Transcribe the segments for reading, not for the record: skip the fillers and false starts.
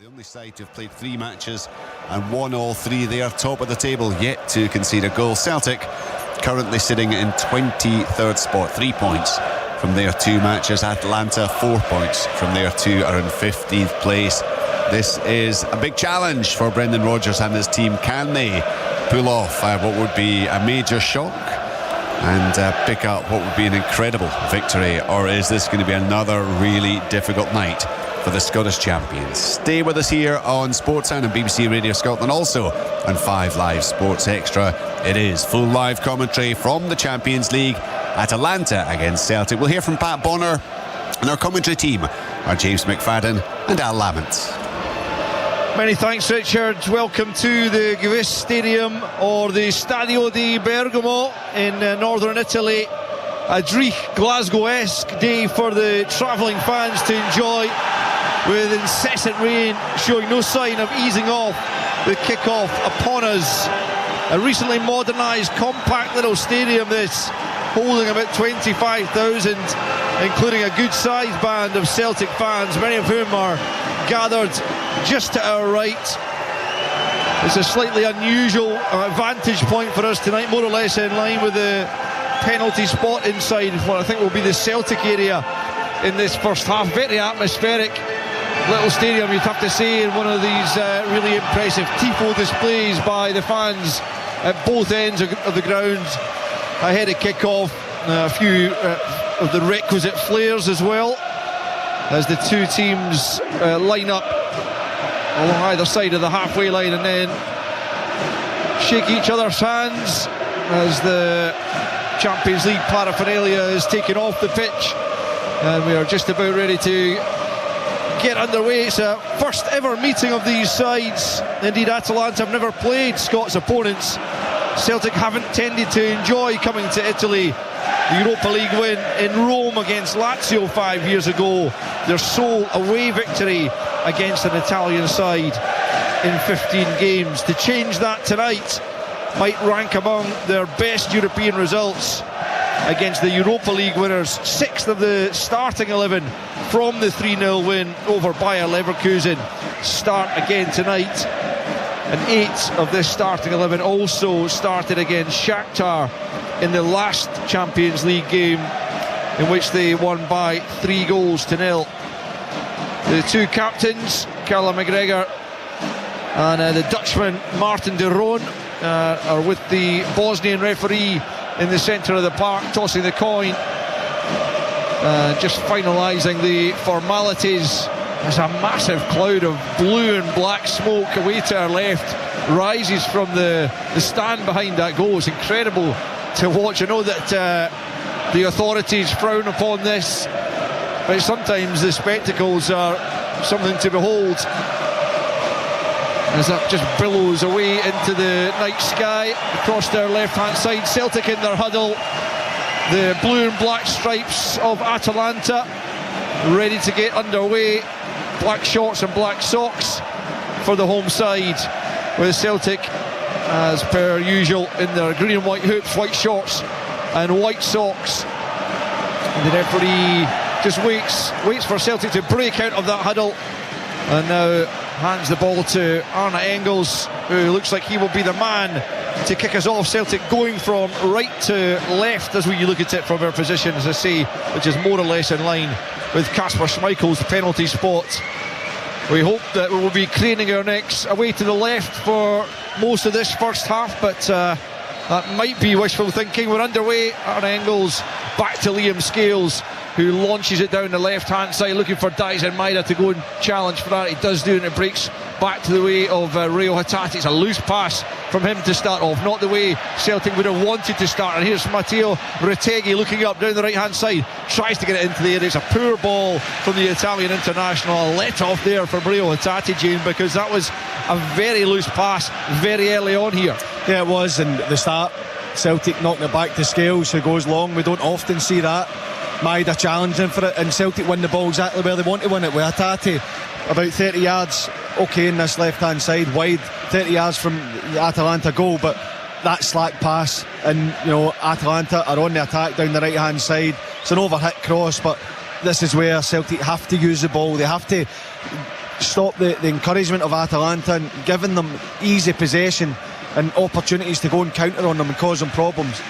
The only side to have played 3 matches and won all 3. They are top of the table, yet to concede a goal. Celtic currently sitting in 23rd spot, 3 points from their 2 matches. Atalanta 4 points from their 2 are in 15th place. This is a big challenge for Brendan Rodgers and his team. Can they pull off what would be a major shock and pick up what would be an incredible victory, or is this going to be another really difficult night for the Scottish champions? Stay with us here on Sportsound and BBC Radio Scotland, also on 5 Live Sports Extra. It is full live commentary from the Champions League. Atalanta against Celtic. We'll hear from Pat Bonner, and our commentary team are James McFadden and Al Lamont. Many thanks, Richard. Welcome to the Gewiss Stadium, or the Stadio di Bergamo in northern Italy. A Dreich Glasgow-esque day for the travelling fans to enjoy, with incessant rain showing no sign of easing off. The kick-off upon us. A recently modernised, compact little stadium, this, holding about 25,000, including a good-sized band of Celtic fans, many of whom are gathered just to our right. It's a slightly unusual vantage point for us tonight, more or less in line with the penalty spot inside what I think will be the Celtic area in this first half. Very atmospheric little stadium, you'd have to say, in one of these really impressive tifo displays by the fans at both ends of the ground ahead of kick-off. A few of the requisite flares as well, as the two teams line up along either side of the halfway line and then shake each other's hands as the Champions League paraphernalia is taken off the pitch, and we are just about ready to get underway. It's a first ever meeting of these sides. Indeed, Atalanta have never played Scots opponents. Celtic haven't tended to enjoy coming to Italy. The Europa League win in Rome against Lazio 5 years ago, their sole away victory against an Italian side in 15 games. To change that tonight might rank among their best European results against the Europa League winners. 6th of the starting 11 from the 3-0 win over Bayer Leverkusen start again tonight, and 8 of this starting 11 also started against Shakhtar in the last Champions League game, in which they won by 3-0. The two captains, Callum McGregor and the Dutchman Martin de Roon, are with the Bosnian referee in the centre of the park, tossing the coin, just finalising the formalities. There's a massive cloud of blue and black smoke away to our left, rises from the stand behind that goal. It's incredible to watch. I know that the authorities frown upon this, but sometimes the spectacles are something to behold, as that just billows away into the night sky across their left-hand side. Celtic in their huddle, the blue and black stripes of Atalanta ready to get underway. Black shorts and black socks for the home side, with Celtic, as per usual, in their green and white hoops, white shorts and white socks. And the referee just waits for Celtic to break out of that huddle, and now hands the ball to Arne Engels, who looks like he will be the man to kick us off. Celtic going from right to left as we look at it from our position, as I say, which is more or less in line with Kasper Schmeichel's penalty spot. We hope that we will be craning our necks away to the left for most of this first half, but that might be wishful thinking. We're underway. Arne Engels back to Liam Scales, who launches it down the left-hand side, looking for Dyson Maida to go and challenge for that. He does do it, and it breaks back to the way of Rio Hatate. It's a loose pass from him to start off, not the way Celtic would have wanted to start. And here's Matteo Retegui looking up down the right-hand side, tries to get it into the area. It's a poor ball from the Italian international. A let off there from Rio Hatate, Jane, because that was a very loose pass very early on here. Yeah, it was, and the start, Celtic knocking it back to Scales, who goes long. We don't often see that. Maida challenging for it, and Celtic win the ball exactly where they want to win it, with Hatate about 30 yards okay in this left hand side, wide 30 yards from the Atalanta goal, but that slack pass, and you know, Atalanta are on the attack down the right hand side. It's an overhit cross, but this is where Celtic have to use the ball. They have to stop the encouragement of Atalanta and giving them easy possession and opportunities to go and counter on them and cause them problems.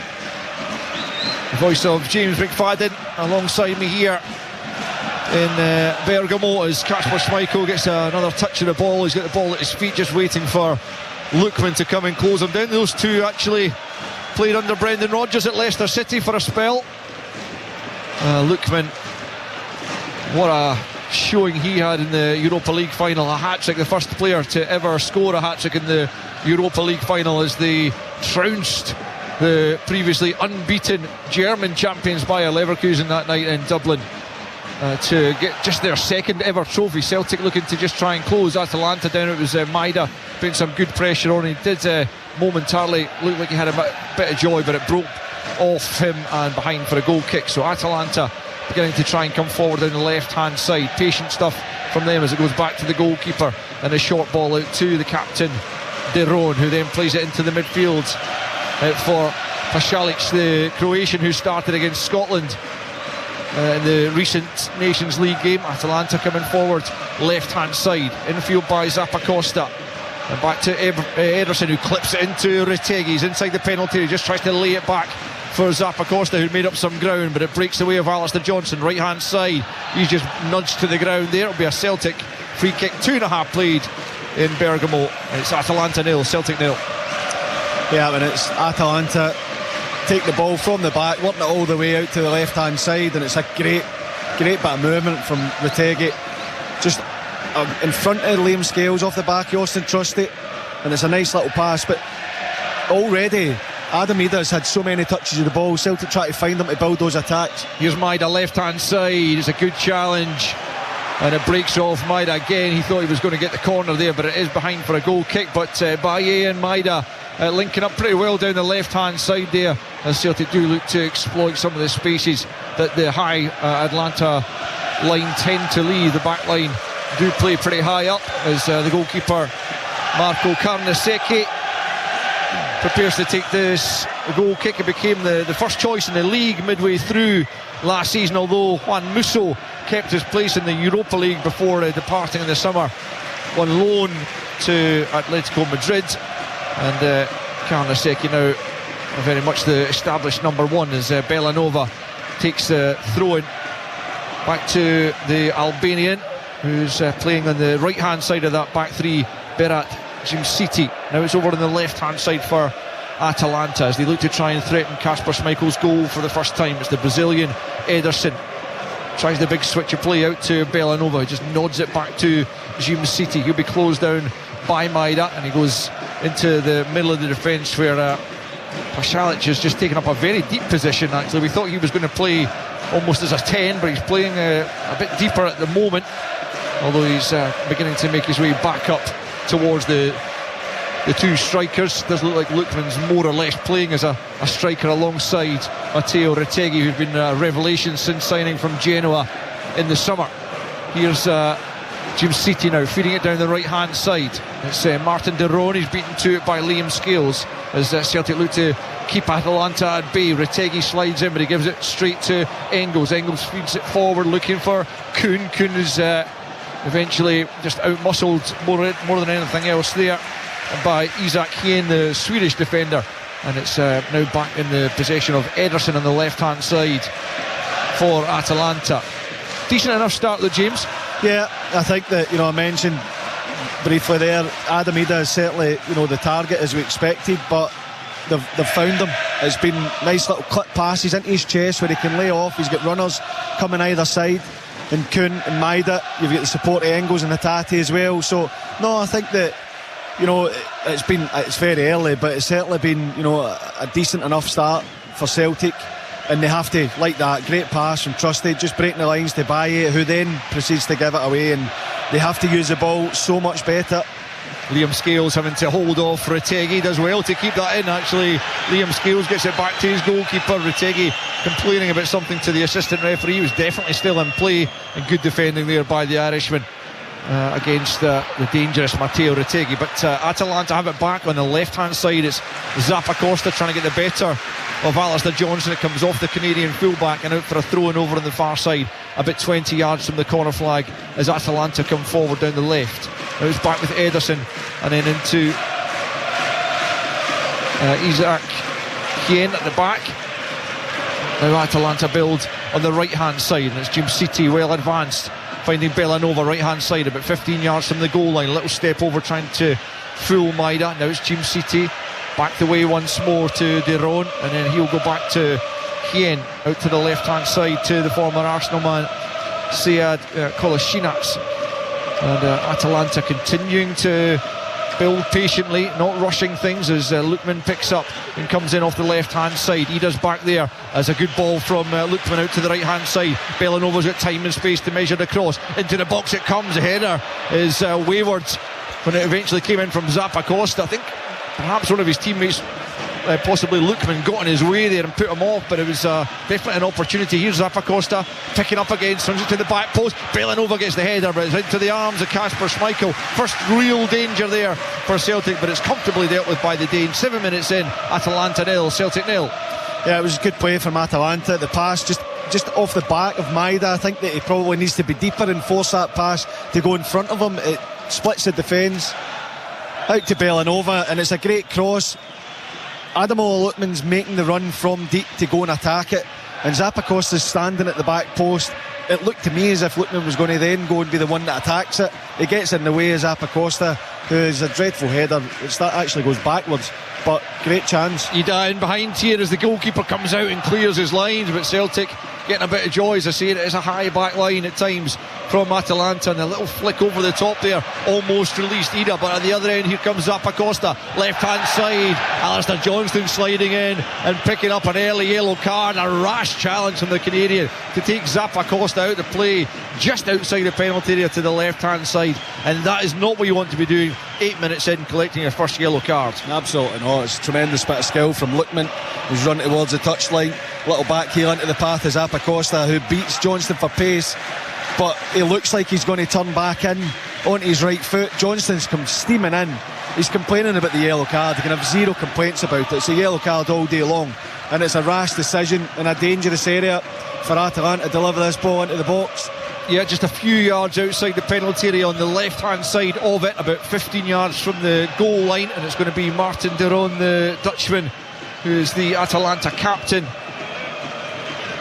The voice of James McFadden alongside me here in Bergamo as Kasper Schmeichel gets another touch of the ball. He's got the ball at his feet, just waiting for Lookman to come and close him down. Those two actually played under Brendan Rodgers at Leicester City for a spell. Lookman, what a showing he had in the Europa League final. A hat-trick, the first player to ever score a hat-trick in the Europa League final as they trounced the previously unbeaten German champions Bayer Leverkusen that night in Dublin to get just their second ever trophy. Celtic looking to just try and close Atalanta down. It was Maida putting some good pressure on. He did momentarily look like he had a bit of joy, but it broke off him and behind for a goal kick. So Atalanta beginning to try and come forward down the left hand side. Patient stuff from them as it goes back to the goalkeeper and a short ball out to the captain De Roon, who then plays it into the midfield for Pasalic, the Croatian who started against Scotland in the recent Nations League game. Atalanta coming forward left hand side, infield by Zappacosta and back to Ederson, who clips it into Retegui. He's inside the penalty, he just tries to lay it back for Zappacosta, who made up some ground, but it breaks away of Alistair Johnson. Right hand side, he's just nudged to the ground there. It'll be a Celtic free kick. 2.5 played in Bergamo. It's Atalanta 0, Celtic 0. Yeah, and it's Atalanta take the ball from the back, working it all the way out to the left hand side, and it's a great bit of movement from Retegui, just in front of Liam Scales off the back of Austin Trusty, and it's a nice little pass. But already Adam Ida's had so many touches of the ball. Celtic try to find them to build those attacks. Here's Maida left hand side. It's a good challenge and it breaks off. Maida again, he thought he was going to get the corner there, but it is behind for a goal kick. But Baye and Maida linking up pretty well down the left hand side there as Celtic do look to exploit some of the spaces that the high Atalanta line tend to leave. The back line do play pretty high up as the goalkeeper Marco Carnesecchi prepares to take this goal kick. It became the first choice in the league midway through last season, although Juan Musso kept his place in the Europa League before departing in the summer on loan to Atletico Madrid. And Carnesecchi now very much the established number one as Belanova takes the throw-in back to the Albanian, who's playing on the right hand side of that back three, Berat Jimsiti. Now it's over on the left hand side for Atalanta as they look to try and threaten Kasper Schmeichel's goal for the first time. It's the Brazilian Ederson tries the big switch of play out to Belanova, who just nods it back to Jimsiti. He'll be closed down by Maida and he goes into the middle of the defence where Pasalic has just taken up a very deep position. Actually, we thought he was going to play almost as a 10, but he's playing a bit deeper at the moment, although he's beginning to make his way back up towards the two strikers. Does look like Lookman's more or less playing as a striker alongside Matteo Retegui, who's been a revelation since signing from Genoa in the summer. Here's Jimsiti now feeding it down the right hand side. It's Martin De Roon. He's beaten to it by Liam Scales as Celtic look to keep Atalanta at bay. Retegui slides in, but he gives it straight to Engels. Engels feeds it forward looking for Kuhn. Kuhn is eventually just out-muscled more than anything else there by Isak Hien, the Swedish defender, and it's now back in the possession of Ederson on the left hand side for Atalanta. Decent enough start though, James. Yeah, I think that, I mentioned briefly there, Adam Ida is certainly, the target as we expected, but they've found him. It's been nice little clip passes into his chest where he can lay off. He's got runners coming either side, and Kuhn and Maida, you've got the support of Engels and Hatate as well. So no, I think that it's very early, but it's certainly been a decent enough start for Celtic, and they have to, like that great pass from Trusty, just breaking the lines to Baye, who then proceeds to give it away, and they have to use the ball so much better. Liam Scales having to hold off. Retegui does well to keep that in. Actually, Liam Scales gets it back to his goalkeeper. Retegui complaining about something to the assistant referee. He was definitely still in play, and good defending there by the Irishman against the dangerous Matteo Retegui. But Atalanta have it back on the left hand side. It's Zappacosta trying to get the better of Alistair Johnston. It comes off the Canadian fullback and out for a throw-in over on the far side, about 20 yards from the corner flag, as Atalanta come forward down the left. Now it's back with Ederson, and then into Isaac Hien at the back. Now Atalanta build on the right hand side, and it's Jim City well advanced, finding Bellanova right hand side about 15 yards from the goal line. A little step over trying to fool Maida. Now it's Jim City back the way once more to De Roon, and then he'll go back to Hien out to the left hand side to the former Arsenal man Sead Kolasinac. And Atalanta continuing to build patiently, not rushing things, as Lookman picks up and comes in off the left hand side. Ida's back there as a good ball from Lookman out to the right hand side. Bellanova's got time and space to measure the cross. Into the box it comes. The header is wayward when it eventually came in from Zappacosta. I think perhaps one of his teammates, possibly Lookman, got in his way there and put him off, but it was definitely an opportunity. Here's Zappacosta picking up again, turns it to the back post. Bellanova gets the header, but it's into the arms of Kasper Schmeichel. First real danger there for Celtic, but it's comfortably dealt with by the Danes. 7 minutes in, Atalanta 0, Celtic 0. Yeah, it was a good play from Atalanta. The pass just off the back of Maida. I think that he probably needs to be deeper and force that pass to go in front of him. It splits the defence out to Bellanova, and it's a great cross. Adamola Lookman's making the run from deep to go and attack it, and Zappacosta's standing at the back post. It looked to me as if Lookman was going to then go and be the one that attacks it. He gets in the way of Zappacosta, who is a dreadful header, which that actually goes backwards, but great chance. Ida in behind here as the goalkeeper comes out and clears his lines, but Celtic getting a bit of joy. As I say, it is a high back line at times from Atalanta, and a little flick over the top there almost released Ida, but at the other end here comes Zappacosta, left hand side. Alistair Johnston sliding in and picking up an early yellow card. A rash challenge from the Canadian to take Zappacosta out of play just outside the penalty area to the left hand side, and that is not what you want to be doing 8 minutes in, collecting your first yellow card. Absolutely not. It's a tremendous bit of skill from Lookman, who's run towards the touchline, little back heel into the path of Zappacosta, who beats Johnston for pace, but he looks like he's going to turn back in onto his right foot. Johnston's come steaming in. He's complaining about the yellow card. He can have zero complaints about it. It's a yellow card all day long, and it's a rash decision in a dangerous area for Atalanta to deliver this ball into the box. Yeah, just a few yards outside the penalty area on the left hand side of it, about 15 yards from the goal line, and it's going to be Martin de Roon, the Dutchman, who is the Atalanta captain,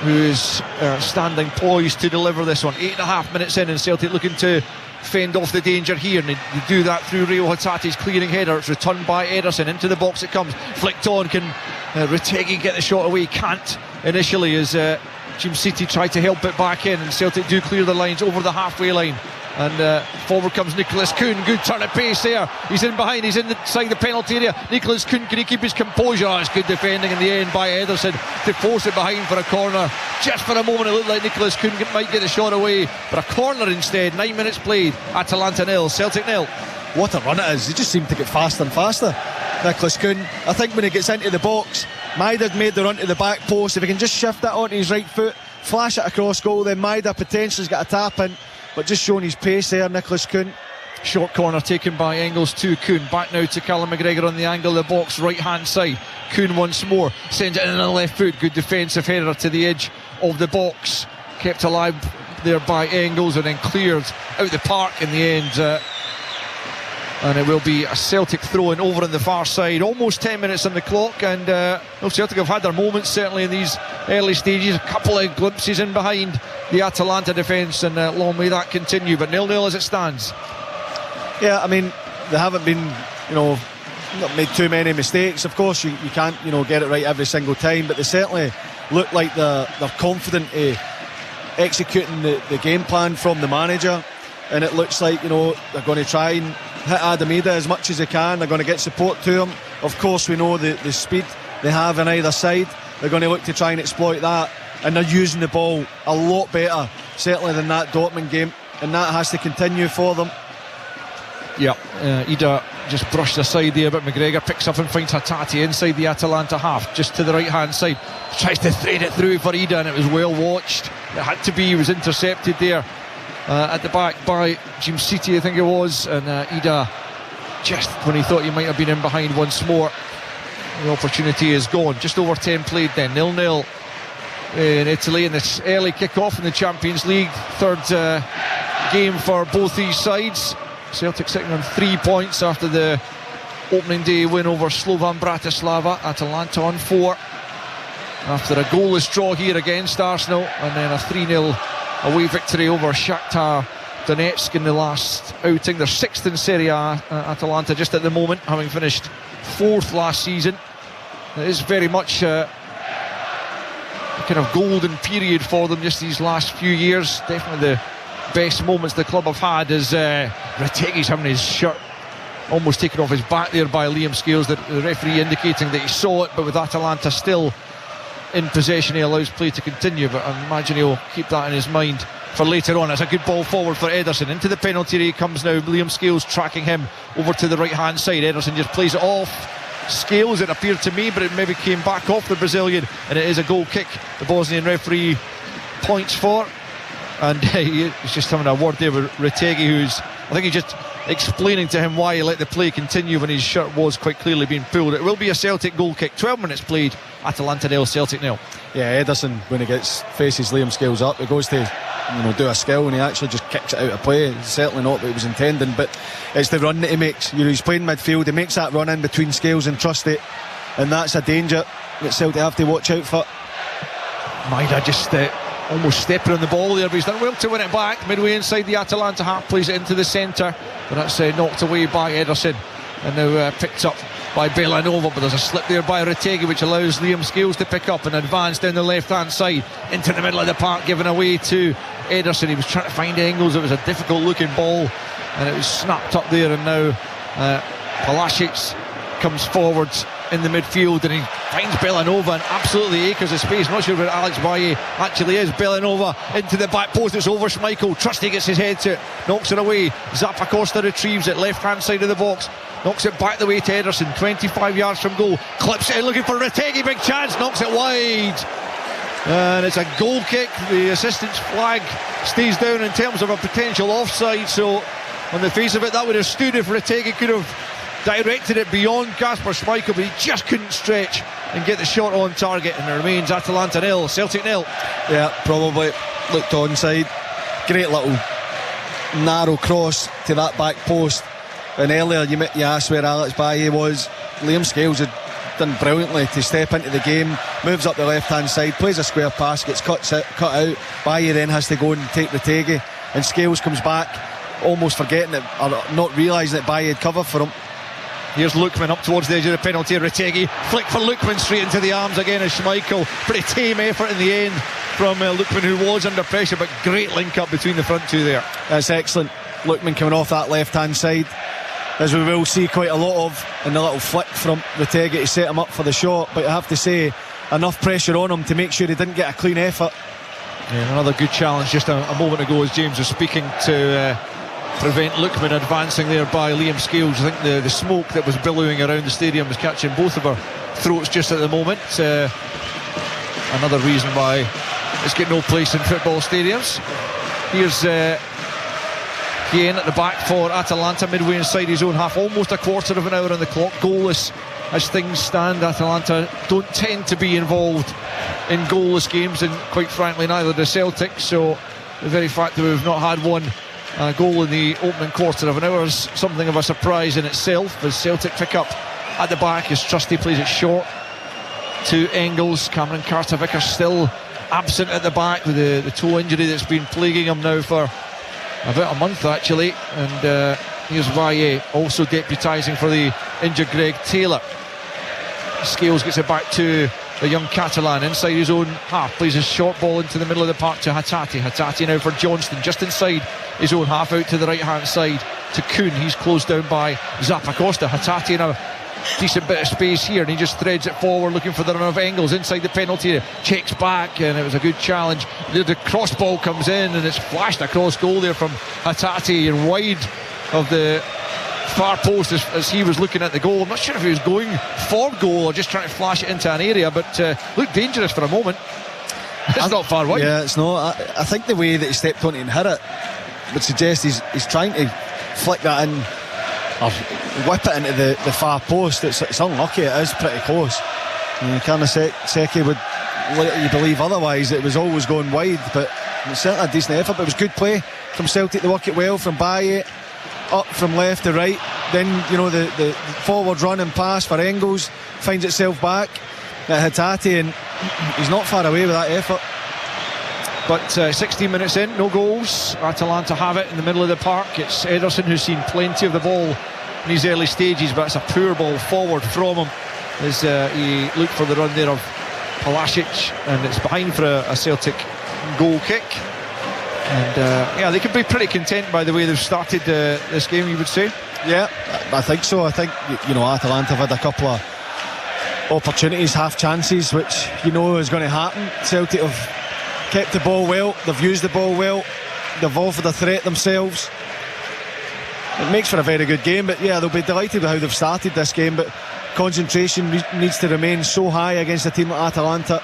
who is standing poised to deliver this one. 8.5 minutes in, and Celtic looking to fend off the danger here, and they do that through Rio Hatate's clearing header. It's returned by Ederson. Into the box it comes, flicked on. Can Retegi get the shot away? Can't initially, as Jim City tried to help it back in, and Celtic do clear the lines over the halfway line. And forward comes Nicholas Kuhn. Good turn of pace there. He's in behind, he's inside the penalty area. Nicholas Kuhn, can he keep his composure? Oh, it's good defending in the end by Ederson to force it behind for a corner. Just for a moment it looked like Nicholas Kuhn might get the shot away, but a corner instead. 9 minutes played. Atalanta 0, Celtic 0. What a run it is. He just seemed to get faster and faster, Nicholas Kuhn. I think when he gets into the box, Maida made the run to the back post. If he can just shift that onto his right foot, flash it across goal, then Maida potentially's got a tap in, but just showing his pace there, Nicholas Kuhn. Short corner taken by Engels to Kuhn. Back now to Callum McGregor on the angle of the box, right hand side. Kuhn once more sends it in on the left foot. Good defensive header to the edge of the box, kept alive there by Engels, and then cleared out the park in the end. And it will be a Celtic throw-in over on the far side. Almost 10 minutes on the clock, and Celtic have had their moments certainly in these early stages. A couple of glimpses in behind the Atalanta defence, and long may that continue. But 0-0 as it stands. Yeah, I mean, they haven't been, not made too many mistakes. Of course, you can't, get it right every single time, but they certainly look like they're confident executing the game plan from the manager. And it looks like, they're going to try and hit Adamida as much as they can. They're going to get support to him. Of course, we know the speed they have on either side. They're going to look to try and exploit that, and they're using the ball a lot better, certainly, than that Dortmund game, and that has to continue for them. Yeah, Ida just brushed aside there, but McGregor picks up and finds Hatate inside the Atalanta half, just to the right hand side. Tries to thread it through for Ida, and it was well watched. It had to be. He was intercepted there at the back by Jim City, I think it was, and Ida, just when he thought he might have been in behind once more, The opportunity is gone. Just over 10 played then. 0-0 in Italy in this early kick-off in the Champions League. Third game for both these sides. Celtic sitting on 3 points after the opening day win over Slovan Bratislava. Atalanta on 4 after a goalless draw here against Arsenal, and then a 3-0 away victory over Shakhtar Donetsk in the last outing. They're 6th in Serie A, Atalanta, just at the moment, having finished 4th last season. It is very much a kind of golden period for them just these last few years. Definitely the best moments the club have had is Retegi's having his shirt almost taken off his back there by Liam Scales, the referee indicating that he saw it, but with Atalanta still in possession, he allows play to continue. But I imagine he'll keep that in his mind for later on. It's a good ball forward for Ederson. Into the penalty area comes now. Liam Scales tracking him over to the right hand side. Ederson just plays it off Scales, it appeared to me, but it maybe came back off the Brazilian, and it is a goal kick the Bosnian referee points for. And he's just having a word there with Retegi, who's, I think he's just explaining to him why he let the play continue when his shirt was quite clearly being pulled. It will be a Celtic goal kick. 12 minutes played. Atalanta 0, Celtic 0. Yeah, Ederson, when he faces Liam Scales up, he goes to do a skill, and he actually just kicks it out of play. It's certainly not what he was intending, but it's the run that he makes. He's playing midfield, he makes that run in between Scales and Trusty, and that's a danger that Celtic have to watch out for. Maida just almost stepping on the ball there, but he's done well to win it back. Midway inside the Atalanta half, plays it into the centre, but that's knocked away by Ederson, and now picked up by Belanova. But there's a slip there by Retegi, which allows Liam Scales to pick up and advance down the left hand side into the middle of the park, given away to Ederson. He was trying to find angles. It was a difficult looking ball, and it was snapped up there. And now Palacic comes forward in the midfield, and he finds Belanova and absolutely acres of space. Not sure where Alex Bailly actually is. Belanova into the back post, it's over Schmeichel. Trusty gets his head to it, knocks it away. Zappacosta retrieves it, left hand side of the box, knocks it back the way to Ederson, 25 yards from goal, clips it in looking for Retegi, big chance, knocks it wide, and it's a goal kick. The assistant's flag stays down in terms of a potential offside, so on the face of it that would have stood if Retegi could have directed it beyond Kasper Schmeichel, but he just couldn't stretch and get the shot on target, and it remains Atalanta 0, Celtic 0. Yeah, probably looked onside. Great little narrow cross to that back post, and earlier you asked where Alex Bailly was. Liam Scales had done brilliantly to step into the game, moves up the left hand side, plays a square pass, gets cut out. Bailly then has to go and take Retegi, and Scales comes back almost forgetting it, or not realising that Bailly had cover for him. Here's Lookman up towards the edge of the penalty. Retegi, flick for Lookman, straight into the arms again as Schmeichel. Pretty tame effort in the end from Lookman, who was under pressure, but great link up between the front two there. That's excellent. Lookman coming off that left hand side, as we will see quite a lot of, and the little flick from Retegi to set him up for the shot. But I have to say, enough pressure on him to make sure he didn't get a clean effort. Yeah, another good challenge just a moment ago as James was speaking to prevent Lookman advancing there by Liam Scales. I think the smoke that was billowing around the stadium was catching both of our throats just at the moment. Another reason why it's got no place in football stadiums. Here's Kane at the back for Atalanta, midway inside his own half, almost a quarter of an hour on the clock, goalless as things stand. Atalanta don't tend to be involved in goalless games, and quite frankly neither does Celtic, so the very fact that we've not had one goal in the opening quarter of an hour is something of a surprise in itself, as Celtic pick up at the back as Trusty plays it short to Engels. Cameron Carter-Vickers still absent at the back with the toe injury that's been plaguing him now for about a month actually, and here's Valle also deputising for the injured Greg Taylor. Scales gets it back to the young Catalan inside his own half, plays a short ball into the middle of the park to Hattati now for Johnston, just inside his own half, out to the right hand side to Kuhn. He's closed down by Zappacosta. Hattati in a decent bit of space here, and he just threads it forward looking for the run of Engels inside the penalty area, checks back, and it was a good challenge. The cross ball comes in and it's flashed across goal there from Hattati and wide of the far post as he was looking at the goal. I'm not sure if he was going for goal or just trying to flash it into an area, but looked dangerous for a moment. It's not far wide. Yeah, it's not. I think the way that he stepped on it and hit it would suggest he's trying to flick that in whip it into the far post. It's unlucky. It is pretty close. Kind of Seki would let you believe otherwise. It was always going wide, but it's certainly a decent effort. But it was good play from Celtic. They work it well from Baye, up from left to right. Then the forward run and pass for Engels finds itself back at Hatate, and he's not far away with that effort. But 16 minutes in, no goals. Atalanta have it in the middle of the park. It's Ederson who's seen plenty of the ball in these early stages, but it's a poor ball forward from him as he looked for the run there of Pulisic, and it's behind for a Celtic goal kick. And they could be pretty content by the way they've started this game, you would say. Yeah, I think so. I think Atalanta have had a couple of opportunities, half chances, which is going to happen. Celtic have kept the ball well, they've used the ball well, they've offered a threat themselves. It makes for a very good game, but they'll be delighted with how they've started this game. But concentration needs to remain so high against a team like Atalanta.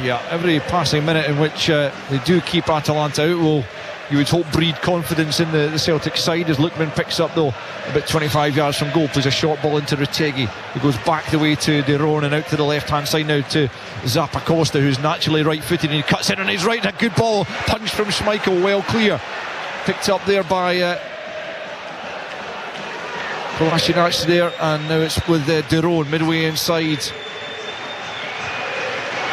Yeah, every passing minute in which they do keep Atalanta out will, you would hope, breed confidence in the Celtic side, as Lookman picks up though about 25 yards from goal, plays a short ball into Retegi, who goes back the way to De Roon and out to the left hand side now to Zappacosta, who's naturally right footed, and he cuts in on his right. A good ball, punch from Schmeichel, well clear, picked up there by Kolasinac there, and now it's with De Roon midway inside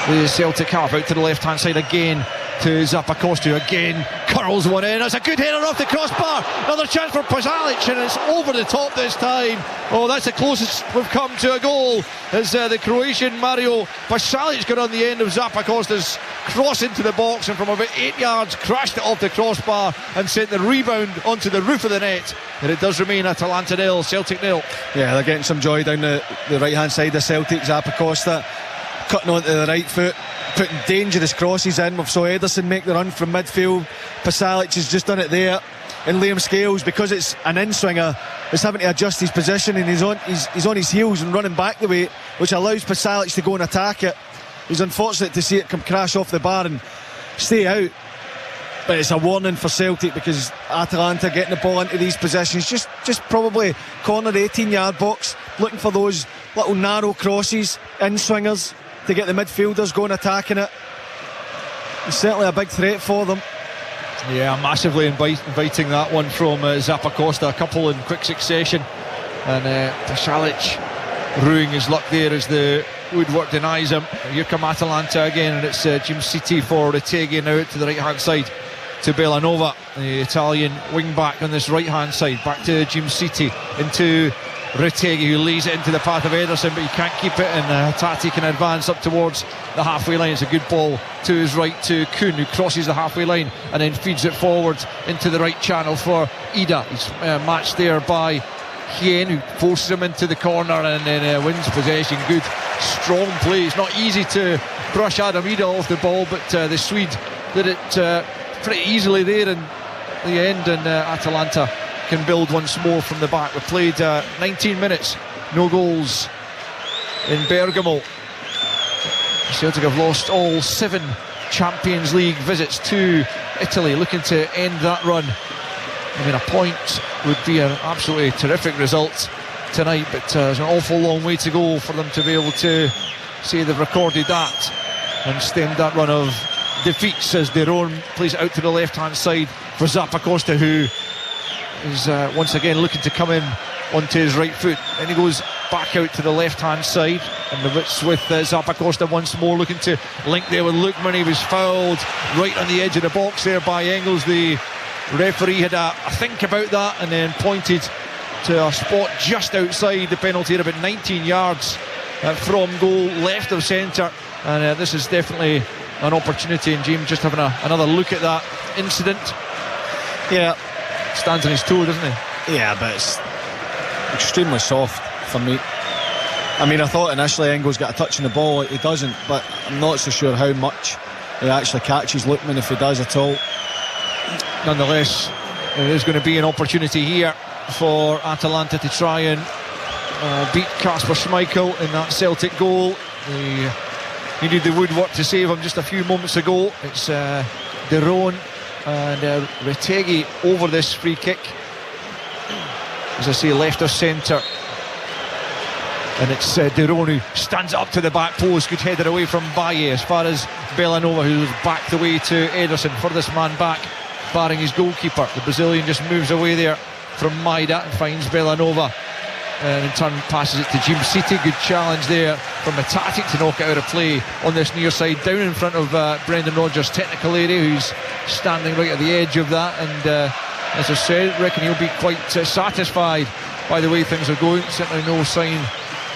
the Celtic half, out to the left hand side again to Zappacosta, who again curls one in. It's a good header off the crossbar. Another chance for Pasalic, and it's over the top this time. Oh, that's the closest we've come to a goal, as the Croatian Mario Pasalic got on the end of Zappacosta's cross into the box, and from about 8 yards crashed it off the crossbar and sent the rebound onto the roof of the net. And it does remain Atalanta 0, Celtic 0. Yeah, they're getting some joy down the right hand side of Celtic. Zappacosta cutting onto the right foot, putting dangerous crosses in. We saw Ederson make the run from midfield. Pasalic has just done it there, and Liam Scales, because it's an in-swinger, is having to adjust his position, and he's on his heels and running back the way, which allows Pasalic to go and attack it. He's unfortunate to see it come crash off the bar and stay out, but it's a warning for Celtic, because Atalanta getting the ball into these positions, just probably corner 18-yard box, looking for those little narrow crosses, in-swingers, to get the midfielders going attacking it. It's certainly a big threat for them. Yeah, massively inviting that one from Zappacosta, a couple in quick succession, and Pasalic ruining his luck there as the woodwork denies him. Here come Atalanta again, and it's Jim City for Retegi, now out to the right hand side to Bellanova, the Italian wing back on this right hand side, back to Jim City, into Retegi, who lays it into the path of Ederson, but he can't keep it, and Hatate can advance up towards the halfway line. It's a good ball to his right to Kuhn, who crosses the halfway line and then feeds it forward into the right channel for Ida. He's matched there by Hien, who forces him into the corner and then wins possession. Good strong play. It's not easy to brush Adam Ida off the ball, but the Swede did it pretty easily there in the end, and Atalanta can build once more from the back. We've played 19 minutes, no goals in Bergamo. Celtic have lost all 7 Champions League visits to Italy, looking to end that run. I mean, a point would be an absolutely terrific result tonight, but there's an awful long way to go for them to be able to say they've recorded that and stemmed that run of defeats, as De Roon plays it out to the left hand side for Zappacosta, who is once again looking to come in onto his right foot, and he goes back out to the left hand side, and it's with Zappacosta once more, looking to link there with Lookman. He was fouled right on the edge of the box there by Engels. The referee had a think about that and then pointed to a spot just outside the penalty at about 19 yards from goal, left of centre, and this is definitely an opportunity, and James just having another look at that incident. Yeah, stands on his toe, doesn't he? Yeah, but it's extremely soft for me. I mean, I thought initially Engels got a touch on the ball. He doesn't, but I'm not so sure how much he actually catches Lookman, if he does at all. Nonetheless, there is going to be an opportunity here for Atalanta to try and beat Kasper Schmeichel in that Celtic goal. They needed the woodwork to save him just a few moments ago. It's De Roon and Retegi over this free kick. as I say, left of centre. And it's De Roon who stands up to the back post. Good header away from Baye, as far as Bellanova, who's backed away to Ederson. Furthest man back, barring his goalkeeper. The Brazilian just moves away there from Maida and finds Bellanova, and in turn passes it to Jim City. Good challenge there from Hatate to knock it out of play on this near side, down in front of Brendan Rodgers' technical area, who's standing right at the edge of that. And as I said, I reckon he'll be quite satisfied by the way things are going. Certainly no sign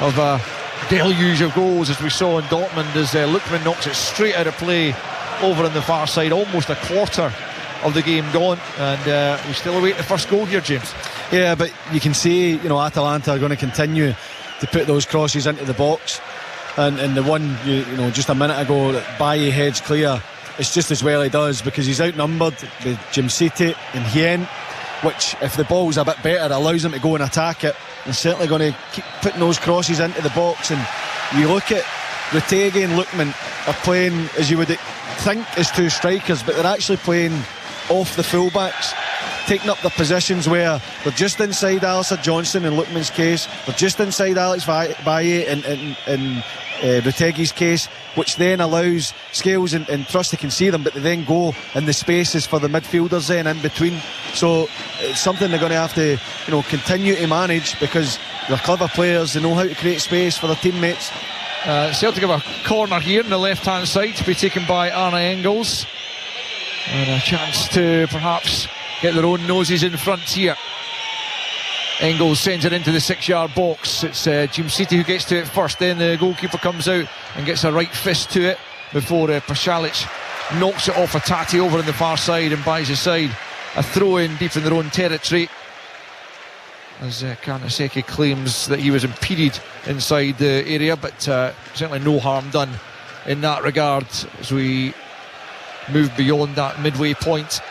of a deluge of goals as we saw in Dortmund, as Lookman knocks it straight out of play over on the far side. Almost a quarter of the game gone, and we still await the first goal here, James. Yeah, but you can see, Atalanta are going to continue to put those crosses into the box, and the one just a minute ago that Baye heads clear, it's just as well he does, because he's outnumbered with Jim City and Hien, which, if the ball's a bit better, allows him to go and attack it. And certainly going to keep putting those crosses into the box. And you look at Retegi and Lookman are playing, as you would think, as two strikers, but they're actually playing off the fullbacks, taking up the positions where they're just inside Alistair Johnston in Lookman's case, they're just inside Alex Baye in Retegi's case, which then allows Scales and Trust to concede them, but they then go in the spaces for the midfielders then in between. So it's something they're going to have to continue to manage, because they're clever players, they know how to create space for their teammates. Celtic have a corner here on the left hand side to be taken by Arne Engels, and a chance to perhaps get their own noses in front here. Engels sends it into the 6-yard box. It's Jim City who gets to it first, then the goalkeeper comes out and gets a right fist to it before Pasalic knocks it off Hatate over on the far side and buys his side. A throw in deep in their own territory, as Karnaseki claims that he was impeded inside the area, but certainly no harm done in that regard as we move beyond that midway point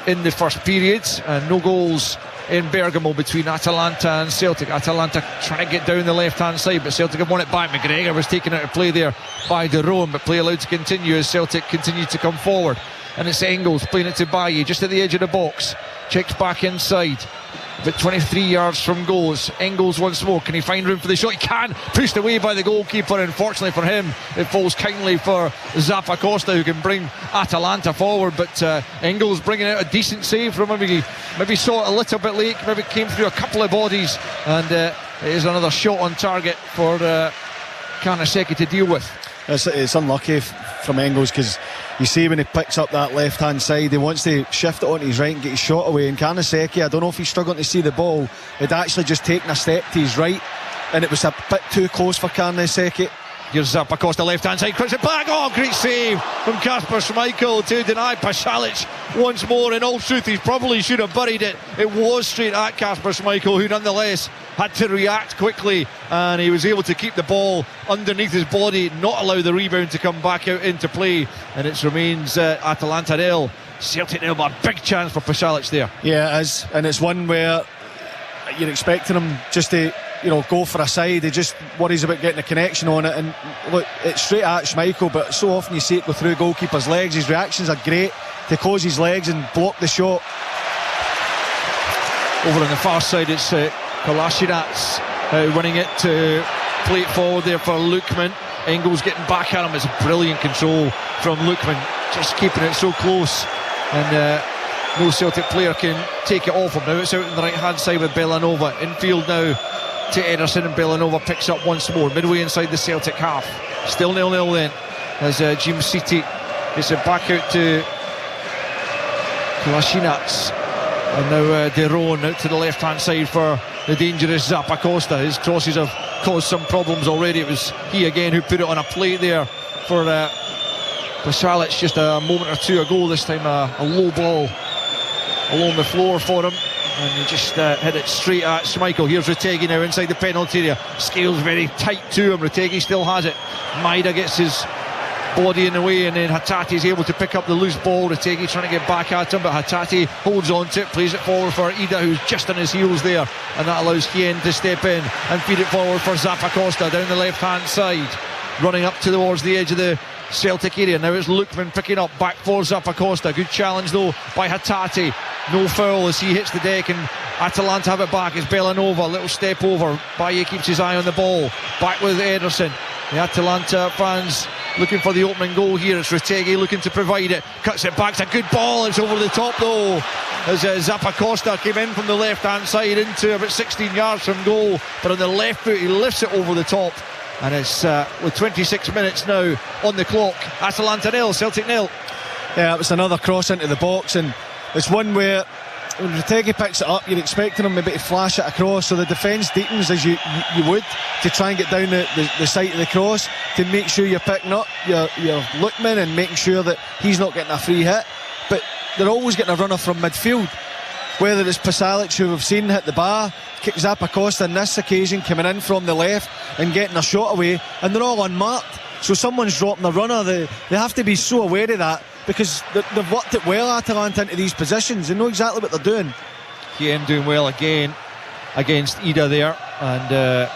in the first period. And no goals in Bergamo between Atalanta and Celtic. Atalanta trying to get down the left hand side, but Celtic have won it back. McGregor was taken out of play there by De Roon, but play allowed to continue as Celtic continue to come forward. And it's Engels playing it to Baye just at the edge of the box, checked back inside, about 23 yards from goals. Engels once more, can he find room for the shot? He can, pushed away by the goalkeeper. Unfortunately for him, it falls kindly for Zappacosta, who can bring Atalanta forward, but Engels bringing out a decent save from him. He maybe saw it a little bit late, maybe came through a couple of bodies, and it is another shot on target for Karnaseki to deal with. It's unlucky from Engels, because you see when he picks up that left hand side, he wants to shift it onto his right and get his shot away, and Karnaseki, I don't know if he's struggling to see the ball, had actually just taken a step to his right, and it was a bit too close for Karnaseki. Here's Zappacosta left hand side, crunch it back. Oh, great save from Kasper Schmeichel to deny Pasalic once more. In all truth, he probably should have buried it. It was straight at Kasper Schmeichel, who nonetheless had to react quickly, and he was able to keep the ball underneath his body, not allow the rebound to come back out into play, and it remains Atalanta nil, Celtic nil. But a big chance for Pasalic there. Yeah, it is, and it's one where you're expecting him just to go for a side. He just worries about getting a connection on it, and look, it's straight at Schmeichel, but so often you see it go through goalkeeper's legs. His reactions are great to close his legs and block the shot. Over on the far side, it's Kolasinac winning it to play it forward there for Lookman. Engels getting back at him. It's a brilliant control from Lookman, just keeping it so close, and no Celtic player can take it off him. Now it's out on the right hand side with Bellanova. Infield now to Ederson, and Bellanova picks up once more midway inside the Celtic half. Still 0-0 then, as Jim City gets it back out to Kolasinac, and now De Roon out to the left hand side for the dangerous Zappacosta. His crosses have caused some problems already. It was he again who put it on a plate there for Pasalic just a moment or two ago. This time a low ball along the floor for him, and he just hit it straight at Schmeichel. Here's Retegi now inside the penalty area. Scales very tight to him. Retegi still has it. Maida gets his body in the way, and then Hatate is able to pick up the loose ball. Retegi trying to get back at him, but Hatate holds on to it, plays it forward for Ida, who's just on his heels there, and that allows Hien to step in and feed it forward for Zappacosta down the left hand side, running up towards the edge of the Celtic area. Now it's Lookman picking up back for Zappacosta. Good challenge though by Hatate. No foul as he hits the deck, and Atalanta have it back. It's Bellanova, little step over. Baye keeps his eye on the ball. Back with Ederson. The Atalanta fans looking for the opening goal here. It's Retegui looking to provide it. Cuts it back. It's a good ball. It's over the top though, as Zappacosta came in from the left hand side into about 16 yards from goal, but on the left foot he lifts it over the top. And it's with 26 minutes now on the clock. Atalanta 0, Celtic 0. Yeah, it was another cross into the box, and it's one where when Retegui picks it up, you're expecting him maybe to flash it across, so the defence deepens as you would to try and get down the side of the cross to make sure you're picking up your Lookman and making sure that he's not getting a free hit. But they're always getting a runner from midfield, whether it's Pasalic, who we've seen hit the bar, Zappacosta on this occasion coming in from the left and getting a shot away, and they're all unmarked. So someone's dropping the runner. They have to be so aware of that, because they've worked it well, Atalanta, into these positions. They know exactly what they're doing. KM doing well again against Ida there, and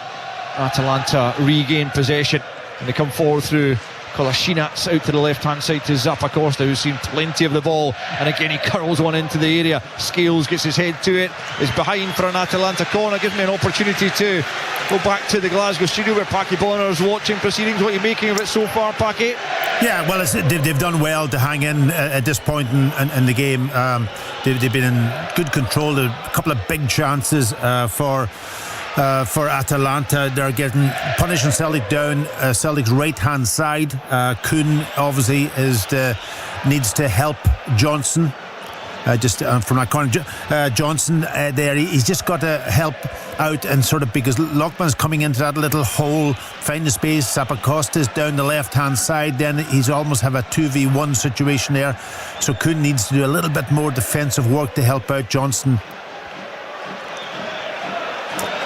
Atalanta regain possession, and they come forward through Kolasinac out to the left hand side to Zappacosta, who's seen plenty of the ball, and again he curls one into the area. Scales gets his head to it, is behind for an Atalanta corner. Gives me an opportunity to go back to the Glasgow studio where Paki Bonner's watching proceedings. What are you making of it so far, Paki? Yeah, well, they've done well to hang in at this point in the game. They've been in good control. A couple of big chances for Atalanta. They're getting punishing Celtic down Celtic's right hand side. Kuhn obviously needs to help Johnson. From that corner, Johnson there, he's just got to help out, and sort of, because Lockman's coming into that little hole, find the space. Zappacosta's down the left hand side, then he's almost have a 2v1 situation there, so Kuhn needs to do a little bit more defensive work to help out Johnson.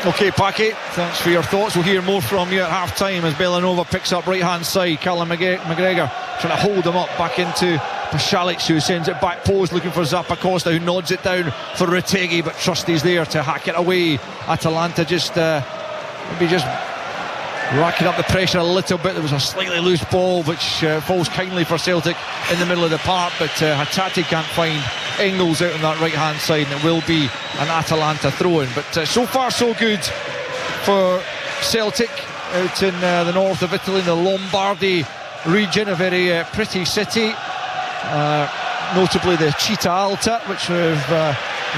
OK, Paki, thanks for your thoughts. We'll hear more from you at half time as Bellanova picks up right hand side. Callum McGregor trying to hold him up back into Pasalic, who sends it back post looking for Zappacosta, who nods it down for Retegui, but Trusty's there to hack it away. Atalanta just racking up the pressure a little bit. There was a slightly loose ball which falls kindly for Celtic in the middle of the park, but Hatate can't find Engels out on that right hand side, and it will be an Atalanta throw-in. But so far so good for Celtic out in the north of Italy, in the Lombardy region, a very pretty city, notably the Città Alta, which we've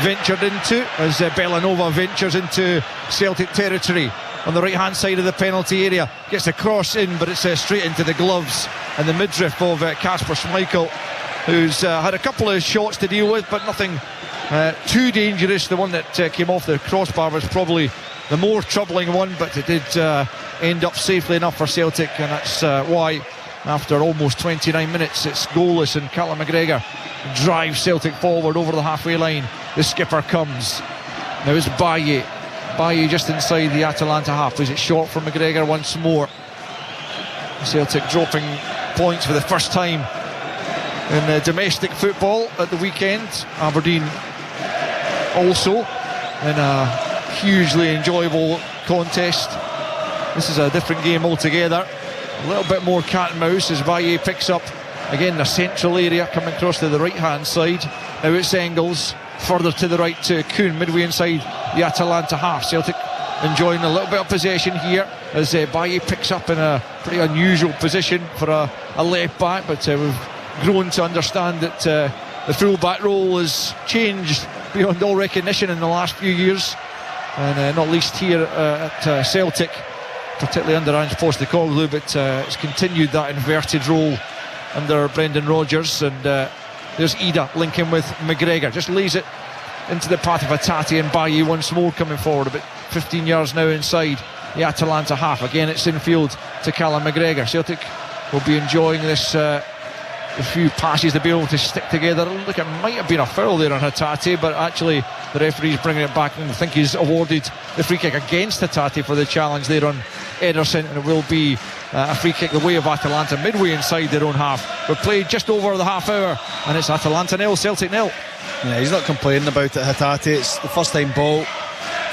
ventured into as Bellanova ventures into Celtic territory on the right hand side of the penalty area. Gets a cross in, but it's straight into the gloves and the midriff of Kasper Schmeichel, who's had a couple of shots to deal with, but nothing too dangerous. The one that came off the crossbar was probably the more troubling one, but it did end up safely enough for Celtic, and that's why after almost 29 minutes it's goalless, and Callum McGregor drives Celtic forward over the halfway line. The skipper comes. Now it's Baye just inside the Atalanta half. Is it short for McGregor once more? Celtic dropping points for the first time in domestic football at the weekend. Aberdeen also in a hugely enjoyable contest. This is a different game altogether. A little bit more cat and mouse as Baye picks up again the central area, coming across to the right hand side. Now it's Engels further to the right to Kuhn, midway inside the Atalanta half. Celtic enjoying a little bit of possession here as Baye picks up in a pretty unusual position for a left back, but we've grown to understand that the full back role has changed beyond all recognition in the last few years, and not least here at Celtic, particularly under Ange Postecoglou, but it's continued that inverted role under Brendan Rodgers. And there's Ida linking with McGregor, just lays it into the path of Hatate, and Baye once more coming forward, about 15 yards now inside the Atalanta half. Again it's infield to Callum McGregor. Celtic will be enjoying this a few passes to be able to stick together. Look, it might have been a foul there on Hatate, but actually the referee's bringing it back, and I think he's awarded the free kick against Hatate for the challenge there on Ederson, and it will be a free kick the way of Atalanta, midway inside their own half. We've played just over the half hour, and it's Atalanta 0, Celtic 0. Yeah, he's not complaining about it, Hatate. It's the first time ball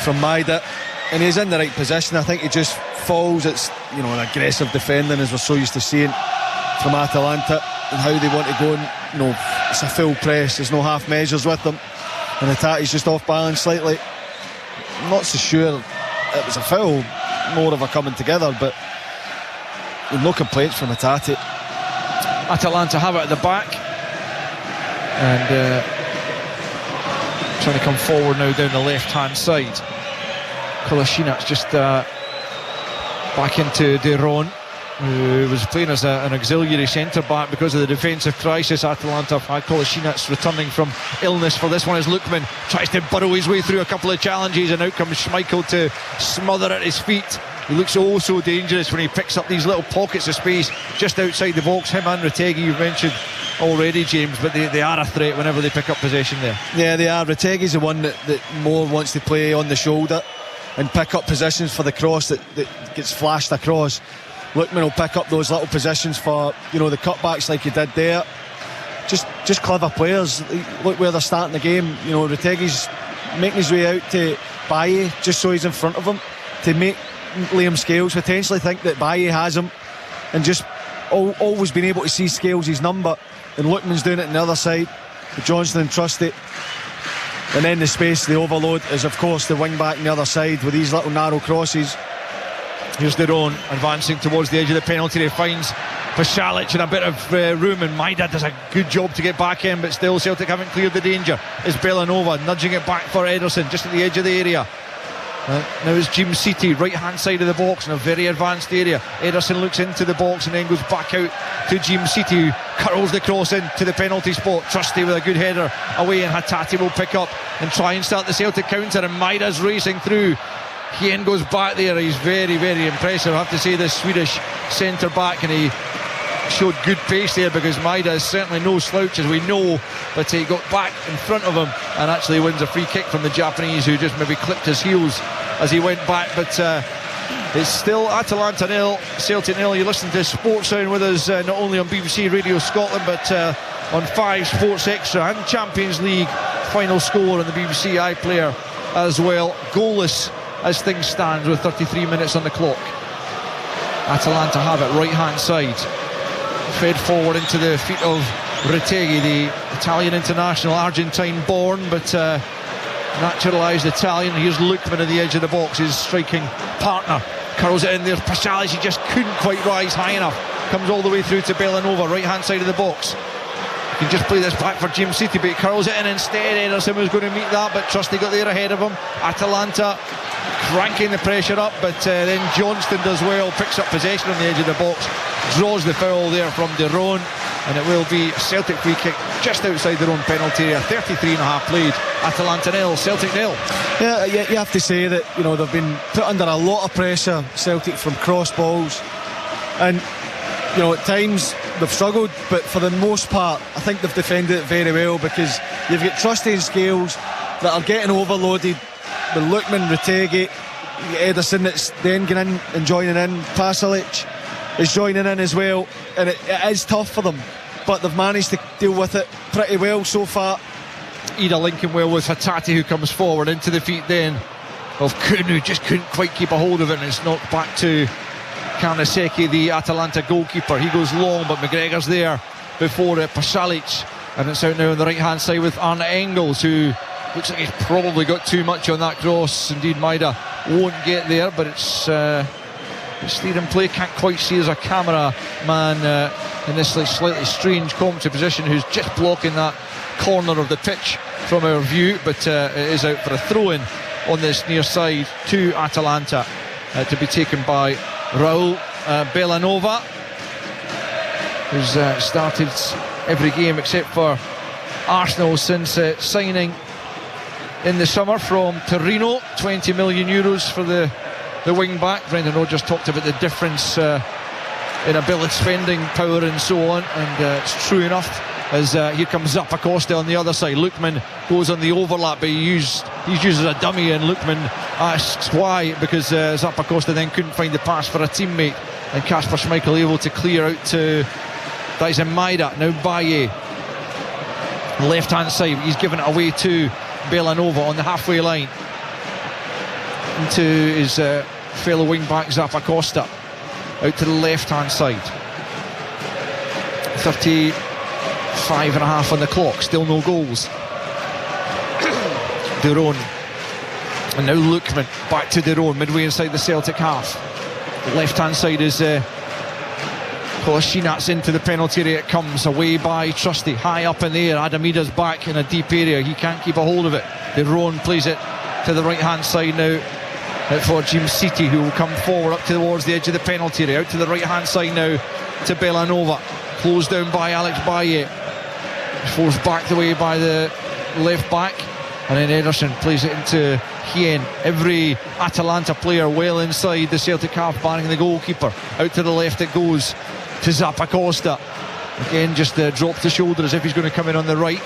from Maida, and he's in the right position. I think he just falls. It's, you know, an aggressive defending as we're so used to seeing from Atalanta, and how they want to go, and it's a full press, there's no half measures with them, and Hatate's just off balance slightly, I'm not so sure it was a foul, more of a coming together, but no complaints from Hatate. Atalanta have it at the back, and trying to come forward now down the left hand side. Kolasinac just back into De Roon, who was playing as an auxiliary centre back because of the defensive crisis. Atalanta have had Kolasinac returning from illness for this one, as Lookman tries to burrow his way through a couple of challenges, and out comes Schmeichel to smother at his feet. He looks oh so dangerous when he picks up these little pockets of space just outside the box. Him and Retegui, you've mentioned already, James, but they are a threat whenever they pick up possession there. Yeah, they are. Retegui's the one that more wants to play on the shoulder and pick up positions for the cross that gets flashed across. Lookman will pick up those little positions for, you know, the cutbacks like he did there. Just clever players. Look where they're starting the game. You know, Retegui's making his way out to Baye just so he's in front of him, to make Liam Scales potentially think that Baye has him, and just always been able to see Scales' number. And Lookman's doing it on the other side with Johnston and Trusty, and then the space, the overload is of course the wing back on the other side with these little narrow crosses. Here's De Roon advancing towards the edge of the penalty. He finds Pasalic in a bit of room, and Maida does a good job to get back in, but still Celtic haven't cleared the danger. Is Belanova nudging it back for Ederson just at the edge of the area. Now it's Jim City, right hand side of the box in a very advanced area. Ederson looks into the box and then goes back out to Jim City, who curls the cross into the penalty spot. Trusty with a good header away, and Hatate will pick up and try and start the Celtic counter, and Maida's racing through. Hien goes back there. He's very, very impressive, I have to say, this Swedish centre back, and he showed good pace there because Maida is certainly no slouch, as we know, but he got back in front of him and actually wins a free kick from the Japanese, who just maybe clipped his heels as he went back. But it's still Atalanta 0, Celtic 0. You listen to Sports Sound with us not only on BBC Radio Scotland but on 5 Sports Extra and Champions League final score on the BBC iPlayer as well. Goalless as things stand with 33 minutes on the clock. Atalanta have it right hand side, fed forward into the feet of Retegui, the Italian international, Argentine born but naturalised Italian. Here's Lookman at the edge of the box, his striking partner curls it in there. Pasalic, he just couldn't quite rise high enough, comes all the way through to Belanova, right hand side of the box. He can just play this back for Jim City, but he curls it in instead. Ederson was going to meet that, but Trusty got there ahead of him. Atalanta cranking the pressure up, but then Johnston does well, picks up possession on the edge of the box, draws the foul there from De Roon, and it will be a Celtic free kick just outside their own penalty area. 33 and a half played. Atalanta 0, Celtic 0. Yeah, you have to say that, you know, they've been put under a lot of pressure, Celtic, from cross balls, and you know, at times they've struggled, but for the most part I think they've defended it very well, because you've got Trusty and Scales that are getting overloaded with Lookman, Retegui, Ederson that's then going in and joining in. Pasalic is joining in as well, and it is tough for them, but they've managed to deal with it pretty well so far. Ida linking well with Hatate, who comes forward into the feet then of Kuhn, who just couldn't quite keep a hold of it, and it's knocked back to Karnaseki, the Atalanta goalkeeper. He goes long, but McGregor's there before Pasalic, and it's out now on the right hand side with Arne Engels, who looks like he's probably got too much on that cross. Indeed, Maida won't get there, but it's steer in play. Can't quite see as a camera man in this slightly strange commentary position, who's just blocking that corner of the pitch from our view, but it is out for a throw-in on this near side to Atalanta, to be taken by Raul Belanova, who's started every game except for Arsenal since signing in the summer from Torino. 20 million euros for the wing back. Brendan Rodgers talked about the difference in ability, spending power and so on, and it's true enough, as here comes Zappacosta on the other side. Lookman goes on the overlap, but he's used as a dummy, and Lookman asks why, because Zappacosta then couldn't find the pass for a teammate, and Kasper Schmeichel able to clear out to Dyson Maida. Now Baye, left hand side, he's given it away to Belanova on the halfway line into his fellow wing back Zappacosta, out to the left hand side. 35 and a half on the clock, still no goals. De Roon And now Lookman back to their own, midway inside the Celtic half. Left hand side is Kolasinac into the penalty area. It comes away by Trusty, high up in the air. Adamida's back in a deep area, he can't keep a hold of it. Deron plays it to the right hand side now for Jim City, who will come forward up towards the edge of the penalty area. Out to the right hand side now to Belanova, closed down by Alex Baye, forced back the way by the left back, and then Ederson plays it into Hien. Every Atalanta player well inside the Celtic half, barring the goalkeeper. Out to the left it goes to Zappacosta. Again, just drops the shoulder as if he's going to come in on the right.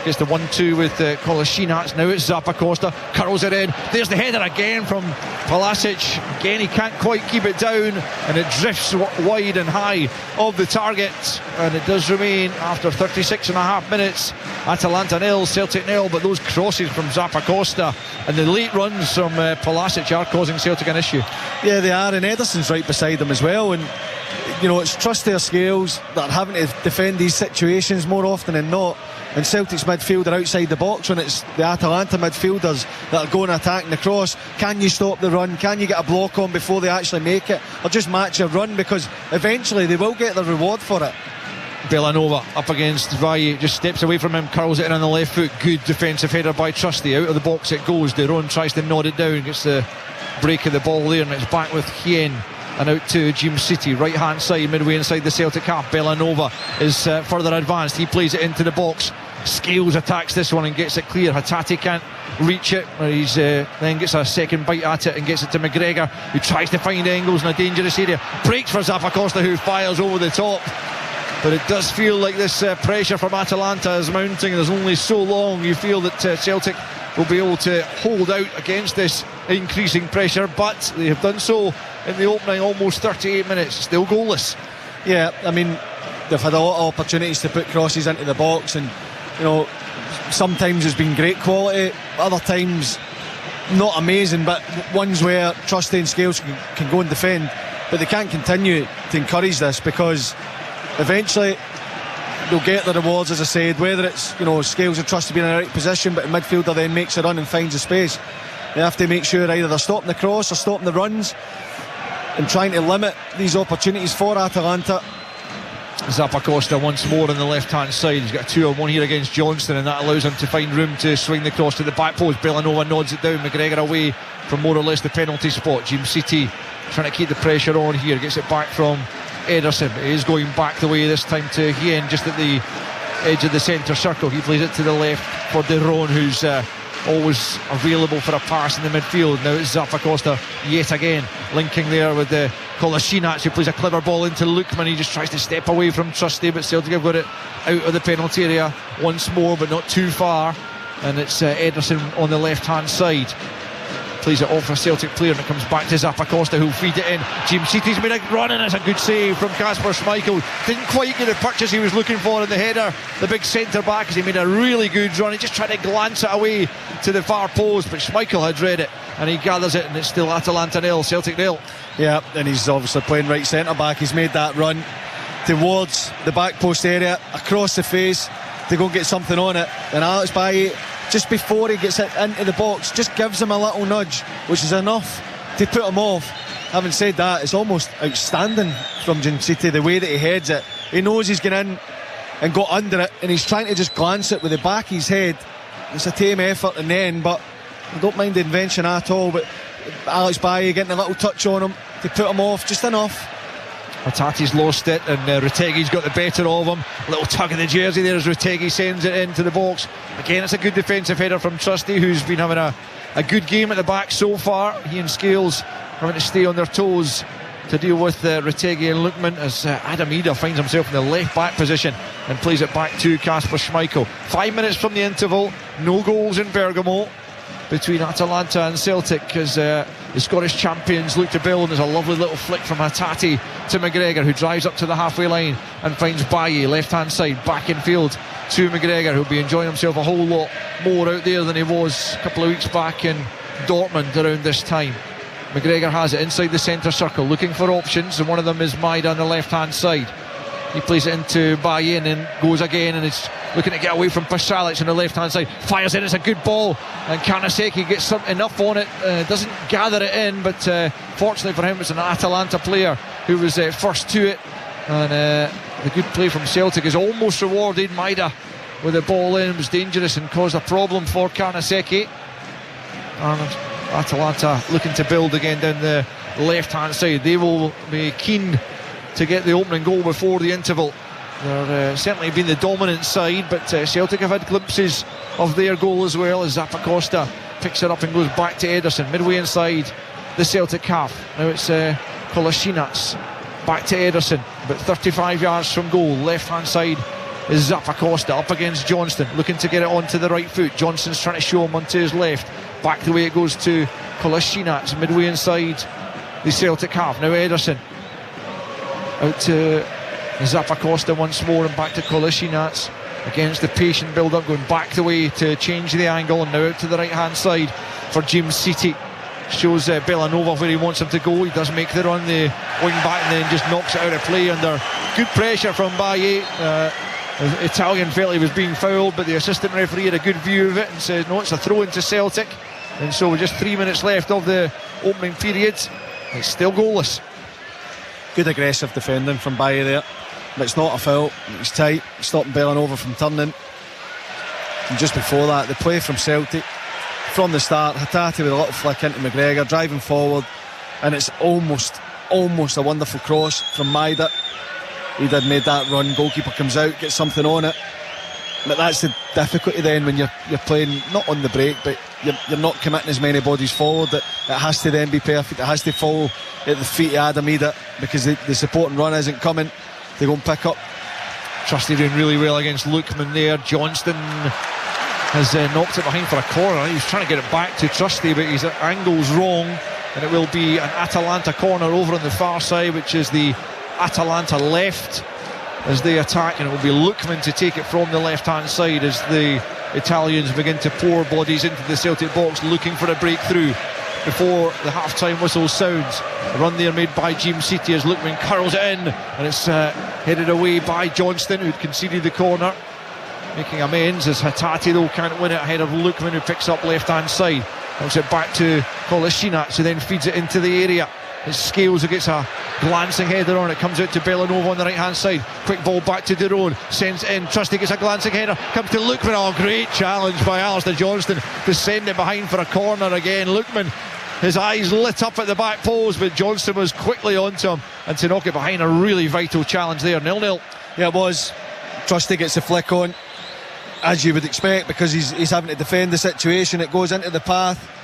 Gets the 1-2 with Kolasinac. Now it's Zappacosta, curls it in. There's the header again from Palasic. Again, he can't quite keep it down, and it drifts wide and high of the target. And it does remain, after 36 and a half minutes, Atalanta 0, Celtic 0. But those crosses from Zappacosta and the late runs from Palasic are causing Celtic an issue. Yeah, they are, and Ederson's right beside them as well. And you know, it's trust their scales that are having to defend these situations more often than not. And Celtic's midfield are outside the box when it's the Atalanta midfielders that are going to attack the cross. Can you stop the run? Can you get a block on before they actually make it? Or just match a run, because eventually they will get the reward for it. Belanova up against Valle, just steps away from him, curls it in on the left foot. Good defensive header by Trusty. Out of the box it goes. Deron tries to nod it down, gets the break of the ball there, and it's back with Hien. And out to Jim City, right hand side, midway inside the Celtic half. Belanova is further advanced, he plays it into the box. Scales attacks this one and gets it clear. Hatate can't reach it, he's then gets a second bite at it and gets it to McGregor, who tries to find angles in a dangerous area. Breaks for Zappacosta, who fires over the top. But it does feel like this pressure from Atalanta is mounting. There's only so long you feel that Celtic will be able to hold out against this increasing pressure, but they have done so in the opening almost 38 minutes, still goalless. Yeah, I mean, they've had a lot of opportunities to put crosses into the box, and you know, sometimes it's been great quality, other times not amazing, but ones where Trusty and Scales can go and defend. But they can't continue to encourage this, because eventually they'll get the rewards, as I said, whether it's, you know, Scales and Trusty being in the right position, but the midfielder then makes a run and finds a space. They have to make sure either they're stopping the cross or stopping the runs and trying to limit these opportunities for Atalanta. Zappacosta once more on the left hand side. He's got a 2-on-1 here against Johnston, and that allows him to find room to swing the cross to the back post. Belanova nods it down. McGregor away from more or less the penalty spot. Jim City trying to keep the pressure on here, gets it back from Ederson. He is going back the way this time to Hien, just at the edge of the centre circle. He plays it to the left for Deron, who's always available for a pass in the midfield. Now it's Zappacosta yet again, linking there with the Kolasinac, who plays a clever ball into Lookman. He just tries to step away from Trusty, but Celtic have got it out of the penalty area once more, but not too far. And it's Ederson on the left hand side, plays it off for a Celtic player, and it comes back to Zappacosta, who'll feed it in. Jim City's made a run, and it's a good save from Kasper Schmeichel. Didn't quite get the purchase he was looking for in the header, the big centre back, as he made a really good run. He just tried to glance it away to the far post, but Schmeichel had read it, and he gathers it, and it's still Atalanta 0, Celtic 0. Yeah, and he's obviously playing right centre back. He's made that run towards the back post area, across the face, to go and get something on it, and Alex Baye, just before he gets it into the box, just gives him a little nudge, which is enough to put him off. Having said that, it's almost outstanding from Jim City, the way that he heads it. He knows he's going in and got under it, and he's trying to just glance it with the back of his head. It's a tame effort in the end, but I don't mind the invention at all. But Alex Baye getting a little touch on him to put him off, just enough. Hatate's lost it, and Retegi's got the better of him. A little tug of the jersey there as Retegi sends it into the box. Again, it's a good defensive header from Trusty, who's been having a good game at the back so far. He and Scales having to stay on their toes to deal with Retegi and Lookman, as Adamida finds himself in the left back position and plays it back to Kasper Schmeichel. 5 minutes from the interval, no goals in Bergamo between Atalanta and Celtic, as the Scottish champions look to build. And there's a lovely little flick from Hatate to McGregor, who drives up to the halfway line and finds Baye left hand side, back in field to McGregor, who'll be enjoying himself a whole lot more out there than he was a couple of weeks back in Dortmund around this time. McGregor has it inside the centre circle, looking for options, and one of them is Maida on the left hand side. He plays it into Bayen and goes again, and is looking to get away from Pasalic on the left hand side. Fires in, it's a good ball, and Karnaseki gets enough on it, doesn't gather it in, but fortunately for him it's an Atalanta player who was first to it, and the good play from Celtic is almost rewarded. Maida with the ball in was dangerous and caused a problem for Karnaseki, and Atalanta looking to build again down the left hand side. They will be keen to get the opening goal before the interval. They're certainly been the dominant side, but Celtic have had glimpses of their goal as well, as Zappacosta picks it up and goes back to Ederson midway inside the Celtic half. Now it's Kolasinac back to Ederson, but 35 yards from goal. Left hand side is Zappacosta up against Johnston, looking to get it onto the right foot. Johnston's trying to show him onto his left. Back the way it goes to Kolasinac midway inside the Celtic half. Now Ederson out to Zappacosta once more, and back to Kolasinac against the patient build-up, going back the way to change the angle, and now out to the right hand side for Jim City. Shows Bellanova where he wants him to go. He does make the run, the wing back, and then just knocks it out of play under good pressure from Baye. Italian felt he was being fouled, but the assistant referee had a good view of it and said no, it's a throw into Celtic. And so with just 3 minutes left of the opening period, it's still goalless. Good aggressive defending from Baye there, but it's not a foul. It's tight, stopping Bellanova from turning. And just before that, the play from Celtic from the start, Hatate with a little flick into McGregor, driving forward, and it's almost a wonderful cross from Maida. He did made that run, goalkeeper comes out, gets something on it, but that's the difficulty then when you're playing not on the break, but you're not committing as many bodies forward. It has to then be perfect, it has to fall at the feet of Adamida, because the supporting run isn't coming. They go and pick up. Trusty doing really well against Lookman there. Johnston has knocked it behind for a corner. He was trying to get it back to Trusty, but his angle's wrong, and it will be an Atalanta corner over on the far side, which is the Atalanta left as they attack, and it will be Lookman to take it from the left hand side as the Italians begin to pour bodies into the Celtic box, looking for a breakthrough before the half-time whistle sounds. A run there made by Jim City as Lookman curls it in, and it's headed away by Johnston, who'd conceded the corner, making amends as Hatate though can't win it ahead of Lookman, who picks up left hand side. Puts it back to Kolasinac, who then feeds it into the area. It's Scales who gets a glancing header on it, comes out to Bellanova on the right hand side. Quick ball back to Derone, sends it in. Trusty gets a glancing header, comes to Lookman. Oh, great challenge by Alistair Johnston to send it behind for a corner again. Lookman, his eyes lit up at the back post, but Johnston was quickly onto him, and to knock it behind, a really vital challenge there. 0-0. Yeah, it was. Trusty gets the flick on, as you would expect, because he's having to defend the situation. It goes into the path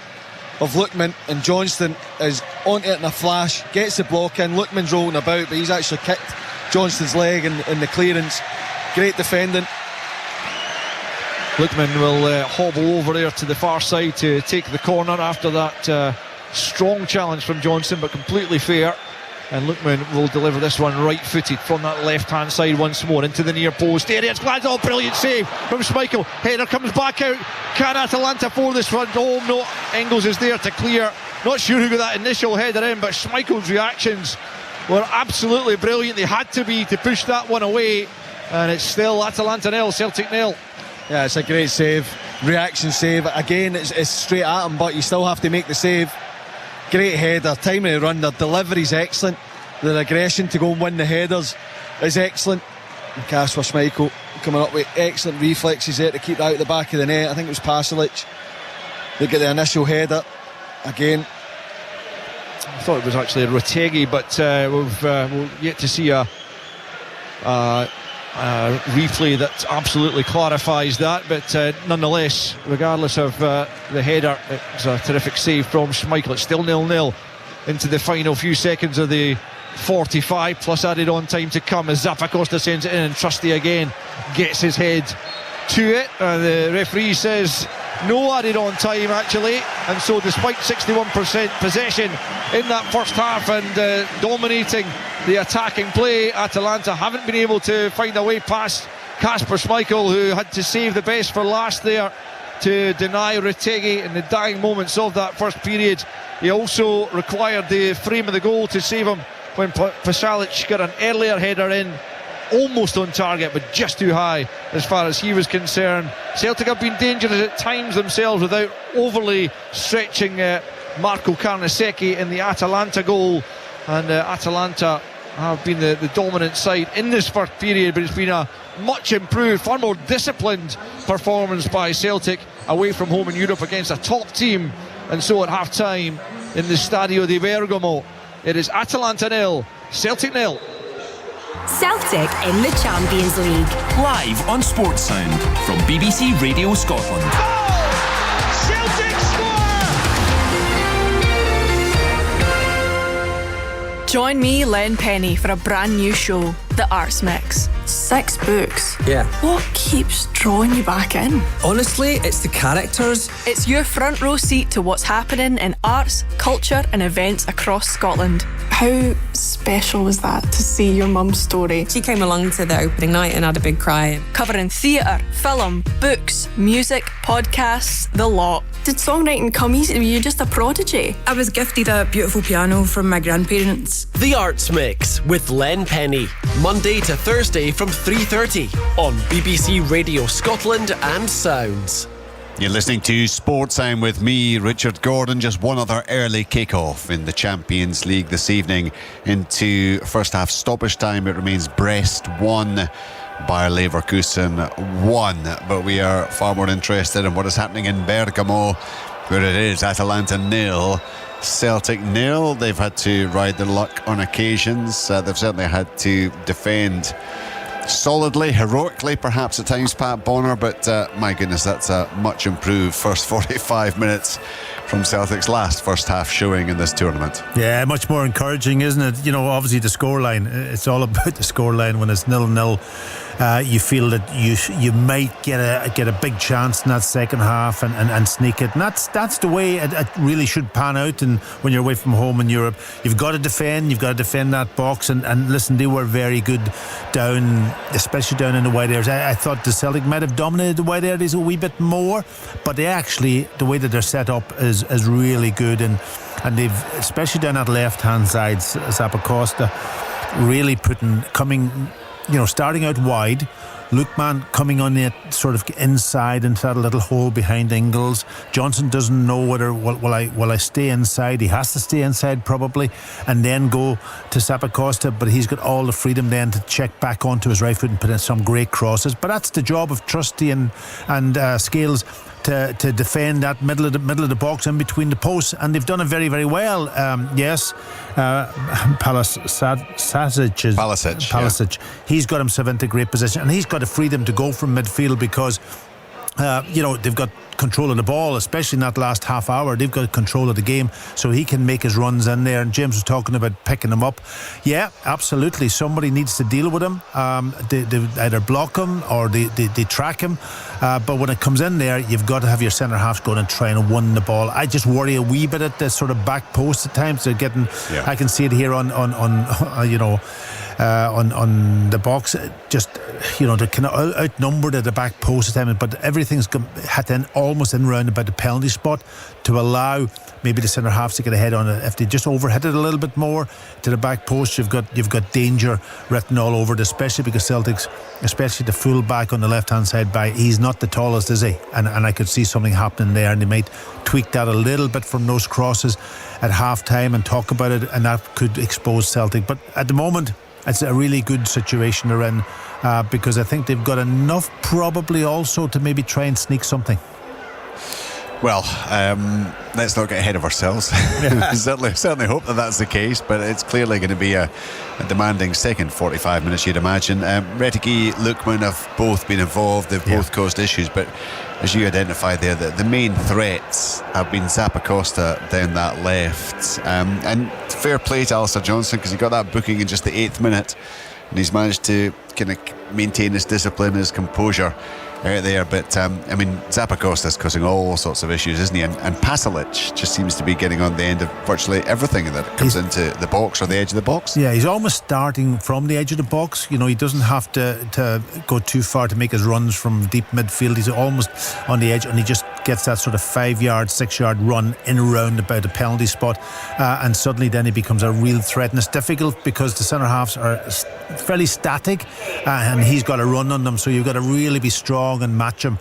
of Lookman, and Johnston is onto it in a flash, gets the block in. Lookman's rolling about, but he's actually kicked Johnston's leg in the clearance. Great defending. Lookman will hobble over there to the far side to take the corner after that strong challenge from Johnston, but completely fair. And Lookman will deliver this one right-footed from that left-hand side once more into the near post area. It's Gladys, oh, brilliant save from Schmeichel. Header comes back out. Can Atalanta for this front home? No, Engels is there to clear. Not sure who got that initial header in, but Schmeichel's reactions were absolutely brilliant. They had to be to push that one away, and it's still Atalanta 0, Celtic 0. Yeah, it's a great save, reaction save. Again, it's straight at him, but you still have to make the save. Great header, time of the run, their delivery's excellent, their aggression to go and win the headers is excellent. And Kasper Schmeichel coming up with excellent reflexes there to keep that out the back of the net. I think it was Pasalic that got the initial header again. I thought it was actually a Rotegi, but we'll yet to see a replay that absolutely clarifies that, but nonetheless, regardless of the header, it's a terrific save from Schmeichel. It's still 0-0 into the final few seconds of the 45 plus added on time to come as Zappacosta sends it in, and Trusty again gets his head to it, and the referee says no added on time actually. And so despite 61% possession in that first half and dominating the attacking play, Atalanta haven't been able to find a way past Kasper Schmeichel, who had to save the best for last there to deny Rotegi in the dying moments of that first period. He also required the frame of the goal to save him when Pasalic got an earlier header in almost on target, but just too high as far as he was concerned. Celtic have been dangerous at times themselves without overly stretching Marco Carnesecchi in the Atalanta goal, and Atalanta have been the dominant side in this first period, but it's been a much improved, far more disciplined performance by Celtic away from home in Europe against a top team. And so at half time in the Stadio di Bergamo, it is Atalanta 0, Celtic 0. Celtic in the Champions League. Live on Sports Sound from BBC Radio Scotland. Celtic score! Join me, Len Penny, for a brand new show, The Arts Mix. 6 books. Yeah. What keeps drawing you back in? Honestly, it's the characters. It's your front row seat to what's happening in arts, culture and events across Scotland. How special was that to see your mum's story? She came along to the opening night and had a big cry. Covering theatre, film, books, music, podcasts, the lot. Did songwriting come easy? Were you just a prodigy? I was gifted a beautiful piano from my grandparents. The Arts Mix with Len Penny. Monday to Thursday from 3:30 on BBC Radio Scotland and Sounds. You're listening to Sports Time with me, Richard Gordon. Just one other early kick-off in the Champions League this evening. Into first half stoppage time, it remains Brest 1, Bayer Leverkusen 1. But we are far more interested in what is happening in Bergamo, where it is Atalanta 0, Celtic 0. They've had to ride their luck on occasions. They've certainly had to defend solidly, heroically perhaps at times, Pat Bonner, but my goodness, that's a much improved first 45 minutes from Celtic's last first half showing in this tournament. Yeah, much more encouraging, isn't it? You know, obviously the scoreline, it's all about the scoreline. When it's 0-0, you feel that you might get a big chance in that second half and sneak it, and that's the way it really should pan out. And when you're away from home in Europe, you've got to defend that box, and listen, they were very good down, especially down in the wide areas. I thought the Celtic might have dominated the wide areas a wee bit more, but they actually, the way that they're set up is really good, and they've, especially down that left hand side, Zappacosta really starting out wide, Lookman coming on it sort of inside into that little hole behind Ingles. Johnson doesn't know whether will I stay inside. He has to stay inside probably, and then go to Zappacosta, but he's got all the freedom then to check back onto his right foot and put in some great crosses. But that's the job of Trusty and Scales, to defend that middle of the box in between the posts, and they've done it very, very well. Palisic, he's got himself into great position, and he's got the freedom to go from midfield because they've got control of the ball, especially in that last half hour. They've got control of the game, so he can make his runs in there. And James was talking about picking him up. Yeah, absolutely. Somebody needs to deal with him. They either block him or they track him. But when it comes in there, you've got to have your centre halves going and trying to win the ball. I just worry a wee bit at the sort of back post at times. They're getting. Yeah. I can see it here on the box, just they're kind of outnumbered at the back post at times, but everything's had in almost in round about the penalty spot to allow maybe the centre halves to get ahead on it. If they just overhit it a little bit more to the back post, you've got danger written all over it, especially because Celtic's, especially the full back on the left hand side back, he's not the tallest, is he? And I could see something happening there, and they might tweak that a little bit from those crosses at half time and talk about it, and that could expose Celtic. But at the moment, it's a really good situation they're in, because I think they've got enough probably also to maybe try and sneak something. Well, let's not get ahead of ourselves. certainly hope that that's the case, but it's clearly going to be a demanding second 45 minutes, you'd imagine. Retegi, Lookman have both been involved. They've both caused issues, but as you identified there, the main threats have been Zappacosta down that left. And fair play to Alistair Johnson, because he got that booking in just the 8th minute, and he's managed to kind of maintain his discipline, his composure out there. But Zappacosta's causing all sorts of issues, isn't he? And Pasalic just seems to be getting on the end of virtually everything that comes into the box or the edge of the box. Yeah, he's almost starting from the edge of the box. He doesn't have to go too far to make his runs from deep midfield. He's almost on the edge, and he just gets that sort of 5-yard, 6-yard run in around about a penalty spot, and suddenly then he becomes a real threat. And it's difficult because the centre halves are fairly static, and he's got a run on them, so you've got to really be strong and match him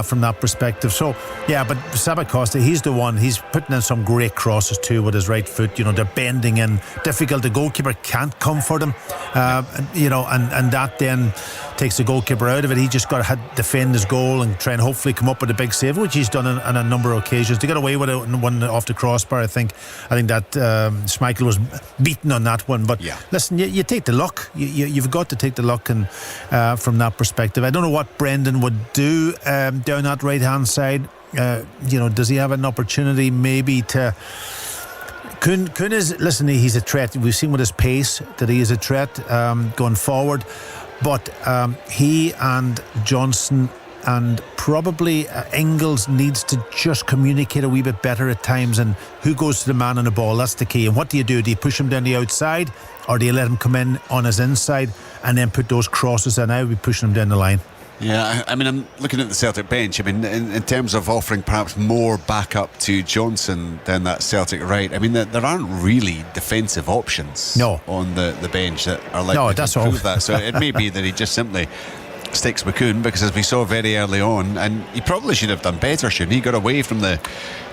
from that perspective. So yeah, but Sabacosta, he's the one. He's putting in some great crosses too with his right foot. They're bending in, difficult. The goalkeeper can't come for them, and that then takes the goalkeeper out of it. He just got to defend his goal and try and hopefully come up with a big save, which he's done on a number of occasions. To get away with it, one off the crossbar, I think that Schmeichel was beaten on that one. But listen, you take the luck. You've got to take the luck, and from that perspective, I don't know what Brendan would do down that right hand side. Does he have an opportunity maybe to? Kuhn is, listen, he's a threat. We've seen with his pace that he is a threat going forward. But he and Johnson and probably Engels needs to just communicate a wee bit better at times, and who goes to the man on the ball, that's the key. And what do? You push him down the outside, or do you let him come in on his inside and then put those crosses in? I would be pushing him down the line. Yeah, I mean, I'm looking at the Celtic bench. I mean, in terms of offering perhaps more backup to Johnson than that Celtic right, I mean, there aren't really defensive options on the bench that are likely to improve that. So it may be that he just simply sticks with Kuhn, because as we saw very early on, and he probably should have done better, shouldn't he? Got away from the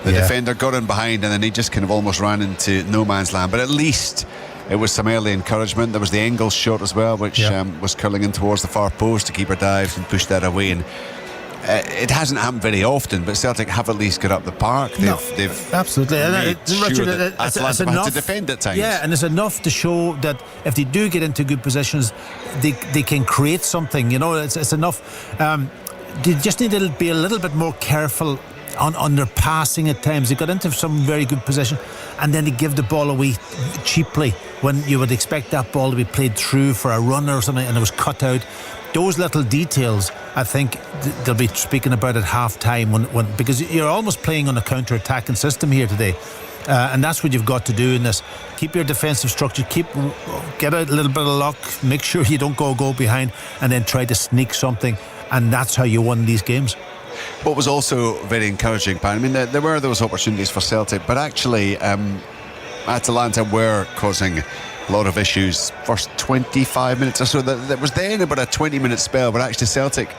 defender, got in behind, and then he just kind of almost ran into no man's land. But at least it was some early encouragement. There was the Engels shot as well, which was curling in towards the far post. The keeper dives and pushed that away, and it hasn't happened very often, but Celtic have at least got up the park. They've absolutely made sure that it's Atalanta enough had to defend at times. Yeah, and it's enough to show that if they do get into good positions, they can create something. It's enough. They just need to be a little bit more careful on their passing at times. They got into some very good position, and then they give the ball away cheaply when you would expect that ball to be played through for a runner or something, and it was cut out. Those little details, I think they'll be speaking about at half time when because you're almost playing on a counter-attacking system here today. And that's what you've got to do in this. Keep your defensive structure, get out a little bit of luck, make sure you don't go behind, and then try to sneak something, and that's how you win these games. What was also very encouraging, Pat, I mean, there were those opportunities for Celtic, but actually Atalanta were causing a lot of issues first 25 minutes or so. That was then about a 20-minute spell, but actually Celtic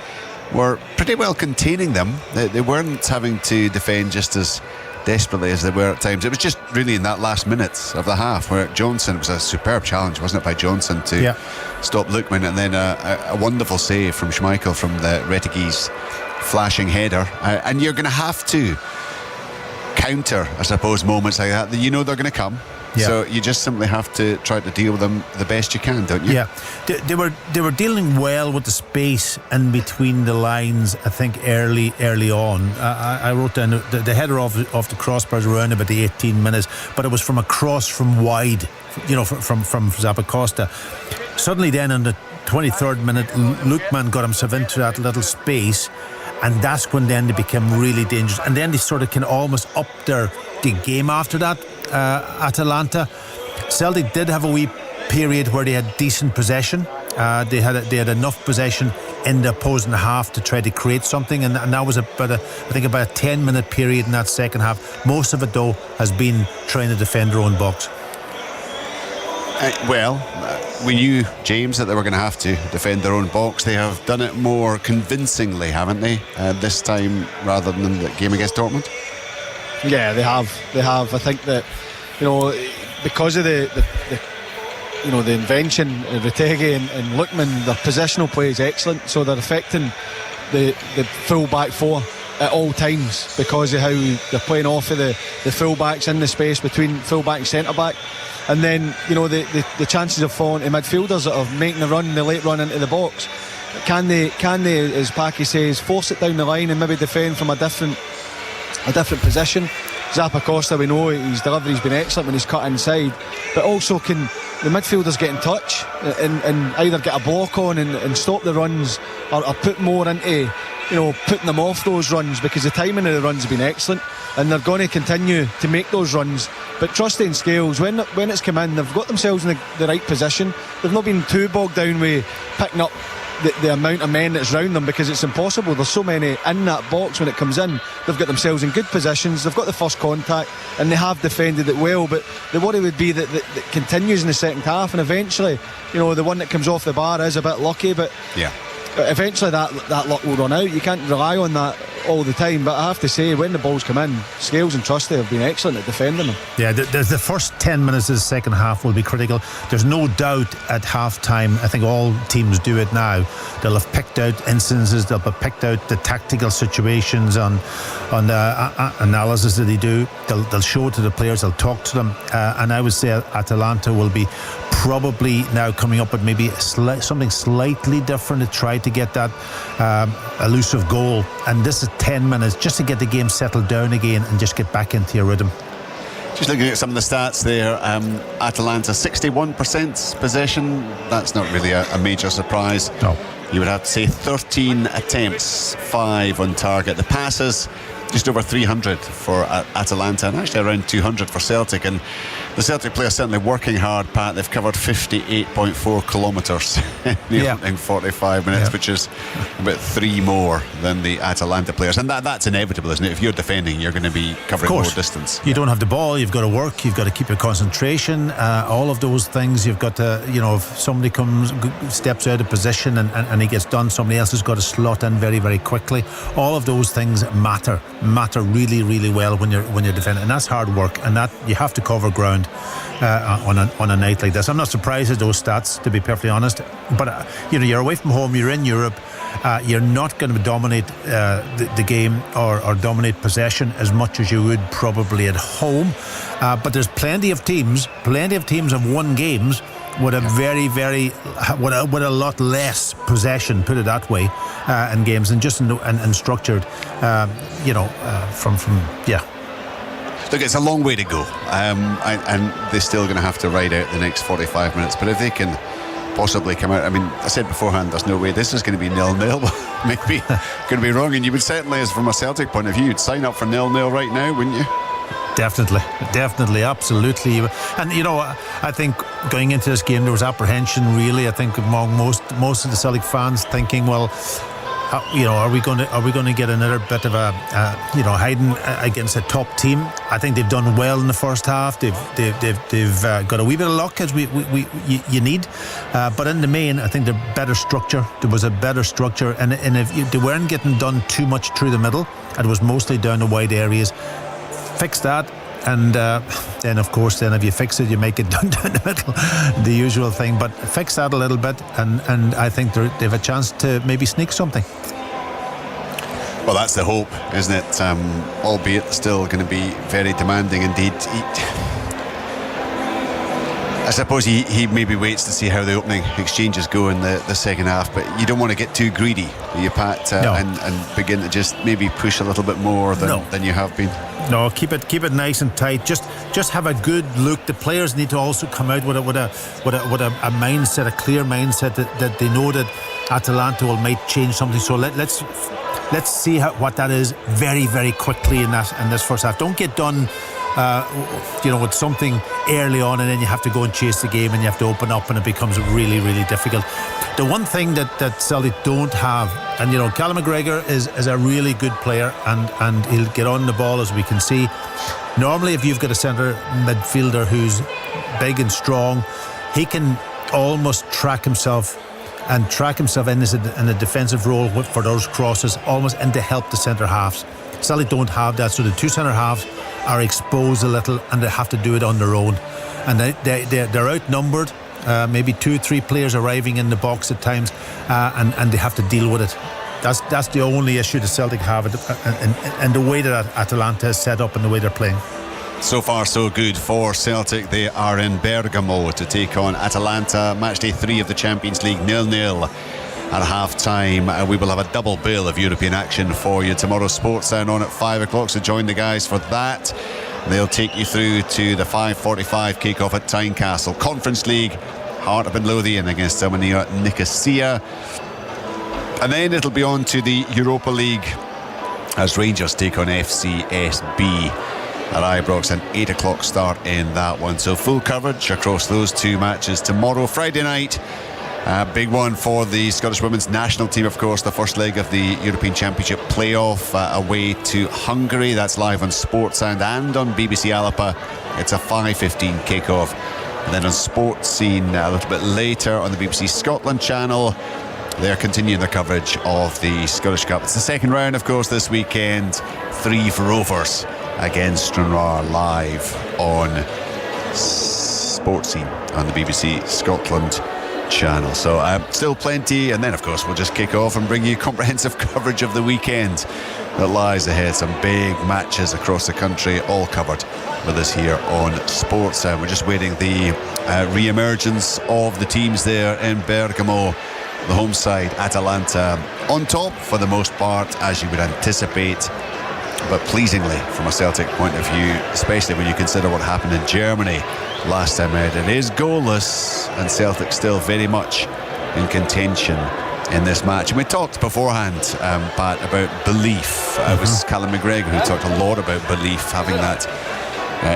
were pretty well containing them. They weren't having to defend just as desperately as they were at times. It was just really in that last minutes of the half where Johnson, it was a superb challenge, wasn't it, by Johnson to stop Lookman, and then a wonderful save from Schmeichel from the Rettigi's flashing header. And you're going to have to counter, I suppose, moments like that. You know they're going to come. So you just simply have to try to deal with them the best you can, don't you? Yeah, they were dealing well with the space in between the lines. I think early on. I wrote down the header off the crossbars around about the 18 minutes, but it was from a cross from wide, from Zappacosta. Suddenly, then in the 23rd minute, Lookman got himself into that little space. And that's when then they became really dangerous. And then they sort of can almost up the game after that. Atalanta, Celtic did have a wee period where they had decent possession. They had enough possession in the opposing half to try to create something, and that was about a 10-minute period in that second half. Most of it, though, has been trying to defend their own box. We knew, James, that they were going to have to defend their own box. They have done it more convincingly, haven't they, this time, rather than the game against Dortmund? Yeah, they have. I think that, because of the invention of Retegi and Lookman, their positional play is excellent, so they're affecting the full back four at all times because of how they're playing off of the full backs in the space between full back and centre back. And then, the chances of falling to midfielders that are making the late run into the box, can they, as Packy says, force it down the line and maybe defend from a different position? Zappacosta, we know his delivery's been excellent when he's cut inside, but also can the midfielders get in touch and either get a block on and stop the runs or put more into putting them off those runs, because the timing of the runs has been excellent and they're going to continue to make those runs. But trusting Scales, when it's come in, they've got themselves in the right position. They've not been too bogged down with picking up the amount of men that's round them, because it's impossible. There's so many in that box when it comes in. They've got themselves in good positions, they've got the first contact, and they have defended it well. But the worry would be that continues in the second half, and eventually, the one that comes off the bar is a bit lucky, but eventually that luck will run out. You can't rely on that all the time. But I have to say, when the balls come in, Scales and Trusty have been excellent at defending them. Yeah, the first 10 minutes of the second half will be critical. There's no doubt at half time, I think all teams do it now, they'll have picked out instances, they'll have picked out the tactical situations on the analysis that they do. They'll show it to the players, they'll talk to them, and I would say Atalanta will be probably now coming up with maybe something slightly different to try to get that elusive goal. And this is 10 minutes just to get the game settled down again and just get back into your rhythm. Just looking at some of the stats there, Atalanta 61% possession. That's not really a major surprise. No. You would have to say 13 attempts, 5 on target. The passes, just over 300 for Atalanta, and actually around 200 for Celtic. And the Celtic players certainly working hard, Pat. They've covered 58.4 kilometres in 45 minutes, which is about 3 more than the Atalanta players. And that's inevitable, isn't it? If you're defending, you're going to be covering more distance. You don't have the ball, you've got to work, you've got to keep your concentration, all of those things. You've got to, if somebody steps out of position and he gets done, somebody else has got to slot in very, very quickly. All of those things matter really, really well when you're defending, and that's hard work, and that you have to cover ground on a night like this. I'm not surprised at those stats, to be perfectly honest, but you're away from home, you're in Europe, you're not going to dominate the game or dominate possession as much as you would probably at home, but there's plenty of teams have won games with a with a lot less possession, put it that way, in games, and just and structured, Look, it's a long way to go, and they're still going to have to ride out the next 45 minutes. But if they can possibly come out, I mean, I said beforehand, there's no way this is going to be 0-0. Maybe going to be wrong, and you would certainly, as from a Celtic point of view, you'd sign up for 0-0 right now, wouldn't you? Definitely, absolutely. And I think going into this game there was apprehension, really, I think, among most of the Celtic fans, thinking, well, are we going to get another bit of a hiding against a top team? I think they've done well in the first half. They've got a wee bit of luck, as you need, but in the main, I think they're better structure. There was a better structure, and if they weren't getting done too much through the middle, it was mostly down the wide areas. Fix that, and then of course, if you fix it, you make it down the middle, the usual thing. But fix that a little bit, and I think they've a chance to maybe sneak something. Well, that's the hope, isn't it? Albeit still going to be very demanding indeed. I suppose he maybe waits to see how the opening exchanges go in the second half, but you don't want to get too greedy, you, Pat, and begin to just maybe push a little bit more than you have been. No, keep it nice and tight. Just have a good look. The players need to also come out with a mindset, a clear mindset that they know that Atalanta might change something. So let's see what that is very, very quickly in this first half. Don't get done with something early on, and then you have to go and chase the game, and you have to open up, and it becomes really, really difficult. The one thing that Celtic don't have, and Callum McGregor is a really good player, and he'll get on the ball, as we can see. Normally, if you've got a centre midfielder who's big and strong, he can almost track himself in a defensive role for those crosses, almost in to help the centre halves. Celtic don't have that, so the two centre halves are exposed a little, and they have to do it on their own, and they're outnumbered, maybe 2-3 players arriving in the box at times, and they have to deal with it. That's the only issue the Celtic have, and the way that Atalanta is set up and the way they're playing. So far so good for Celtic. They are in Bergamo to take on Atalanta. Matchday 3 of the Champions League, 0-0 at half time. We will have a double bill of European action for you tomorrow. Sports Sound on at 5 o'clock, so join the guys for that. They'll take you through to the 5:45 kick-off at Tynecastle. Conference League, Heart of Midlothian against Omonia Nicosia, and then it'll be on to the Europa League as Rangers take on FCSB at Ibrox, an 8 o'clock start in that one. So full coverage across those two matches tomorrow. Friday night, Big one for the Scottish women's national team, of course, the first leg of the European Championship playoff away to Hungary. That's live on Sportsound and on BBC Alapa. It's a 5:15 kickoff. And then on Sports Scene a little bit later on the BBC Scotland channel, they're continuing their coverage of the Scottish Cup. It's the second round, of course, this weekend. 3 for Rovers against Stranraer, live on Sports Scene on the BBC Scotland channel. So still plenty, and then of course we'll just kick off and bring you comprehensive coverage of the weekend that lies ahead. Some big matches across the country, all covered with us here on Sports. We're just waiting the re-emergence of the teams there in Bergamo. The home side, Atalanta, on top for the most part, as you would anticipate, but pleasingly from a Celtic point of view, especially when you consider what happened in Germany last time out. It is goalless, and Celtic still very much in contention in this match. And we talked beforehand, Pat, about belief. It was Callum McGregor who talked a lot about belief, having that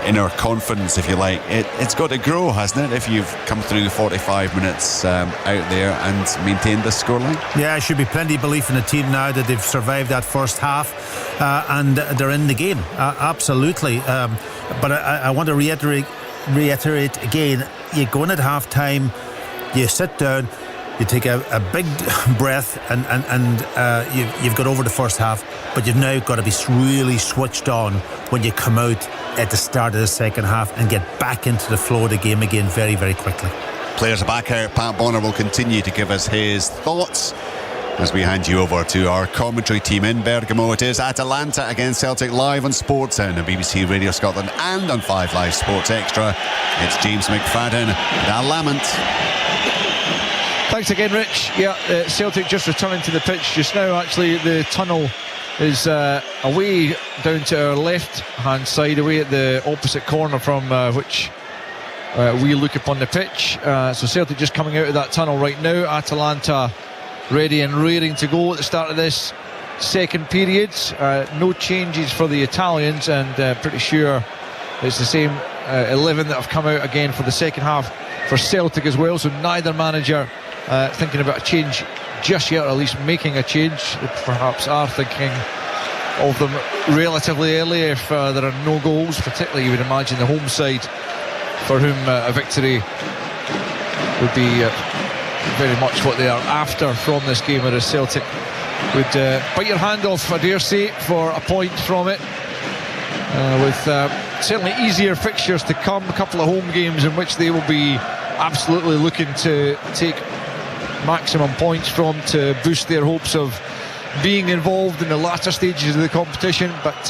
inner confidence, if you like. It's got to grow, hasn't it, if you've come through 45 minutes out there and maintained the scoreline? Yeah, there should be plenty of belief in the team now that they've survived that first half and they're in the game. Absolutely. But I want to reiterate again, you go in at half time, you sit down, you take a big breath, and you've got over the first half, but you've now got to be really switched on when you come out at the start of the second half and get back into the flow of the game again very, very quickly. Players are back here. Pat Bonner will continue to give us his thoughts as we hand you over to our commentary team in Bergamo. It is Atalanta against Celtic, live on Sportsound on BBC Radio Scotland and on 5 Live Sports Extra. It's James McFadden and Al Lamont. Thanks again, Rich. Yeah, Celtic just returning to the pitch just now. Actually, the tunnel is away down to our left-hand side, away at the opposite corner from which we look upon the pitch. So Celtic just coming out of that tunnel right now. Atalanta ready and raring to go at the start of this second period. No changes for the Italians, and pretty sure it's the same 11 that have come out again for the second half for Celtic as well. So neither manager thinking about a change just yet, or at least making a change. They perhaps are thinking of them relatively early if there are no goals, particularly you would imagine the home side, for whom a victory would be very much what they are after from this game, whereas Celtic would bite your hand off, I dare say, for a point from it, with certainly easier fixtures to come, a couple of home games in which they will be absolutely looking to take maximum points from, to boost their hopes of being involved in the latter stages of the competition. But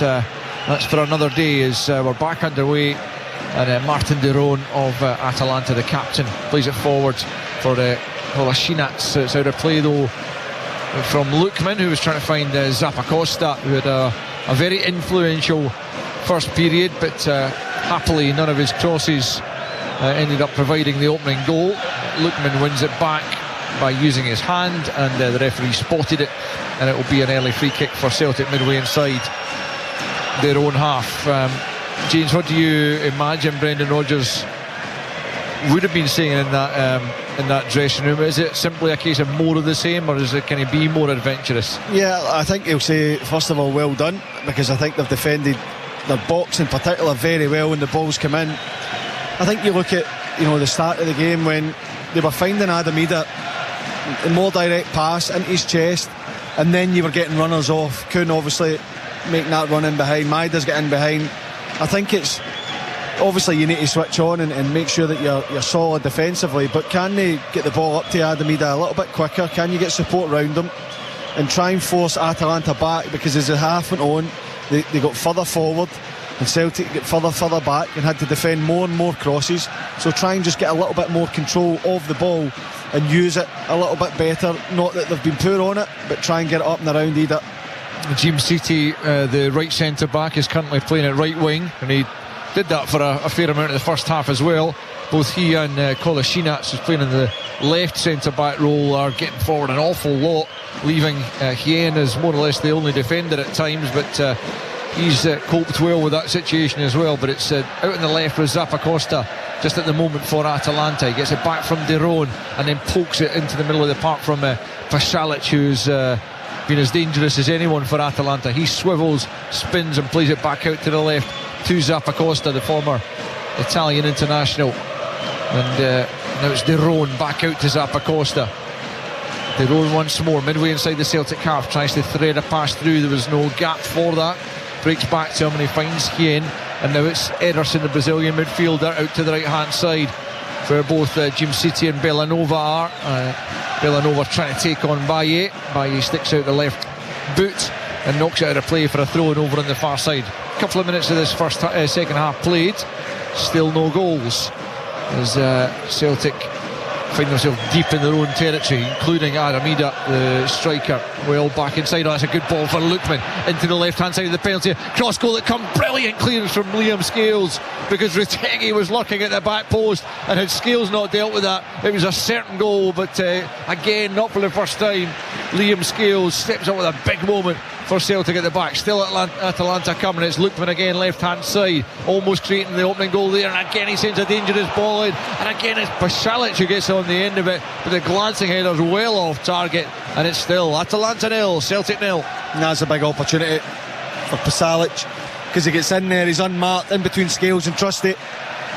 that's for another day, as we're back underway, and Martin de Roon of Atalanta, the captain, plays it forward for Kolasinac. It's out of play though from Lookman, who was trying to find Zappacosta, who had a very influential first period, but happily none of his crosses ended up providing the opening goal. Lookman wins it back by using his hand, and the referee spotted it, and it will be an early free kick for Celtic midway inside their own half. James, what do you imagine Brendan Rodgers would have been saying in that dressing room? Is it simply a case of more of the same, or can he be more adventurous? Yeah, I think he'll say, first of all, well done, because I think they've defended their box in particular very well when the balls come in. I think you look at the start of the game when they were finding Adam Ida, a more direct pass into his chest, and then you were getting runners off. Kuhn obviously making that run in behind, Maida's getting behind. I think it's obviously you need to switch on and make sure that you're solid defensively, but can they get the ball up to Adam Ida a little bit quicker? Can you get support around them and try and force Atalanta back? Because as the half went on, they got further forward, and Celtic got further back and had to defend more and more crosses. So try and just get a little bit more control of the ball and use it a little bit better. Not that they've been poor on it, but try and get it up and around Ida. James City, the right centre back, is currently playing at right wing, and he did that for a fair amount of the first half as well. Both he and Kolasinac, who's playing in the left centre back role, are getting forward an awful lot, leaving Hien as more or less the only defender at times, but he's coped well with that situation as well. But it's out on the left with Zappacosta just at the moment for Atalanta. He gets it back from De Roon and then pokes it into the middle of the park from Pasalic, who's been as dangerous as anyone for Atalanta. He swivels, spins and plays it back out to the left to Zappacosta, the former Italian international. And now it's De Roon back out to Zappacosta. De Roon once more, midway inside the Celtic half, tries to thread a pass through. There was no gap for that. Breaks back to him and he finds Hien. And now it's Ederson, the Brazilian midfielder, out to the right hand side, where both Jim City and Bellanova are. Bellanova trying to take on Baye. Baye sticks out the left boot and knocks it out of play for a throw-in over on the far side. A couple of minutes of this second half played, still no goals, as Celtic find themselves deep in their own territory, including Aramida, the striker, well back inside. That's a good ball for Lookman into the left hand side of the penalty. Cross goal that come, brilliant clearance from Liam Scales, because Retegui was lurking at the back post, and had Scales not dealt with that, it was a certain goal. But again, not for the first time, Liam Scales steps up with a big moment for Celtic at the back. Still Atalanta coming. It's Lookman again, left hand side, almost creating the opening goal there, and again he sends a dangerous ball in, and again it's Pasalic who gets on the end of it, but the glancing header's well off target, and it's still Atalanta 0, Celtic 0. And that's a big opportunity for Pasalic, because he gets in there, he's unmarked in between Scales and Trusty,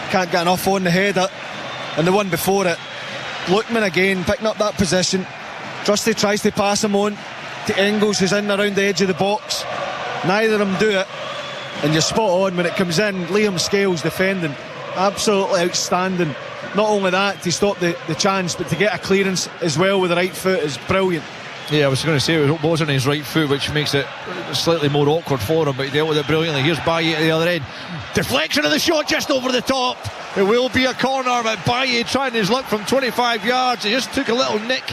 can't get enough on the header. And the one before it, Lookman again picking up that position. Trusty tries to pass him on to Engels, who's in around the edge of the box. Neither of them do it, and you're spot on when it comes in. Liam Scales defending, absolutely outstanding. Not only that, to stop the chance, but to get a clearance as well with the right foot is brilliant. Yeah, I was going to say it was on his right foot, which makes it slightly more awkward for him, but he dealt with it brilliantly. Here's Baye at the other end, deflection of the shot just over the top. It will be a corner, but Baye trying his luck from 25 yards. He just took a little nick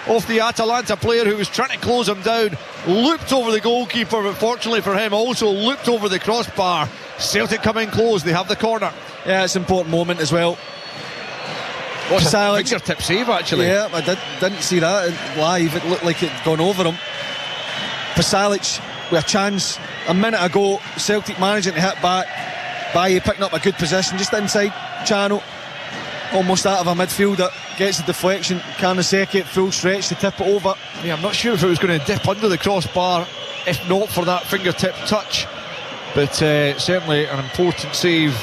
off the Atalanta player who was trying to close him down, looped over the goalkeeper, but fortunately for him also looped over the crossbar. Celtic come in close, they have the corner. Yeah, it's an important moment as well. What's a fingertip save actually? Yeah, I didn't see that live. It looked like it'd gone over him. Pasalic with a chance a minute ago, Celtic managing to hit back. Baye picking up a good position just inside channel, almost out of a midfielder, gets the deflection. Karnaseki at full stretch to tip it over. Yeah, I'm not sure if it was going to dip under the crossbar if not for that fingertip touch, but certainly an important save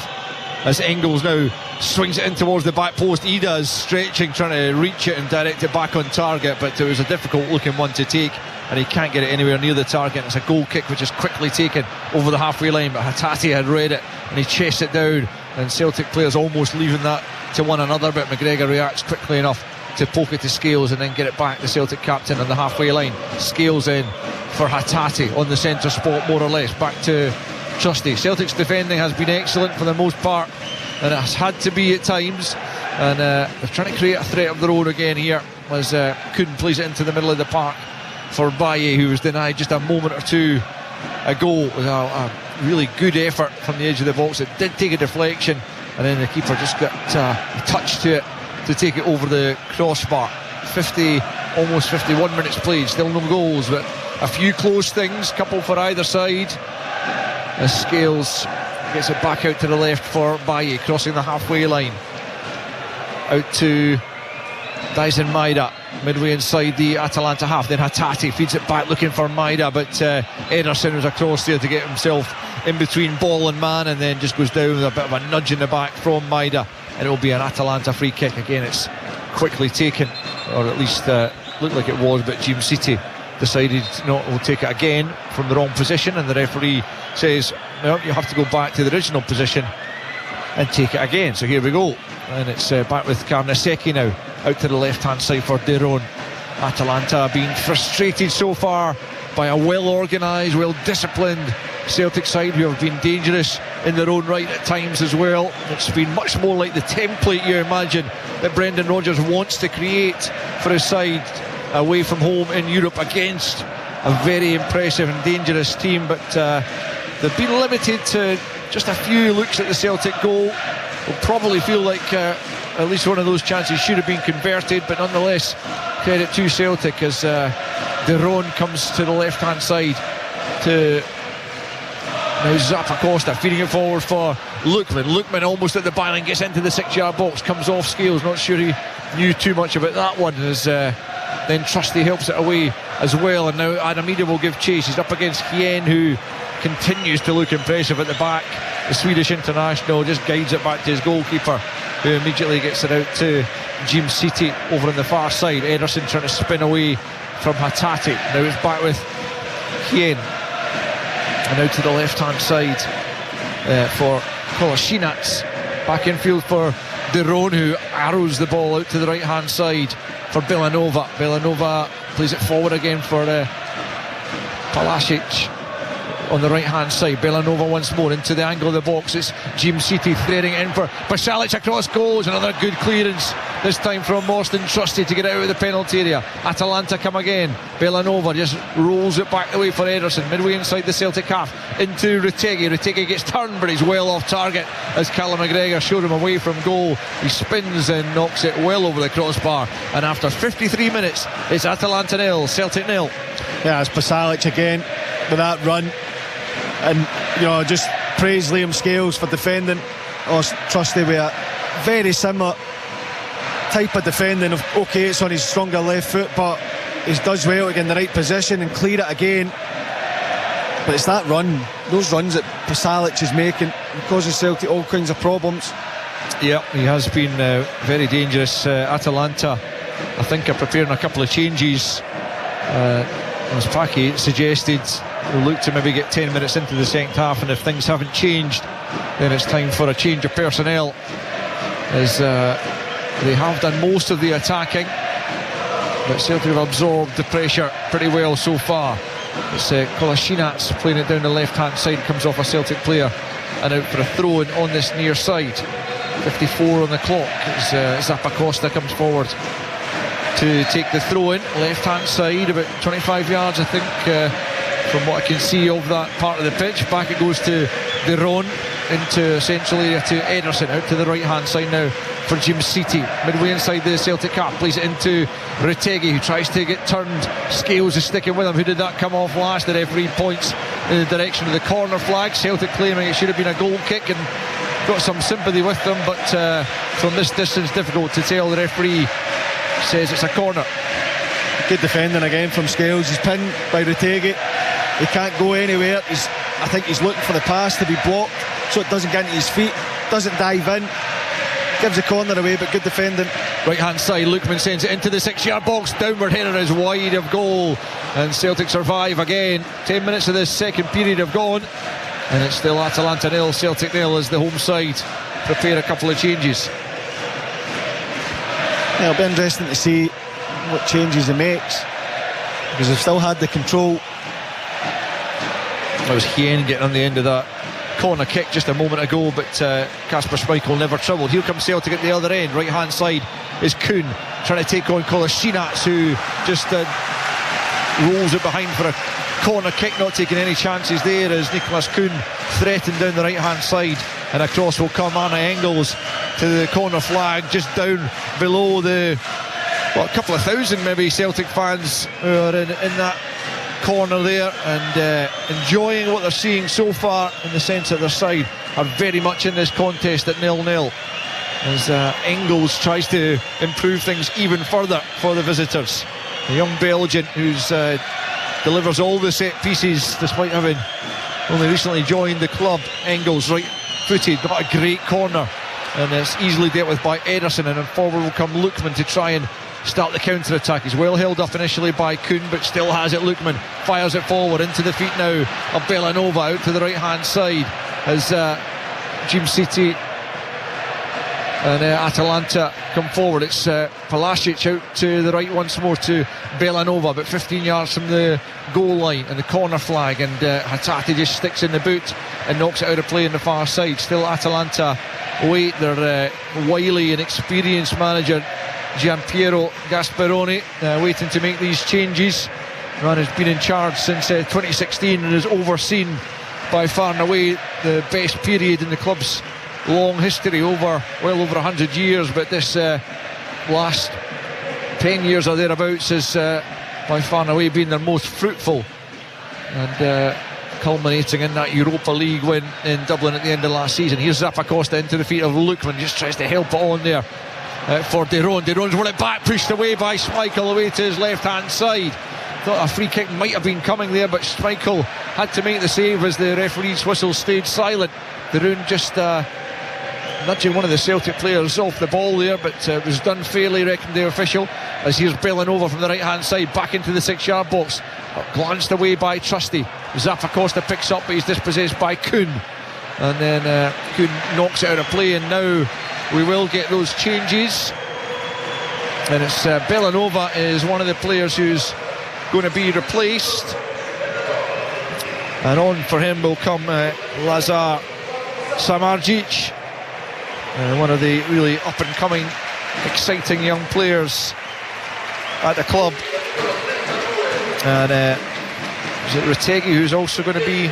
as Engels now swings it in towards the back post. He does, stretching, trying to reach it and direct it back on target, but it was a difficult looking one to take, and he can't get it anywhere near the target. It's a goal kick which is quickly taken over the halfway line, but Hatate had read it and he chased it down, and Celtic players almost leaving that to one another, but McGregor reacts quickly enough to poke it to Scales and then get it back. The Celtic captain on the halfway line, Scales in for Hatate on the centre spot, more or less, back to Trusty. Celtic's defending has been excellent for the most part, and it has had to be at times, and they're trying to create a threat of their own again here, as couldn't place it into the middle of the park for Baye, who was denied just a moment or two ago. It was a really good effort from the edge of the box. It did take a deflection, and then the keeper just got a touch to it to take it over the crossbar. Almost 51 minutes played, still no goals, but a few close things, couple for either side, as Scales gets it back out to the left for Baye, crossing the halfway line out to Dyson Maida, midway inside the Atalanta half. Then Hatate feeds it back looking for Maida, but Ederson was across there to get himself in between ball and man, and then just goes down with a bit of a nudge in the back from Maida, and it will be an Atalanta free kick. Again, it's quickly taken, or at least looked like it was, but Jim City decided not to take it again from the wrong position, and the referee says no, you have to go back to the original position and take it again. So here we go, and it's back with Karnaseki now out to the left hand side for De Roon. Atalanta being frustrated so far by a well organised, well disciplined Celtic side who have been dangerous in their own right at times as well. It's been much more like the template you imagine that Brendan Rodgers wants to create for his side away from home in Europe against a very impressive and dangerous team, but they've been limited to just a few looks at the Celtic goal. Will probably feel like at least one of those chances should have been converted, but nonetheless credit to Celtic as De Roon comes to the left hand side to Now Zappacosta feeding it forward for Lookman. Lookman almost at the byline, gets into the 6-yard box, comes off scales. Not sure he knew too much about that one, as then Trusty helps it away as well. And now Adamida will give chase. He's up against Hien, who continues to look impressive at the back. The Swedish international just guides it back to his goalkeeper, who immediately gets it out to Jim City over on the far side. Ederson trying to spin away from Hatate. Now it's back with Hien, and out to the left hand side for Kolasinac. Back in field for De Roon, who arrows the ball out to the right hand side for Belanova. Belanova plays it forward again for Palasic on the right hand side. Belanova once more into the angle of the box. It's Jim City threading it in for Pasalic across goals. Another good clearance, this time from Morstan Trusty to get out of the penalty area. Atalanta come again. Belanova just rolls it back the way for Ederson, midway inside the Celtic half into Retegi. Retegi gets turned, but he's well off target as Callum McGregor showed him away from goal. He spins and knocks it well over the crossbar, and after 53 minutes it's Atalanta 0, Celtic 0. Yeah, it's Pasalic again with that run. And just praise Liam Scales for defending Trusty with a very similar type of defending. Okay, it's on his stronger left foot, but he does well to get in the right position and clear it again. But it's that run, those runs that Pasalic is making, causing Celtic all kinds of problems. Yeah, he has been very dangerous. Atalanta, I think, are preparing a couple of changes. As Paki suggested, we'll look to maybe get 10 minutes into the second half, and if things haven't changed, then it's time for a change of personnel, as they have done most of the attacking, but Celtic have absorbed the pressure pretty well so far. It's Kolasinac playing it down the left hand side, comes off a Celtic player and out for a throw in on this near side. 54 on the clock as Zappacosta comes forward to take the throw in, left hand side, about 25 yards I think from what I can see of that part of the pitch. Back it goes to De Roon into central area to Ederson, out to the right hand side now for Jim City, midway inside the Celtic half, plays it into Retegi, who tries to get turned. Scales is sticking with him. Who did that come off last? The referee points in the direction of the corner flag. Celtic claiming it should have been a goal kick, and got some sympathy with them, but from this distance difficult to tell. The referee says it's a corner. Good defending again from Scales. He's pinned by Retegi. He can't go anywhere. I think he's looking for the pass to be blocked so it doesn't get into his feet, doesn't dive in, gives the corner away, but good defending. Right hand side, Lookman sends it into the 6-yard box. Downward header is wide of goal, and Celtic survive again. 10 minutes of this second period have gone, and it's still Atalanta 0, Celtic 0 as the home side prepare a couple of changes. Yeah, it'll be interesting to see what changes he makes, because they've still had the control. That was Hien getting on the end of that corner kick just a moment ago, but Kasper Schmeichel never troubled. Here comes Celtic at the other end. Right hand side is Kuhn trying to take on Kolasinac, who just rolls it behind for a corner kick, not taking any chances there as Nicholas Kuhn threatened down the right hand side, and across will come Anna Engels to the corner flag, just down below the a couple of thousand maybe Celtic fans who are in that corner there, and enjoying what they're seeing so far, in the sense that their side are very much in this contest at 0-0, as Engels tries to improve things even further for the visitors. The young Belgian who's delivers all the set pieces despite having only recently joined the club. Engels, right footed, got a great corner, and it's easily dealt with by Ederson, and then forward will come Lookman to try and start the counter-attack. He's well held up initially by Kuhn, but still has it. Lookman fires it forward into the feet now of Belanova, out to the right hand side as Jim City and Atalanta come forward. It's Palasic out to the right once more to Belanova, about 15 yards from the goal line and the corner flag, and Hatate just sticks in the boot and knocks it out of play on the far side. Still Atalanta wait. Their wily and experienced manager Gianpiero Gasperoni waiting to make these changes. Man has been in charge since 2016 and has overseen by far and away the best period in the club's long history, well over 100 years, but this last 10 years or thereabouts has by far and away been their most fruitful, and culminating in that Europa League win in Dublin at the end of last season. Here's Zappacosta into the feet of Lookman, just tries to help it on there for De Roon. De Roon's won it back, pushed away by Schmeichel away to his left hand side. Thought a free kick might have been coming there, but Schmeichel had to make the save as the referee's whistle stayed silent. De Roon just nudging one of the Celtic players off the ball there, but it was done fairly, reckoned the official, as here's Bellin over from the right hand side back into the 6-yard box, glanced away by Trusty. Zappacosta picks up, but he's dispossessed by Kuhn, and then Kuhn knocks it out of play, and now we will get those changes, and it's Bellanova is one of the players who's going to be replaced, and on for him will come Lazar Samardzic, one of the really up-and-coming, exciting young players at the club. And is it Retegi who's also going to be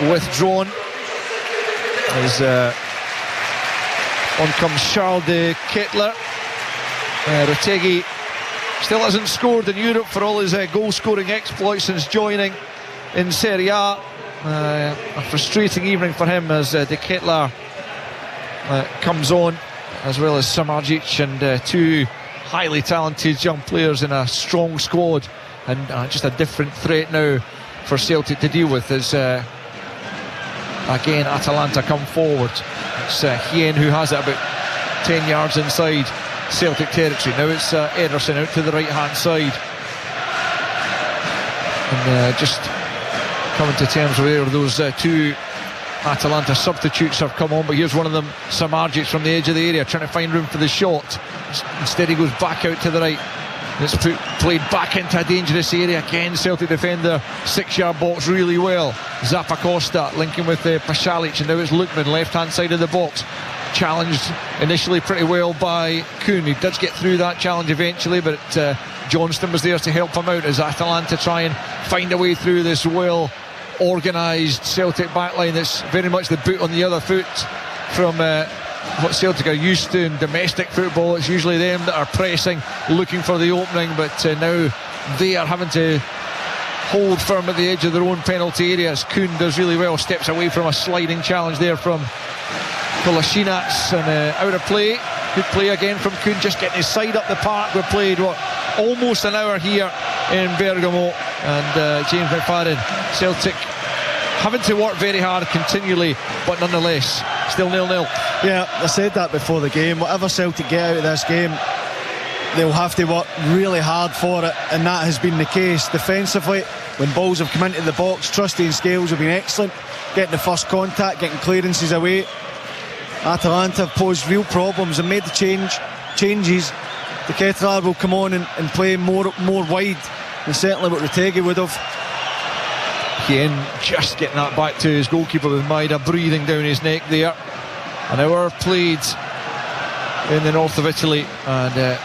withdrawn? As on comes Charles de Ketelaere. Retegi still hasn't scored in Europe for all his goal-scoring exploits since joining in Serie A. A frustrating evening for him as de Ketelaere comes on, as well as Samardzic, and two highly talented young players in a strong squad, and just a different threat now for Celtic to deal with as again Atalanta come forward. It's Hien who has it about 10 yards inside Celtic territory. Now it's Ederson out to the right hand side, and just coming to terms with where those two Atalanta substitutes have come on, but here's one of them, Samardzic, from the edge of the area trying to find room for the shot. Instead he goes back out to the right. It's played back into a dangerous area. Again, Celtic defend their 6-yard box really well. Zappacosta linking with Pasalic, and now it's Lookman, left hand side of the box. Challenged initially pretty well by Kuhn. He does get through that challenge eventually, but Johnston was there to help him out as Atalanta try and find a way through this well organised Celtic backline that's very much the boot on the other foot from what Celtic are used to in domestic football. It's usually them that are pressing, looking for the opening, but now they are having to hold firm at the edge of their own penalty areas. Kuhn does really well, steps away from a sliding challenge there from Kolasinac, and out of play. Good play again from Kuhn, just getting his side up the park. We've played almost an hour here in Bergamo, and James McFadden, Celtic having to work very hard continually, but nonetheless still 0-0. Yeah, I said that before the game. Whatever Celtic get out of this game, they'll have to work really hard for it, and that has been the case. Defensively, when balls have come into the box, Trusty and Scales have been excellent, getting the first contact, getting clearances away. Atalanta have posed real problems and made the changes. De Ketelaere will come on and play more wide than certainly what Retegi would have. Again, just getting that back to his goalkeeper with Maida breathing down his neck there. An hour played in the north of Italy, and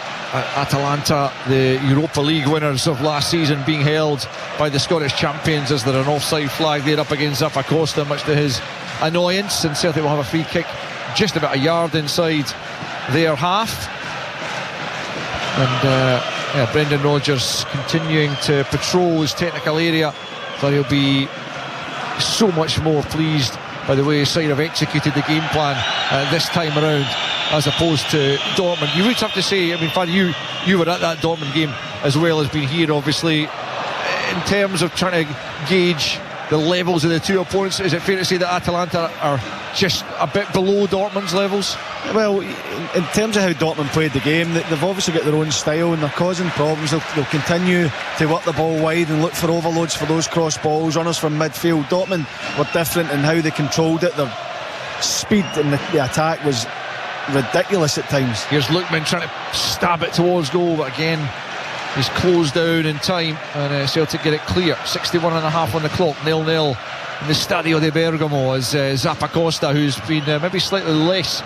Atalanta, the Europa League winners of last season, being held by the Scottish champions as they're an offside flag there up against Zappacosta, much to his annoyance, and Celtic will have a free kick just about a yard inside their half. And Brendan Rodgers continuing to patrol his technical area. Thought he'll be so much more pleased by the way his side have executed the game plan this time around, as opposed to Dortmund. You would have to say, I mean, Paddy, you were at that Dortmund game as well as being here, obviously. In terms of trying to gauge the levels of the two opponents, is it fair to say that Atalanta are just a bit below Dortmund's levels? Well, in terms of how Dortmund played the game, they've obviously got their own style and they're causing problems. They'll continue to work the ball wide and look for overloads for those cross balls, runners from midfield. Dortmund were different in how they controlled it. Their speed in the attack was ridiculous at times. Here's Lookman trying to stab it towards goal, but again he's closed down in time, and Celtic get it clear. 61.5 on the clock, 0-0 in the Stadio de Bergamo, as Zappacosta, who's been maybe slightly less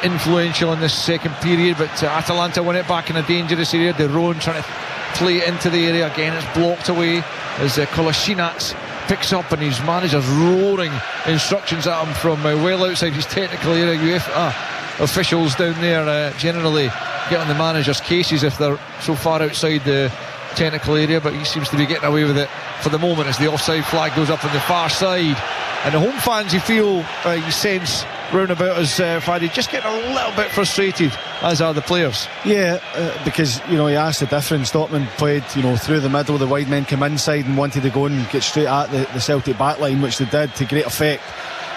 influential in this second period, but Atalanta win it back in a dangerous area. De Roon trying to play it into the area, again it's blocked away as Kolasinac picks up, and his manager's roaring instructions at him from well outside his technical area. UEFA officials down there generally get on the manager's cases if they're so far outside the technical area, but he seems to be getting away with it for the moment as the offside flag goes up on the far side. And the home fans, you feel, you sense round about us, Faddy, just getting a little bit frustrated, as are the players. Yeah, because, you asked the difference. Dortmund played, through the middle. The wide men come inside and wanted to go and get straight at the Celtic backline, which they did to great effect.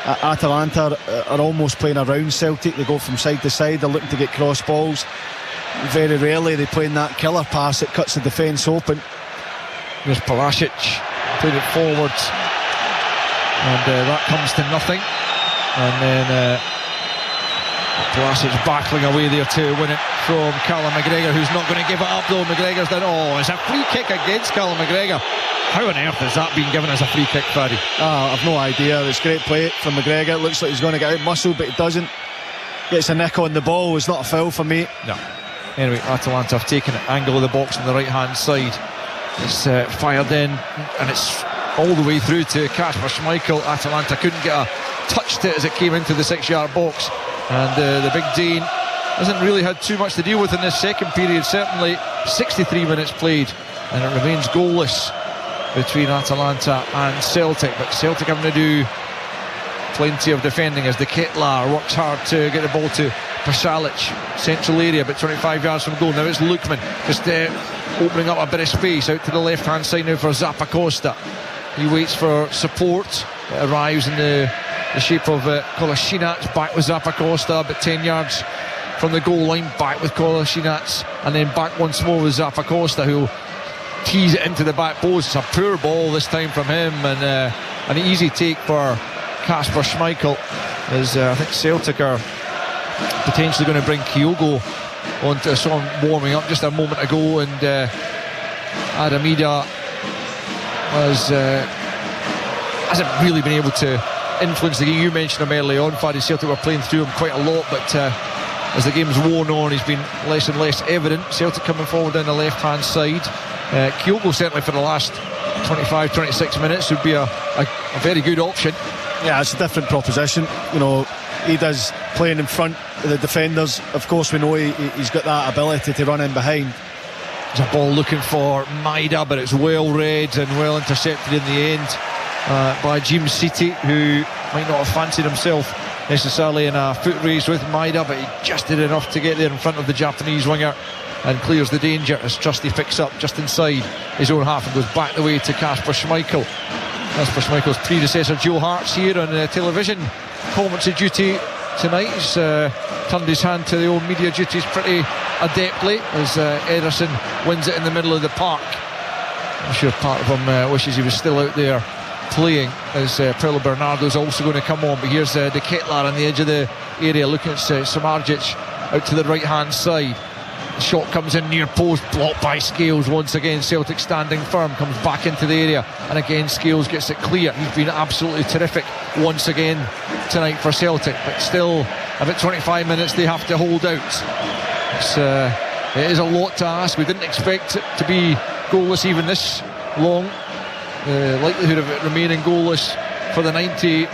Atalanta are almost playing around Celtic. They go from side to side. They're looking to get cross balls. Very rarely they play in that killer pass that cuts the defence open. There's Palasic, played it forward, and that comes to nothing. And then Palasic battling away there to win it from Callum McGregor, who's not going to give it up though. McGregor's done. It's a free kick against Callum McGregor. How on earth has that been given as a free kick, Faddy? I've no idea. It's great play from McGregor. It looks like he's going to get out muscle, but he doesn't. Gets a nick on the ball. It's not a foul for me. No. Anyway, Atalanta have taken an angle of the box on the right hand side. It's fired in, and it's all the way through to Kasper Schmeichel. Atalanta couldn't get a touch to it as it came into the 6-yard box, and the big Dane hasn't really had too much to deal with in this second period. Certainly 63 minutes played, and it remains goalless between Atalanta and Celtic, but Celtic having to do plenty of defending as the Ketelaar works hard to get the ball to Pasalic, central area, but 25 yards from goal. Now it's Lukman just opening up a bit of space out to the left hand side now for Zappacosta. He waits for support. It arrives in the shape of Kolasinac. Back with Zappacosta, but 10 yards from the goal line. Back with Kolasinac, and then back once more with Zappacosta, who'll tease it into the back post. It's a poor ball this time from him, and an easy take for Kasper Schmeichel, as I think Celtic are potentially going to bring Kyogo onto. I saw him warming up just a moment ago, and Adamida hasn't really been able to influence the game. You mentioned him early on, Faddy. Celtic were playing through him quite a lot, but as the game's worn on, he's been less and less evident. Celtic coming forward down the left hand side. Kyogo certainly for the last 25-26 minutes would be a very good option. Yeah, it's a different proposition. He does playing in front of the defenders. Of course, we know he's got that ability to run in behind. There's a ball looking for Maida, but it's well read and well intercepted in the end by Jim City, who might not have fancied himself necessarily in a foot race with Maida, but he just did enough to get there in front of the Japanese winger and clears the danger as Trusty picks up just inside his own half and goes back the way to Kasper Schmeichel. Kasper Schmeichel's predecessor Joe Hart's here on television commentary duty tonight. He's turned his hand to the old media duties pretty adeptly as Ederson wins it in the middle of the park. I'm sure part of him wishes he was still out there playing, as Paulo Bernardo's also going to come on. But here's De Ketelaar on the edge of the area looking at Samardzic out to the right hand side. The shot comes in near post, blocked by Scales once again. Celtic standing firm, comes back into the area, and again Scales gets it clear. He's been absolutely terrific once again tonight for Celtic, but still about 25 minutes they have to hold out. It is a lot to ask. We didn't expect it to be goalless even this long. The likelihood of it remaining goalless for the 90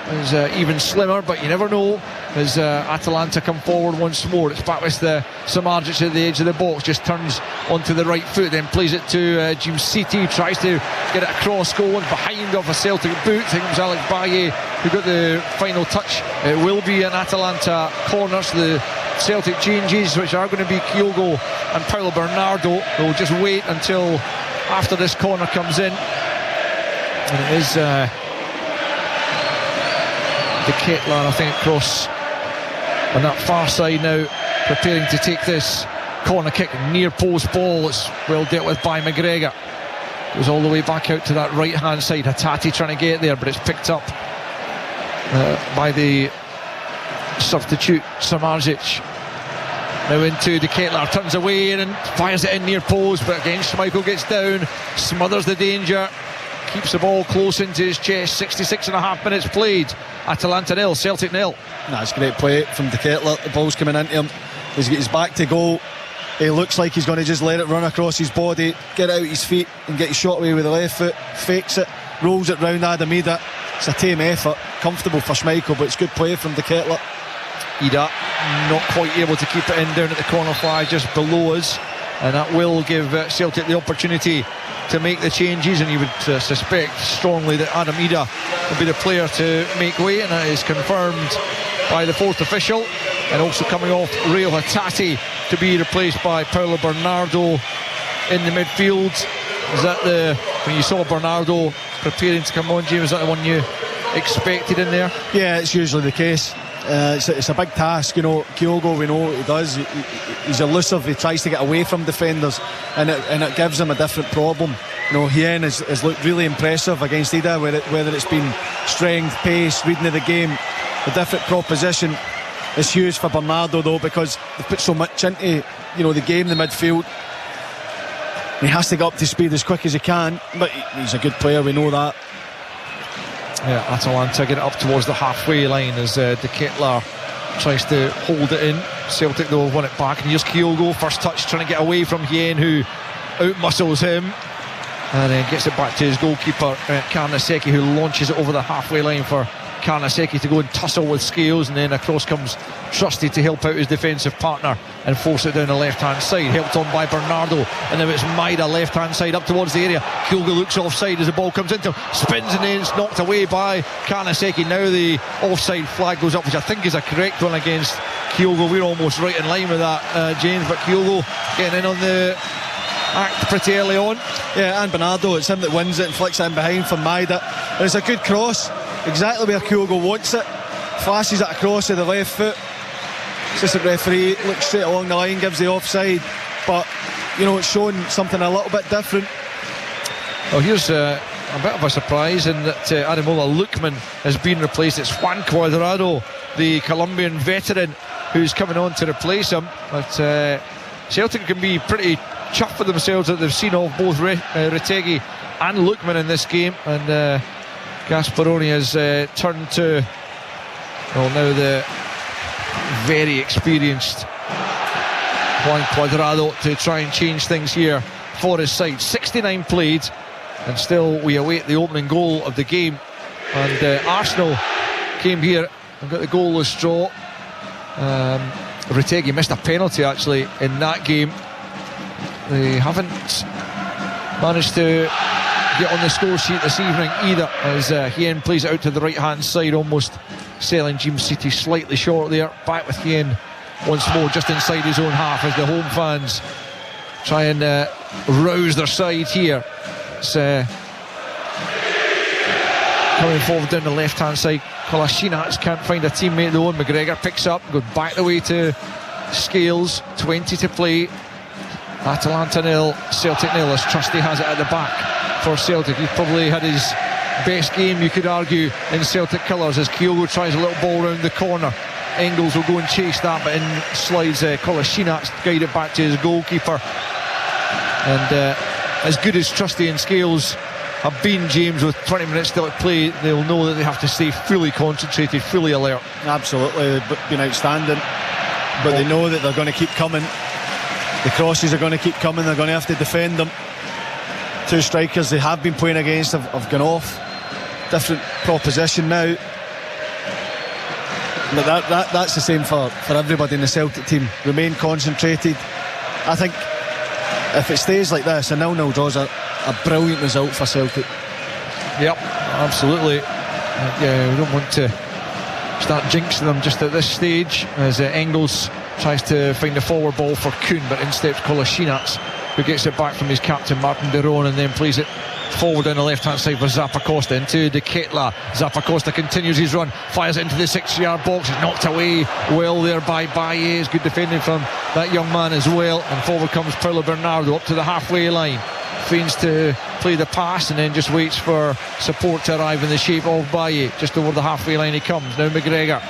is even slimmer, but you never know as Atalanta come forward once more. It's back with the Samardzic at the edge of the box, just turns onto the right foot, then plays it to Jim City, tries to get it across goal, and behind off a Celtic boot. I think it was Alex Baye who got the final touch. It will be an Atalanta corner, so the Celtic changes, which are going to be Kyogo and Paulo Bernardo. They'll just wait until after this corner comes in, and it is De Ketelaar, I think, across on that far side now, preparing to take this corner kick. Near post ball, it's well dealt with by McGregor. Goes all the way back out to that right hand side. Hatate trying to get there, but it's picked up by the substitute Samardzic. Now into De Ketelaar, turns away and fires it in near post, but again Schmeichel gets down, smothers the danger, keeps the ball close into his chest. 66.5 minutes played. Atalanta 0, Celtic 0. That's great play from De Ketelaar. The ball's coming into him. He's got his back to goal. He looks like he's going to just let it run across his body, get out his feet and get his shot away with the left foot. Fakes it, rolls it round Adamida. It's a tame effort, comfortable for Schmeichel, but it's good play from De Ketelaar. Ida not quite able to keep it in down at the corner flag just below us. and that will give Celtic the opportunity to make the changes, and you would suspect strongly that Adam Ida will be the player to make way, and that is confirmed by the fourth official. And also coming off, Rio Hatate to be replaced by Paulo Bernardo in the midfield. Is that when you saw Bernardo preparing to come on, James, is that the one you expected in there? Yeah, it's usually the case. It's a big task, you know. Kyogo, we know what he does. He's elusive. He tries to get away from defenders, and it gives him a different problem. You know, Hien has looked really impressive against Ida, whether it's been strength, pace, reading of the game. A different proposition is huge for Bernardo, though, because they've put so much into, you know, the game, the midfield. He has to get up to speed as quick as he can, but he's a good player, we know that. Yeah, Atalanta get it up towards the halfway line as De Ketelaere tries to hold it in. Celtic, though, won it back, and here's Kyogo, first touch, trying to get away from Hien, who outmuscles him, and then gets it back to his goalkeeper, Karnaseki, who launches it over the halfway line for Karnaseki to go and tussle with Scales, and then across comes Trusty to help out his defensive partner and force it down the left hand side, helped on by Bernardo, and now it's Maida left hand side up towards the area. Kyogo looks offside as the ball comes into him, spins, and then it's knocked away by Karnaseki. Now the offside flag goes up, which I think is a correct one against Kyogo. We're almost right in line with that, James, but Kyogo getting in on the act pretty early on. Yeah, and Bernardo, it's him that wins it and flicks it in behind for Maida, and it's a good cross, exactly where Kyogo wants it. Flashes it across with the left foot. Assistant referee looks straight along the line, gives the offside, but you know, it's showing something a little bit different. Well, here's a bit of a surprise in that Ademola Lookman has been replaced. It's Juan Cuadrado, the Colombian veteran, who's coming on to replace him. But Celtic can be pretty chuffed with themselves that they've seen off both Retegui and Lookman in this game, and Gasparoni has turned to, well, now the very experienced Juan Cuadrado to try and change things here for his side. 69 played, and still we await the opening goal of the game, and Arsenal came here and got the goalless draw. Retegui missed a penalty actually in that game. They haven't managed to get on the score sheet this evening either, as Hien plays it out to the right hand side, almost selling Jim City slightly short there. Back with Hien once more just inside his own half as the home fans try and rouse their side here. It's coming forward down the left hand side. Kolasinac can't find a teammate though, and McGregor picks up, goes back the way to Scales. 20 to play. Atalanta 0, Celtic 0, as Trusty has it at the back for Celtic. He's probably had his best game, you could argue, in Celtic colours, as Kyogo tries a little ball round the corner. Engels will go and chase that, but in slides Kolasinac, guide it back to his goalkeeper. And as good as Trusty and Scales have been, James, with 20 minutes still at play, they'll know that they have to stay fully concentrated, fully alert. Absolutely, they've been outstanding, but they know that they're going to keep coming. The crosses are going to keep coming, they're going to have to defend them. Two strikers they have been playing against have gone off. Different proposition now, but that's the same for everybody in the Celtic team. Remain concentrated. I think if it stays like this, a 0-0 draws a brilliant result for Celtic. Yep, absolutely. Yeah, we don't want to start jinxing them just at this stage, as Engels tries to find a forward ball for Kuhn, but in steps Kolasinac, who gets it back from his captain Martin de Roon, and then plays it forward down the left hand side for Zappacosta into De Ketelaere. Zappacosta continues his run, fires it into the 6-yard box, is knocked away well there by Baez. Good defending from that young man as well, and forward comes Paulo Bernardo up to the halfway line, feigns to play the pass and then just waits for support to arrive in the shape of Baez. Just over the halfway line he comes. Now McGregor,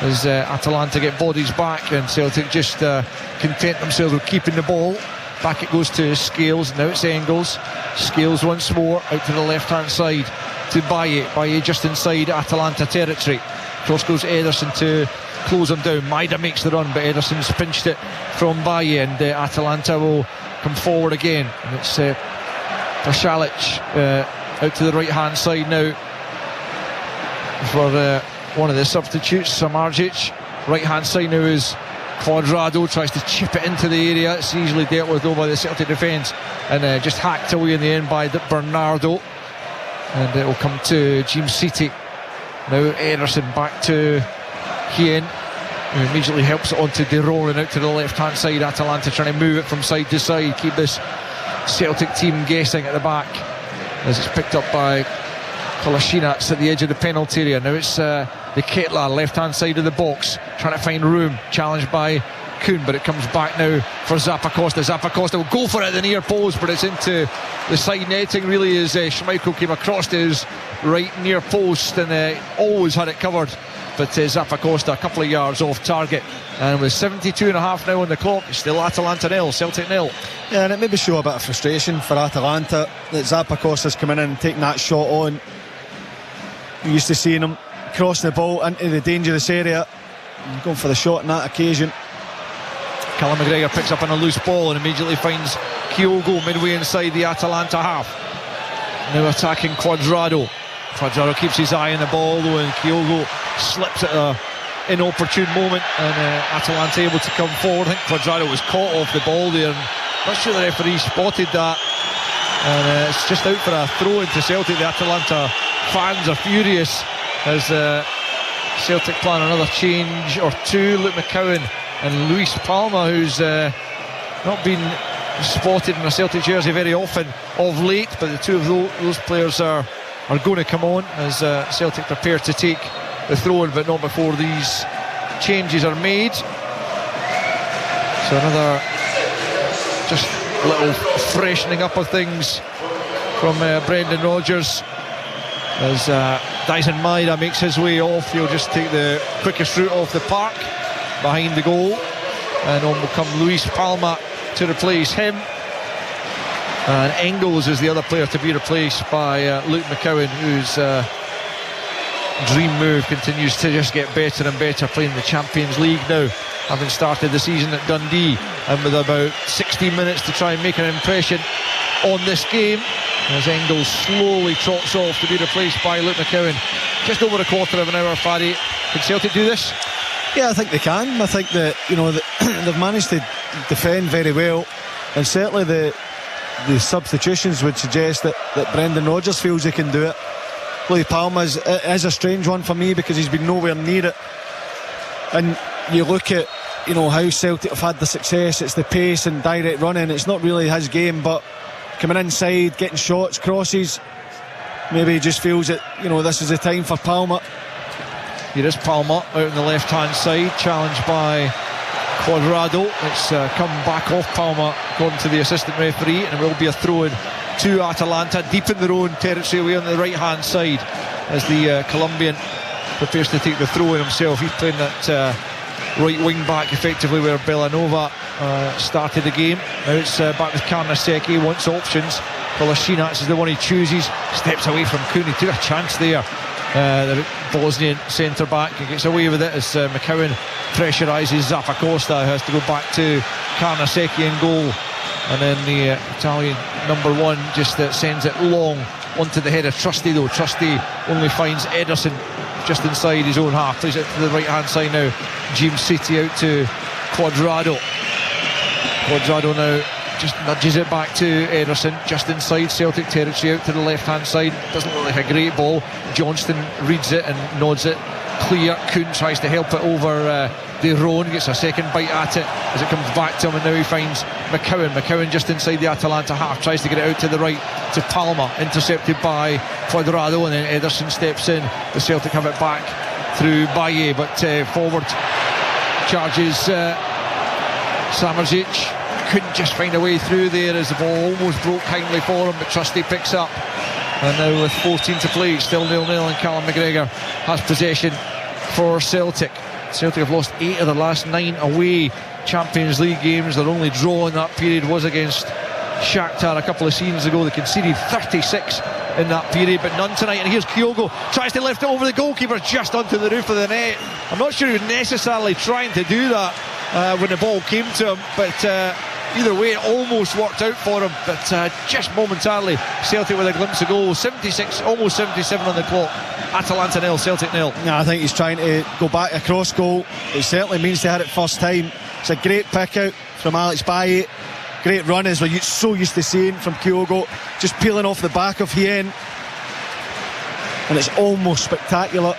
as Atalanta get bodies back, and Celtic just content themselves with keeping the ball. Back it goes to Scales, now it's Engels. Scales once more out to the left hand side to Baez just inside Atalanta territory. Cross goes Ederson to close him down. Maida makes the run, but Ederson's pinched it from Baez, and Atalanta will come forward again, and it's Pasalic out to the right hand side now for one of the substitutes, Samardzic. Right hand side now is Cuadrado tries to chip it into the area. It's easily dealt with though by the Celtic defence, and just hacked away in the end by Bernardo. And it will come to James City. Now Ederson back to Hien, who immediately helps it onto De Roon and out to the left hand side. Atalanta trying to move it from side to side, keep this Celtic team guessing at the back, as it's picked up by Kolasinac at the edge of the penalty area. Now it's the Ketelaar, left hand side of the box, trying to find room, challenged by Kuhn, but it comes back now for Zappacosta. Zappacosta will go for it at the near post, but it's into the side netting really, as Schmeichel came across to his right near post and always had it covered, but Zappacosta a couple of yards off target. And with 72.5 now on the clock, it's still Atalanta 0, Celtic 0. Yeah, and it maybe show a bit of frustration for Atalanta that Zappacosta's coming in and taking that shot on. You're used to seeing him crossing the ball into the dangerous area and going for the shot on that occasion. Callum McGregor picks up on a loose ball and immediately finds Kyogo midway inside the Atalanta half. Now attacking Cuadrado. Cuadrado keeps his eye on the ball though, and Kyogo slips at an inopportune moment, and Atalanta able to come forward. I think Cuadrado was caught off the ball there, and not sure the referee spotted that, and it's just out for a throw into Celtic. The Atalanta fans are furious as Celtic plan another change or two. Luke McCowan and Luis Palma, who's not been spotted in a Celtic jersey very often of late, but the two of those players are going to come on as Celtic prepare to take the throw-in, but not before these changes are made. So another just little freshening up of things from Brendan Rodgers as Dyson Maeda makes his way off. He'll just take the quickest route off the park behind the goal, and on will come Luis Palma to replace him, and Engels is the other player to be replaced by Luke McCowan, whose dream move continues to just get better and better, playing the Champions League now, having started the season at Dundee, and with about 16 minutes to try and make an impression on this game, as Engels slowly trots off to be replaced by Luke McCowan. Just over a quarter of an hour, Paddy. Can Celtic do this? Yeah, I think they can. I think that, you know, they've managed to defend very well, and certainly the substitutions would suggest that Brendan Rodgers feels he can do it. Luis Palma is a strange one for me because he's been nowhere near it. And you look at, you know, how Celtic have had the success. It's the pace and direct running. It's not really his game, but coming inside, getting shots, crosses, maybe he just feels that, you know, this is the time for Palma. Here is Palma out on the left hand side, challenged by Cuadrado. It's come back off Palma, according to the assistant referee, and it will be a throw-in to Atalanta, deep in their own territory, away on the right hand side, as the Colombian prepares to take the throw-in himself. He's playing that right wing back effectively where Bellanova started the game. Now it's back with Karnaseki, wants options. Kolasinac is the one he chooses, steps away from Kuhn. He took a chance there, the Bosnian centre back, and gets away with it as McCowan pressurises Zappacosta, who has to go back to Karnaseki in goal, and then the Italian number one just sends it long onto the head of Trusty, though Trusty only finds Ederson just inside his own half, plays it to the right hand side now. James City out to Cuadrado. Cuadrado now just nudges it back to Ederson, just inside Celtic territory, out to the left hand side. Doesn't look like a great ball. Johnston reads it and nods it clear. Kuhn tries to help it over De Roon, gets a second bite at it as it comes back to him, and now he finds McCowan just inside the Atalanta half, tries to get it out to the right to Palma, intercepted by Cuadrado, and then Ederson steps in. The Celtic have it back through Baye, but forward charges Samardzic. Couldn't just find a way through there as the ball almost broke kindly for him, but Trusty picks up, and now with 14 to play, still 0-0, and Callum McGregor has possession for Celtic. Celtic have lost 8 of their last 9 away Champions League games. Their only draw in that period was against Shakhtar a couple of seasons ago. They conceded 36 in that period, but none tonight. And here's Kyogo, tries to lift it over the goalkeeper, just onto the roof of the net. I'm not sure he was necessarily trying to do that when the ball came to him, but either way it almost worked out for him, but just momentarily Celtic with a glimpse of goal. 76, almost 77 on the clock. Atalanta 0, Celtic 0. Yeah, I think he's trying to go back across goal. It certainly means they had it first time. It's a great pick out from Alex Bailly. Great run, as we're so used to seeing from Kyogo, just peeling off the back of Hien, and it's almost spectacular.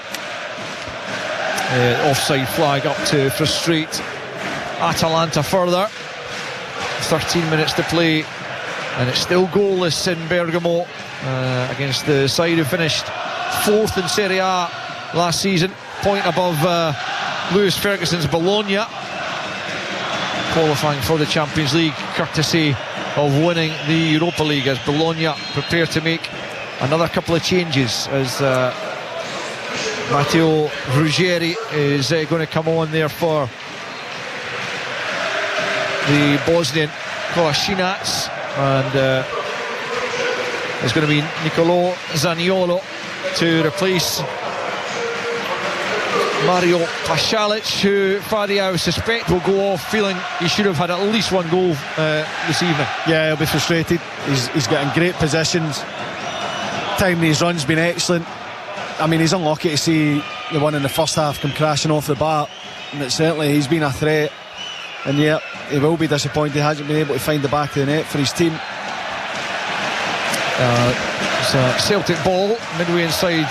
Offside flag up to frustrate Atalanta further. 13 minutes to play, and it's still goalless in Bergamo against the side who finished 4th in Serie A last season, point above Lewis Ferguson's Bologna, qualifying for the Champions League courtesy of winning the Europa League, as Bologna prepare to make another couple of changes as Matteo Ruggeri is going to come on there for the Bosnian Kolasinac, and there's going to be Nicolo Zaniolo to replace Mario Pasalic, who Fadia I suspect will go off feeling he should have had at least one goal this evening. Yeah, he'll be frustrated. He's getting great positions. Timing his run's been excellent. I mean, he's unlucky to see the one in the first half come crashing off the bar, but certainly he's been a threat, and yeah, he will be disappointed he hasn't been able to find the back of the net for his team. It's a Celtic ball midway inside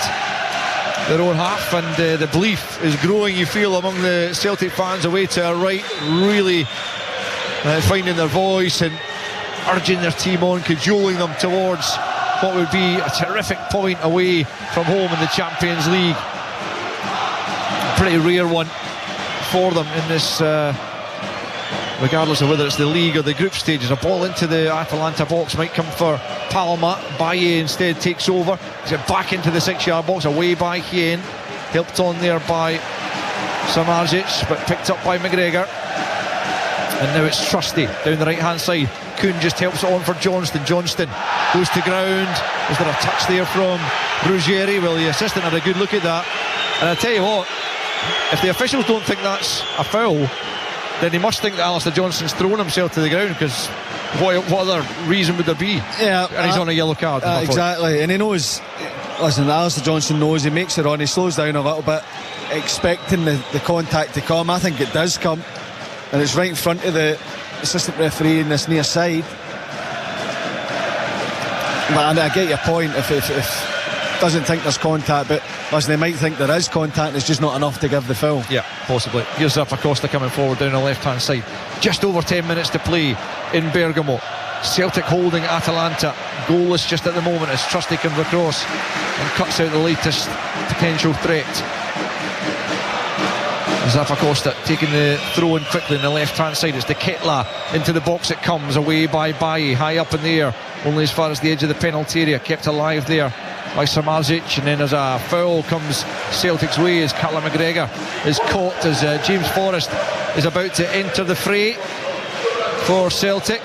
their own half, and the belief is growing, you feel, among the Celtic fans away to our right, really finding their voice and urging their team on, cajoling them towards what would be a terrific point away from home in the Champions League. A pretty rare one for them in this, regardless of whether it's the league or the group stages. A ball into the Atalanta box might come for Palma. Baye instead takes over. He's got back into the 6-yard box, away by Hien, helped on there by Samardzic, but picked up by McGregor. And now it's Trusty down the right hand side. Kuhn just helps it on for Johnston. Johnston goes to ground. Is there a touch there from Ruggeri? Well, the assistant had a good look at that, and I tell you what, if the officials don't think that's a foul, then he must think that Alistair Johnston's thrown himself to the ground, because what other reason would there be? Yeah, and he's on a yellow card. Exactly, and he knows. Listen, Alistair Johnston knows. He makes it on. He slows down a little bit, expecting the contact to come. I think it does come, and it's right in front of the assistant referee in this near side. But I get your point. If doesn't think there's contact, but listen, they might think there is contact, it's just not enough to give the foul. Yeah, possibly. Here's Zappacosta coming forward down the left hand side. Just over 10 minutes to play in Bergamo. Celtic holding Atalanta goalless just at the moment as Trusty comes across and cuts out the latest potential threat. Zappacosta taking the throw in quickly on the left hand side. It's De Ketelaere into the box, it comes, away by Baye, high up in the air, only as far as the edge of the penalty area, kept alive there by Samardzic. And then as a foul comes Celtic's way, as Callum McGregor is caught as James Forrest is about to enter the fray for Celtic,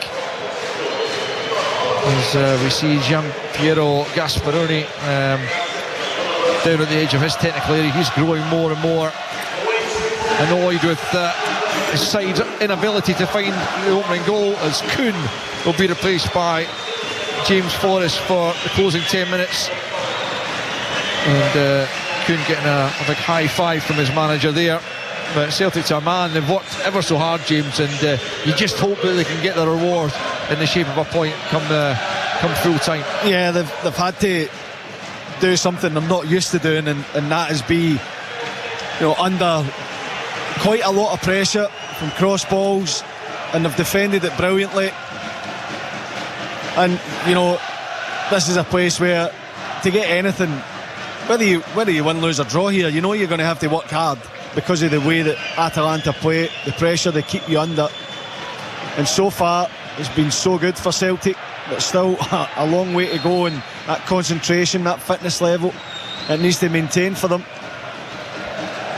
as we see Gianpiero Gasparoni down at the edge of his technical area. He's growing more and more annoyed with his side's inability to find the opening goal, as Kuhn will be replaced by James Forrest for the closing 10 minutes. And Kuhn getting a big high five from his manager there. But Celtic's a man, they've worked ever so hard, James, and you just hope that they can get the reward in the shape of a point come full time. Yeah, they've had to do something they're not used to doing, and that is be, under quite a lot of pressure from cross balls, and they've defended it brilliantly. And this is a place where to get anything, whether you win, lose or draw here, you're going to have to work hard because of the way that Atalanta play, the pressure they keep you under. And so far it's been so good for Celtic, but still a long way to go, and that concentration, that fitness level, it needs to maintain for them.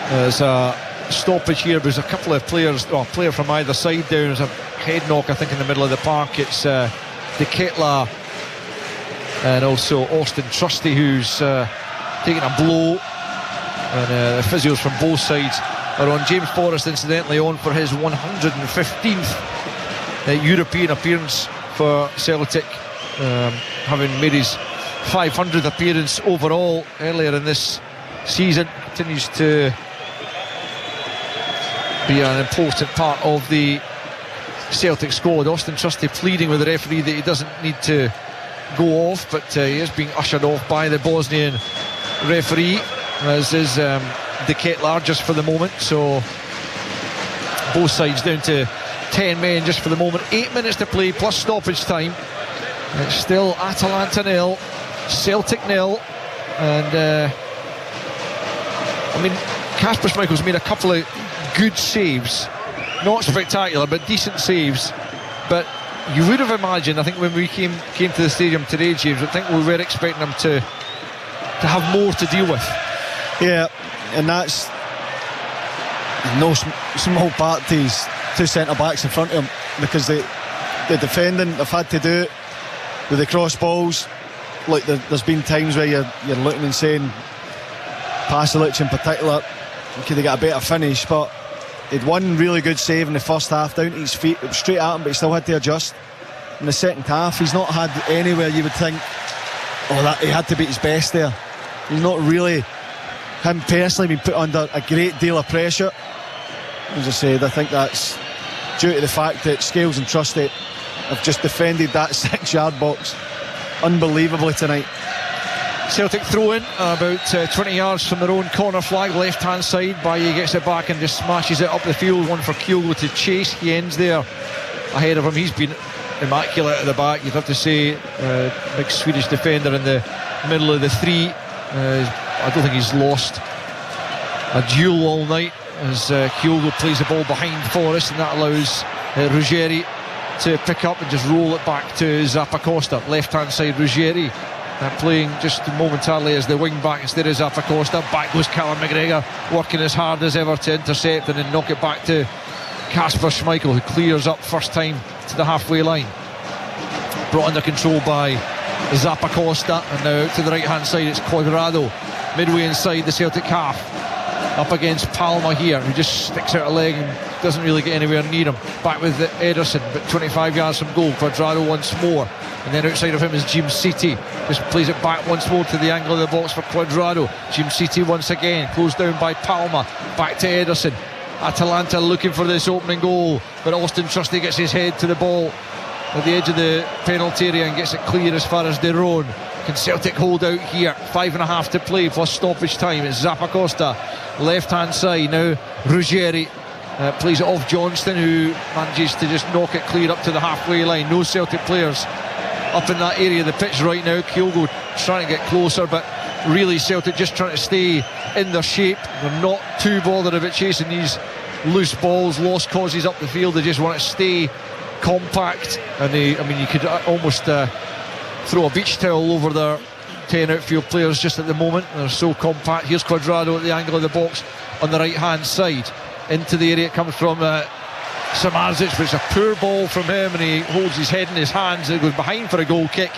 There's a stoppage here. There's a couple of players, a player from either side down. There's a head knock, I think, in the middle of the park. It's De Ketelaere and also Austin Trusty, who's taking a blow, and the physios from both sides are on. James Forrest incidentally on for his 115th European appearance for Celtic, having made his 500th appearance overall earlier in this season. Continues to be an important part of the Celtic squad. Austin Trusty pleading with the referee that he doesn't need to go off, but he is being ushered off by the Bosnian referee, as is De Ketelaar just for the moment. So both sides down to 10 men just for the moment. 8 minutes to play plus stoppage time. It's still Atalanta 0, Celtic 0, and I mean, Kasper Schmeichel's made a couple of good saves, not spectacular but decent saves. But you would have imagined, I think, when we came to the stadium today, James, I think we were expecting him to have more to deal with. Yeah, and that's no small part to his two centre backs in front of him, because the defending have had to do it with the cross balls. Like there's been times where you're looking and saying Pasalic in particular could have got a better finish, but he'd one really good save in the first half, down to his feet, it was straight at him, but he still had to adjust. In the second half, he's not had anywhere you would think, that he had to be his best there. He's not really, him personally, been put under a great deal of pressure. As I said, I think that's due to the fact that Scales and Trusty have just defended that 6-yard box unbelievably tonight. Celtic throw in about 20 yards from their own corner flag, left hand side. Bailly gets it back and just smashes it up the field. One for Kyogo to chase. He ends there ahead of him. He's been immaculate at the back, you'd have to say. Big Swedish defender in the middle of the three. I don't think he's lost a duel all night, as Kyogo plays the ball behind Forrest, and that allows Ruggeri to pick up and just roll it back to Zappacosta. Left hand side, Ruggeri playing just momentarily as the wing back instead of Zappacosta. Back goes Callum McGregor, working as hard as ever to intercept and then knock it back to Kasper Schmeichel, who clears up first time to the halfway line. Brought under control by Zappacosta, and now out to the right hand side it's Cuadrado, midway inside the Celtic half, up against Palma here, who just sticks out a leg and doesn't really get anywhere near him. Back with Ederson, but 25 yards from goal. Cuadrado once more, and then outside of him is Jim City, just plays it back once more to the angle of the box for Cuadrado. Jim City once again, closed down by Palma, back to Ederson. Atalanta looking for this opening goal, but Austin Trusty gets his head to the ball at the edge of the penalty area and gets it clear as far as De Roon. Can Celtic hold out here? 5.5 to play plus stoppage time. It's Zappacosta, left hand side now. Ruggeri plays it off Johnston, who manages to just knock it clear up to the halfway line. No Celtic players up in that area of the pitch right now. Kyogo trying to get closer, but really Celtic just trying to stay in their shape. They're not too bothered about chasing these loose balls, lost causes up the field. They just want to stay compact, and you could almost throw a beach towel over their 10 outfield players just at the moment. They're so compact. Here's Cuadrado at the angle of the box on the right hand side. Into the area it comes from Samardzic, but it's a poor ball from him, and he holds his head in his hands and goes behind for a goal kick.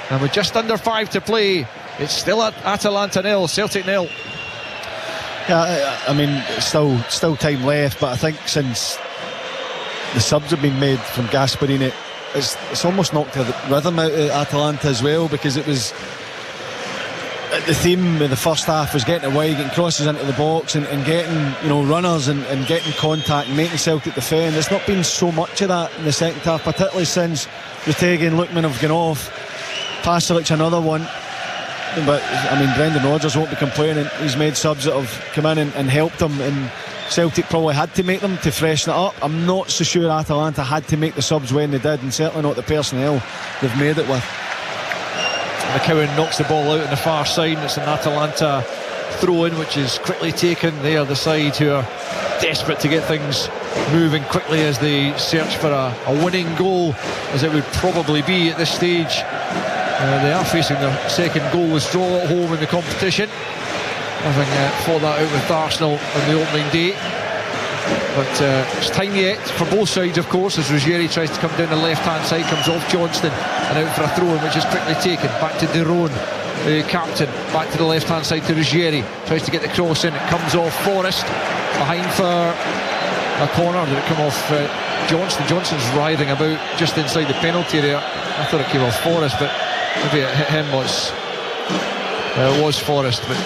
And with just under 5 to play, it's still at Atalanta 0, Celtic 0. Yeah, I mean, still time left, but I think since the subs have been made from Gasperini, it's almost knocked the rhythm out of Atalanta as well, because it was the theme of the first half was getting away, getting crosses into the box and getting runners and getting contact and making Celtic defend. There's not been so much of that in the second half, particularly since Rutegi and Lookman have gone off. Pasalic another one. But I mean, Brendan Rodgers won't be complaining. He's made subs that have come in and helped him, and Celtic probably had to make them to freshen it up. I'm not so sure Atalanta had to make the subs when they did, and certainly not the personnel they've made it with. McCowan knocks the ball out on the far side, and it's an Atalanta throw-in, which is quickly taken. They are the side who are desperate to get things moving quickly as they search for a winning goal, as it would probably be at this stage. They are facing their second goalless draw at home in the competition, having fought that out with Arsenal on the opening day. But it's time yet for both sides, of course, as Ruggeri tries to come down the left hand side, comes off Johnston and out for a throw-in, which is quickly taken. Back to De Roon, the captain, back to the left hand side to Ruggeri, tries to get the cross in, it comes off Forrest, behind for a corner. Did it come off Johnston? Johnston's writhing about just inside the penalty area. I thought it came off Forrest, but maybe it hit him. It was Forrest, but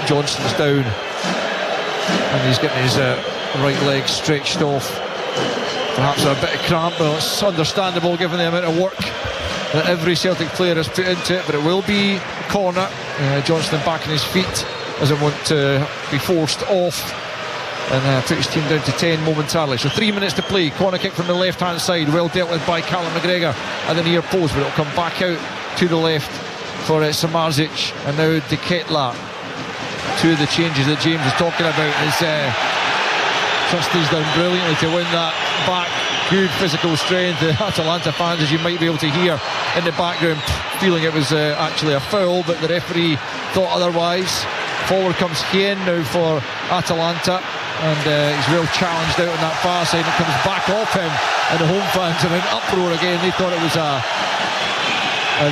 Johnston's down and he's getting his right leg stretched off. Perhaps a bit of cramp, but it's understandable given the amount of work that every Celtic player has put into it. But it will be a corner. Johnston back on his feet, doesn't want to be forced off, and put his team down to 10 momentarily. So 3 minutes to play. Corner kick from the left hand side, well dealt with by Callum McGregor at the near post, but it'll come back out to the left for Samardzic. And now De Ketelaere. Two of the changes that James is talking about is Trusty's done brilliantly to win that back. Good physical strength. The Atalanta fans, as you might be able to hear in the background, feeling it was actually a foul, but the referee thought otherwise. Forward comes Hien now for Atalanta, and he's well challenged out on that far side. It comes back off him, and the home fans are in uproar again. They thought it was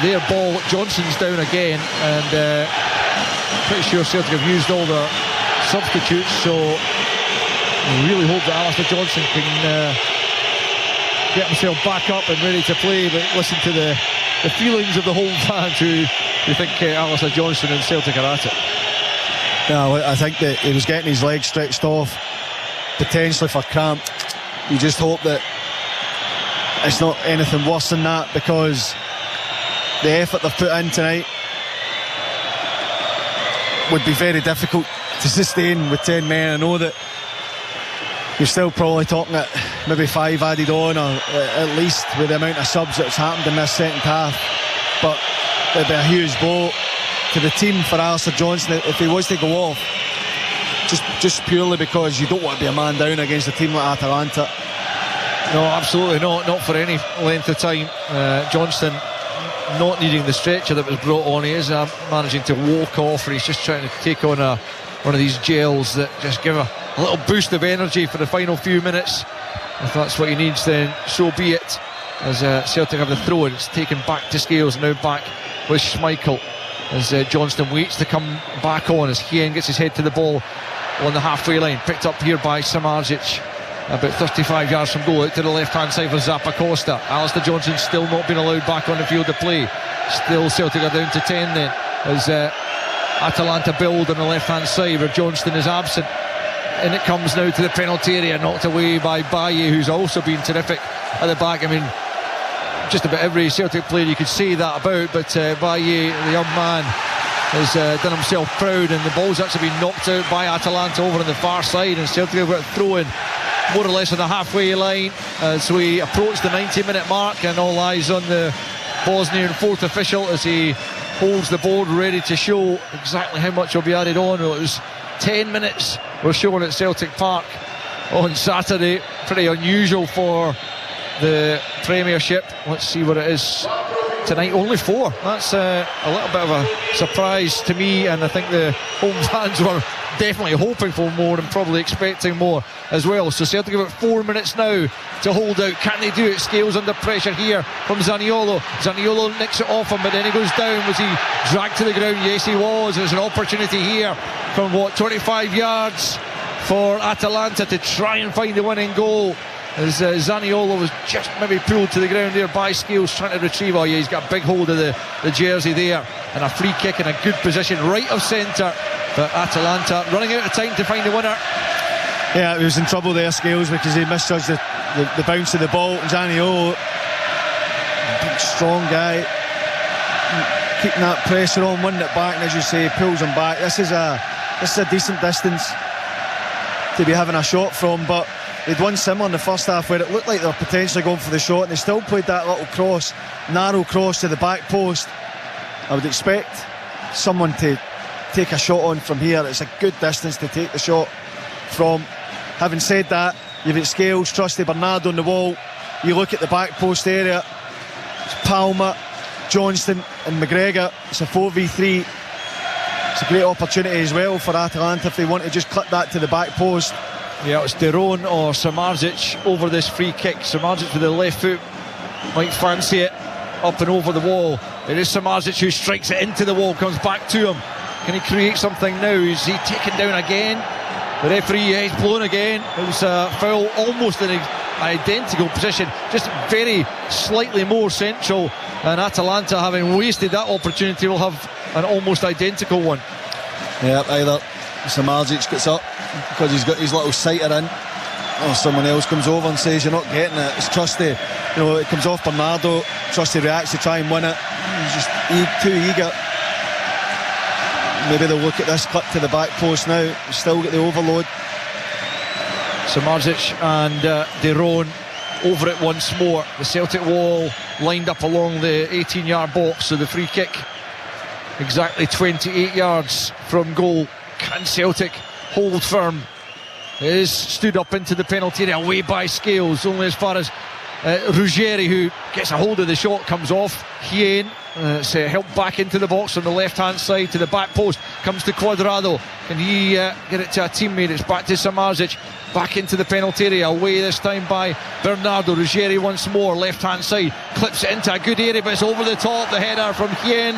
their ball. Johnson's down again, and pretty sure Celtic have used all their substitutes, so I really hope that Alistair Johnston can get himself back up and ready to play. But listen to the feelings of the home fans who think Alistair Johnston and Celtic are at it. No, I think that he was getting his legs stretched off, potentially for cramp. You just hope that it's not anything worse than that, because the effort they've put in tonight would be very difficult to sustain with 10 men. I know that you're still probably talking at maybe 5 added on, or at least with the amount of subs that's happened in this second half, but it'd be a huge blow to the team for Alistair Johnston if he was to go off, just purely because you don't want to be a man down against a team like Atalanta. No, absolutely not for any length of time. Johnston not needing the stretcher that was brought on. He is managing to walk off, or he's just trying to take on one of these gels that just give a little boost of energy for the final few minutes. If that's what he needs, then so be it. As Celtic have the throw, and it's taken back to Scales, now back with Schmeichel, as Johnston waits to come back on, as Hien gets his head to the ball on the halfway line, picked up here by Samardzic, about 35 yards from goal, out to the left hand side for Zappacosta. Alistair Johnston still not been allowed back on the field to play. Still Celtic are down to 10 then, as Atalanta build on the left hand side where Johnston is absent. And it comes now to the penalty area, knocked away by Baye, who's also been terrific at the back. I mean, just about every Celtic player you could say that about, but Baye, the young man, has done himself proud, and the ball's actually been knocked out by Atalanta over on the far side, and Celtic have got a throw in more or less on the halfway line as we approach the 90-minute mark, and all eyes on the Bosnian fourth official as he holds the board ready to show exactly how much will be added on. Well, it was 10 minutes were shown at Celtic Park on Saturday. Pretty unusual for the Premiership. Let's see what it is tonight. Only 4. That's a little bit of a surprise to me, and I think the home fans were definitely hoping for more and probably expecting more as well. So Celtic have about 4 minutes now to hold out. Can they do it? Scales under pressure here from Zaniolo. Zaniolo nicks it off him, but then he goes down. Was he dragged to the ground? Yes, he was. There's an opportunity here from 25 yards for Atalanta to try and find the winning goal, as Zaniolo was just maybe pulled to the ground there by Scales, trying to retrieve. Oh yeah, he's got a big hold of the jersey there, and a free kick in a good position right of centre. But Atalanta running out of time to find the winner. Yeah, he was in trouble there, Scales, because he misjudged the bounce of the ball. Zaniolo, big strong guy, keeping that pressure on, winning it back, and as you say, pulls him back. This is a decent distance to be having a shot from, but they'd won similar in the first half where it looked like they were potentially going for the shot, and they still played that little cross, narrow cross to the back post. I would expect someone to take a shot on from here. It's a good distance to take the shot from. Having said that, you've got Scales, Trusty, Bernardo on the wall. You look at the back post area, it's Palmer, Johnston and McGregor. It's a 4v3. It's a great opportunity as well for Atalanta if they want to just clip that to the back post. Yeah, it's Deron or Samardzic over this free kick. Samardzic with the left foot might fancy it up and over the wall. It is Samardzic who strikes it into the wall, comes back to him. Can he create something now? Is he taken down again? The referee is blown again. It was a foul almost in an identical position, just very slightly more central, and Atalanta, having wasted that opportunity, will have an almost identical one. Yeah, either Samardzic gets up because he's got his little sighter in, or someone else comes over and says you're not getting it. It's Trusty, it comes off Bernardo. Trusty reacts to try and win it. He's just too eager. Maybe they'll look at this clip to the back post now. Still get the overload. Samardzic and De Roon over it once more. The Celtic wall lined up along the 18-yard box, so the free kick exactly 28 yards from goal. Can Celtic hold firm? It is stood up into the penalty area, away by Scales, only as far as Ruggieri, who gets a hold of the shot, comes off. Hien helped back into the box on the left-hand side to the back post, comes to Cuadrado. Can he get it to a teammate? It's back to Samardzic, back into the penalty area, away this time by Bernardo. Ruggieri once more, left-hand side, clips it into a good area, but it's over the top. The header from Hien.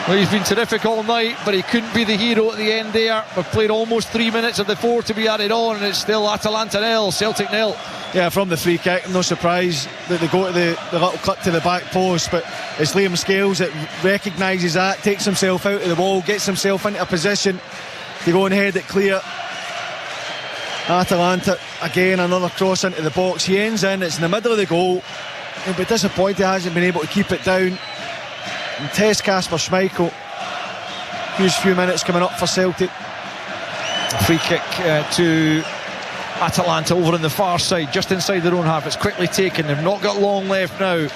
Well, he's been terrific all night, but he couldn't be the hero at the end there. We've played almost 3 minutes of the 4 to be added on, and it's still Atalanta 0, Celtic 0. Yeah, from the free kick, no surprise that they go to the little cut to the back post, but it's Liam Scales that recognises that, takes himself out of the ball, gets himself into a position to go and head it clear. Atalanta, again, another cross into the box. He ends in, it's in the middle of the goal. He'll be disappointed he hasn't been able to keep it down and test Kasper Schmeichel. Huge few minutes coming up for Celtic. Free kick to Atalanta over on the far side, just inside their own half. It's quickly taken. They've not got long left now,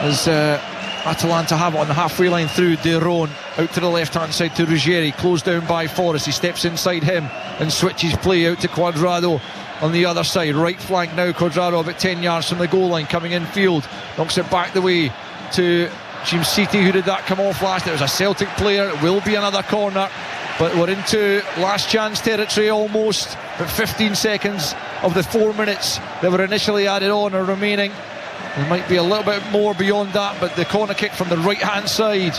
as Atalanta have it on the halfway line through De Roon, out to the left hand side to Ruggieri, closed down by Forrest. He steps inside him and switches play out to Cuadrado on the other side, right flank now. Cuadrado about 10 yards from the goal line, coming in field, knocks it back the way to Jim City. Who did that come off last? It was a Celtic player. It will be another corner, but we're into last chance territory almost. But 15 seconds of the 4 minutes that were initially added on are remaining. There might be a little bit more beyond that, but the corner kick from the right hand side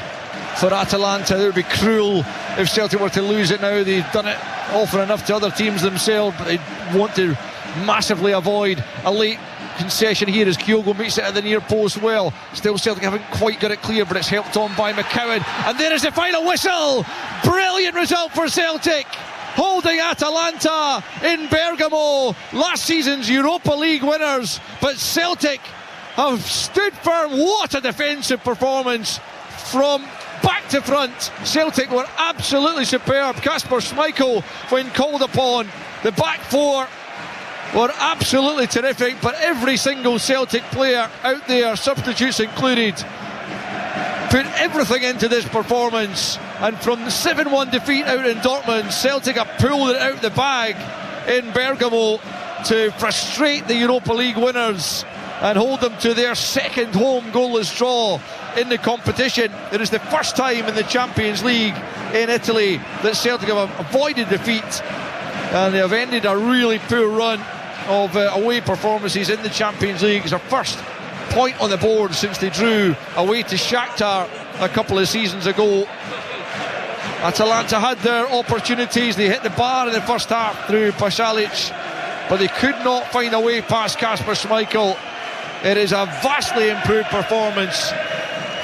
for Atalanta. It would be cruel if Celtic were to lose it now. They've done it often enough to other teams themselves, but they want to massively avoid a late concession here as Kyogo meets it at the near post well. Still Celtic haven't quite got it clear, but it's helped on by McCowan, and there is the final whistle. Brilliant result for Celtic, holding Atalanta in Bergamo, last season's Europa League winners. But Celtic have stood firm. What a defensive performance from back to front. Celtic were absolutely superb. Kasper Schmeichel, when called upon, the back four were absolutely terrific, but every single Celtic player out there, substitutes included, put everything into this performance. And from the 7-1 defeat out in Dortmund, Celtic have pulled it out the bag in Bergamo to frustrate the Europa League winners and hold them to their second home goalless draw in the competition. It is the first time in the Champions League in Italy that Celtic have avoided defeat, and they have ended a really poor run of away performances in the Champions League. It's their first point on the board since they drew away to Shakhtar a couple of seasons ago. Atalanta had their opportunities. They hit the bar in the first half through Pasalic, but they could not find a way past Kasper Schmeichel. It is a vastly improved performance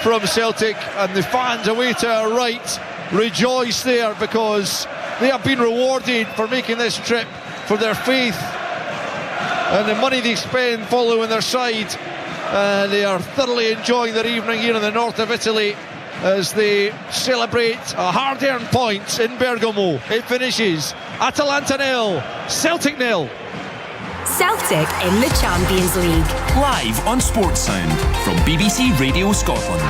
from Celtic, and the fans away to our right rejoice there because they have been rewarded for making this trip, for their faith and the money they spend following their side. They are thoroughly enjoying their evening here in the north of Italy as they celebrate a hard-earned point in Bergamo. It finishes Atalanta 0, Celtic 0. Celtic in the Champions League. Live on Sports Sound from BBC Radio Scotland.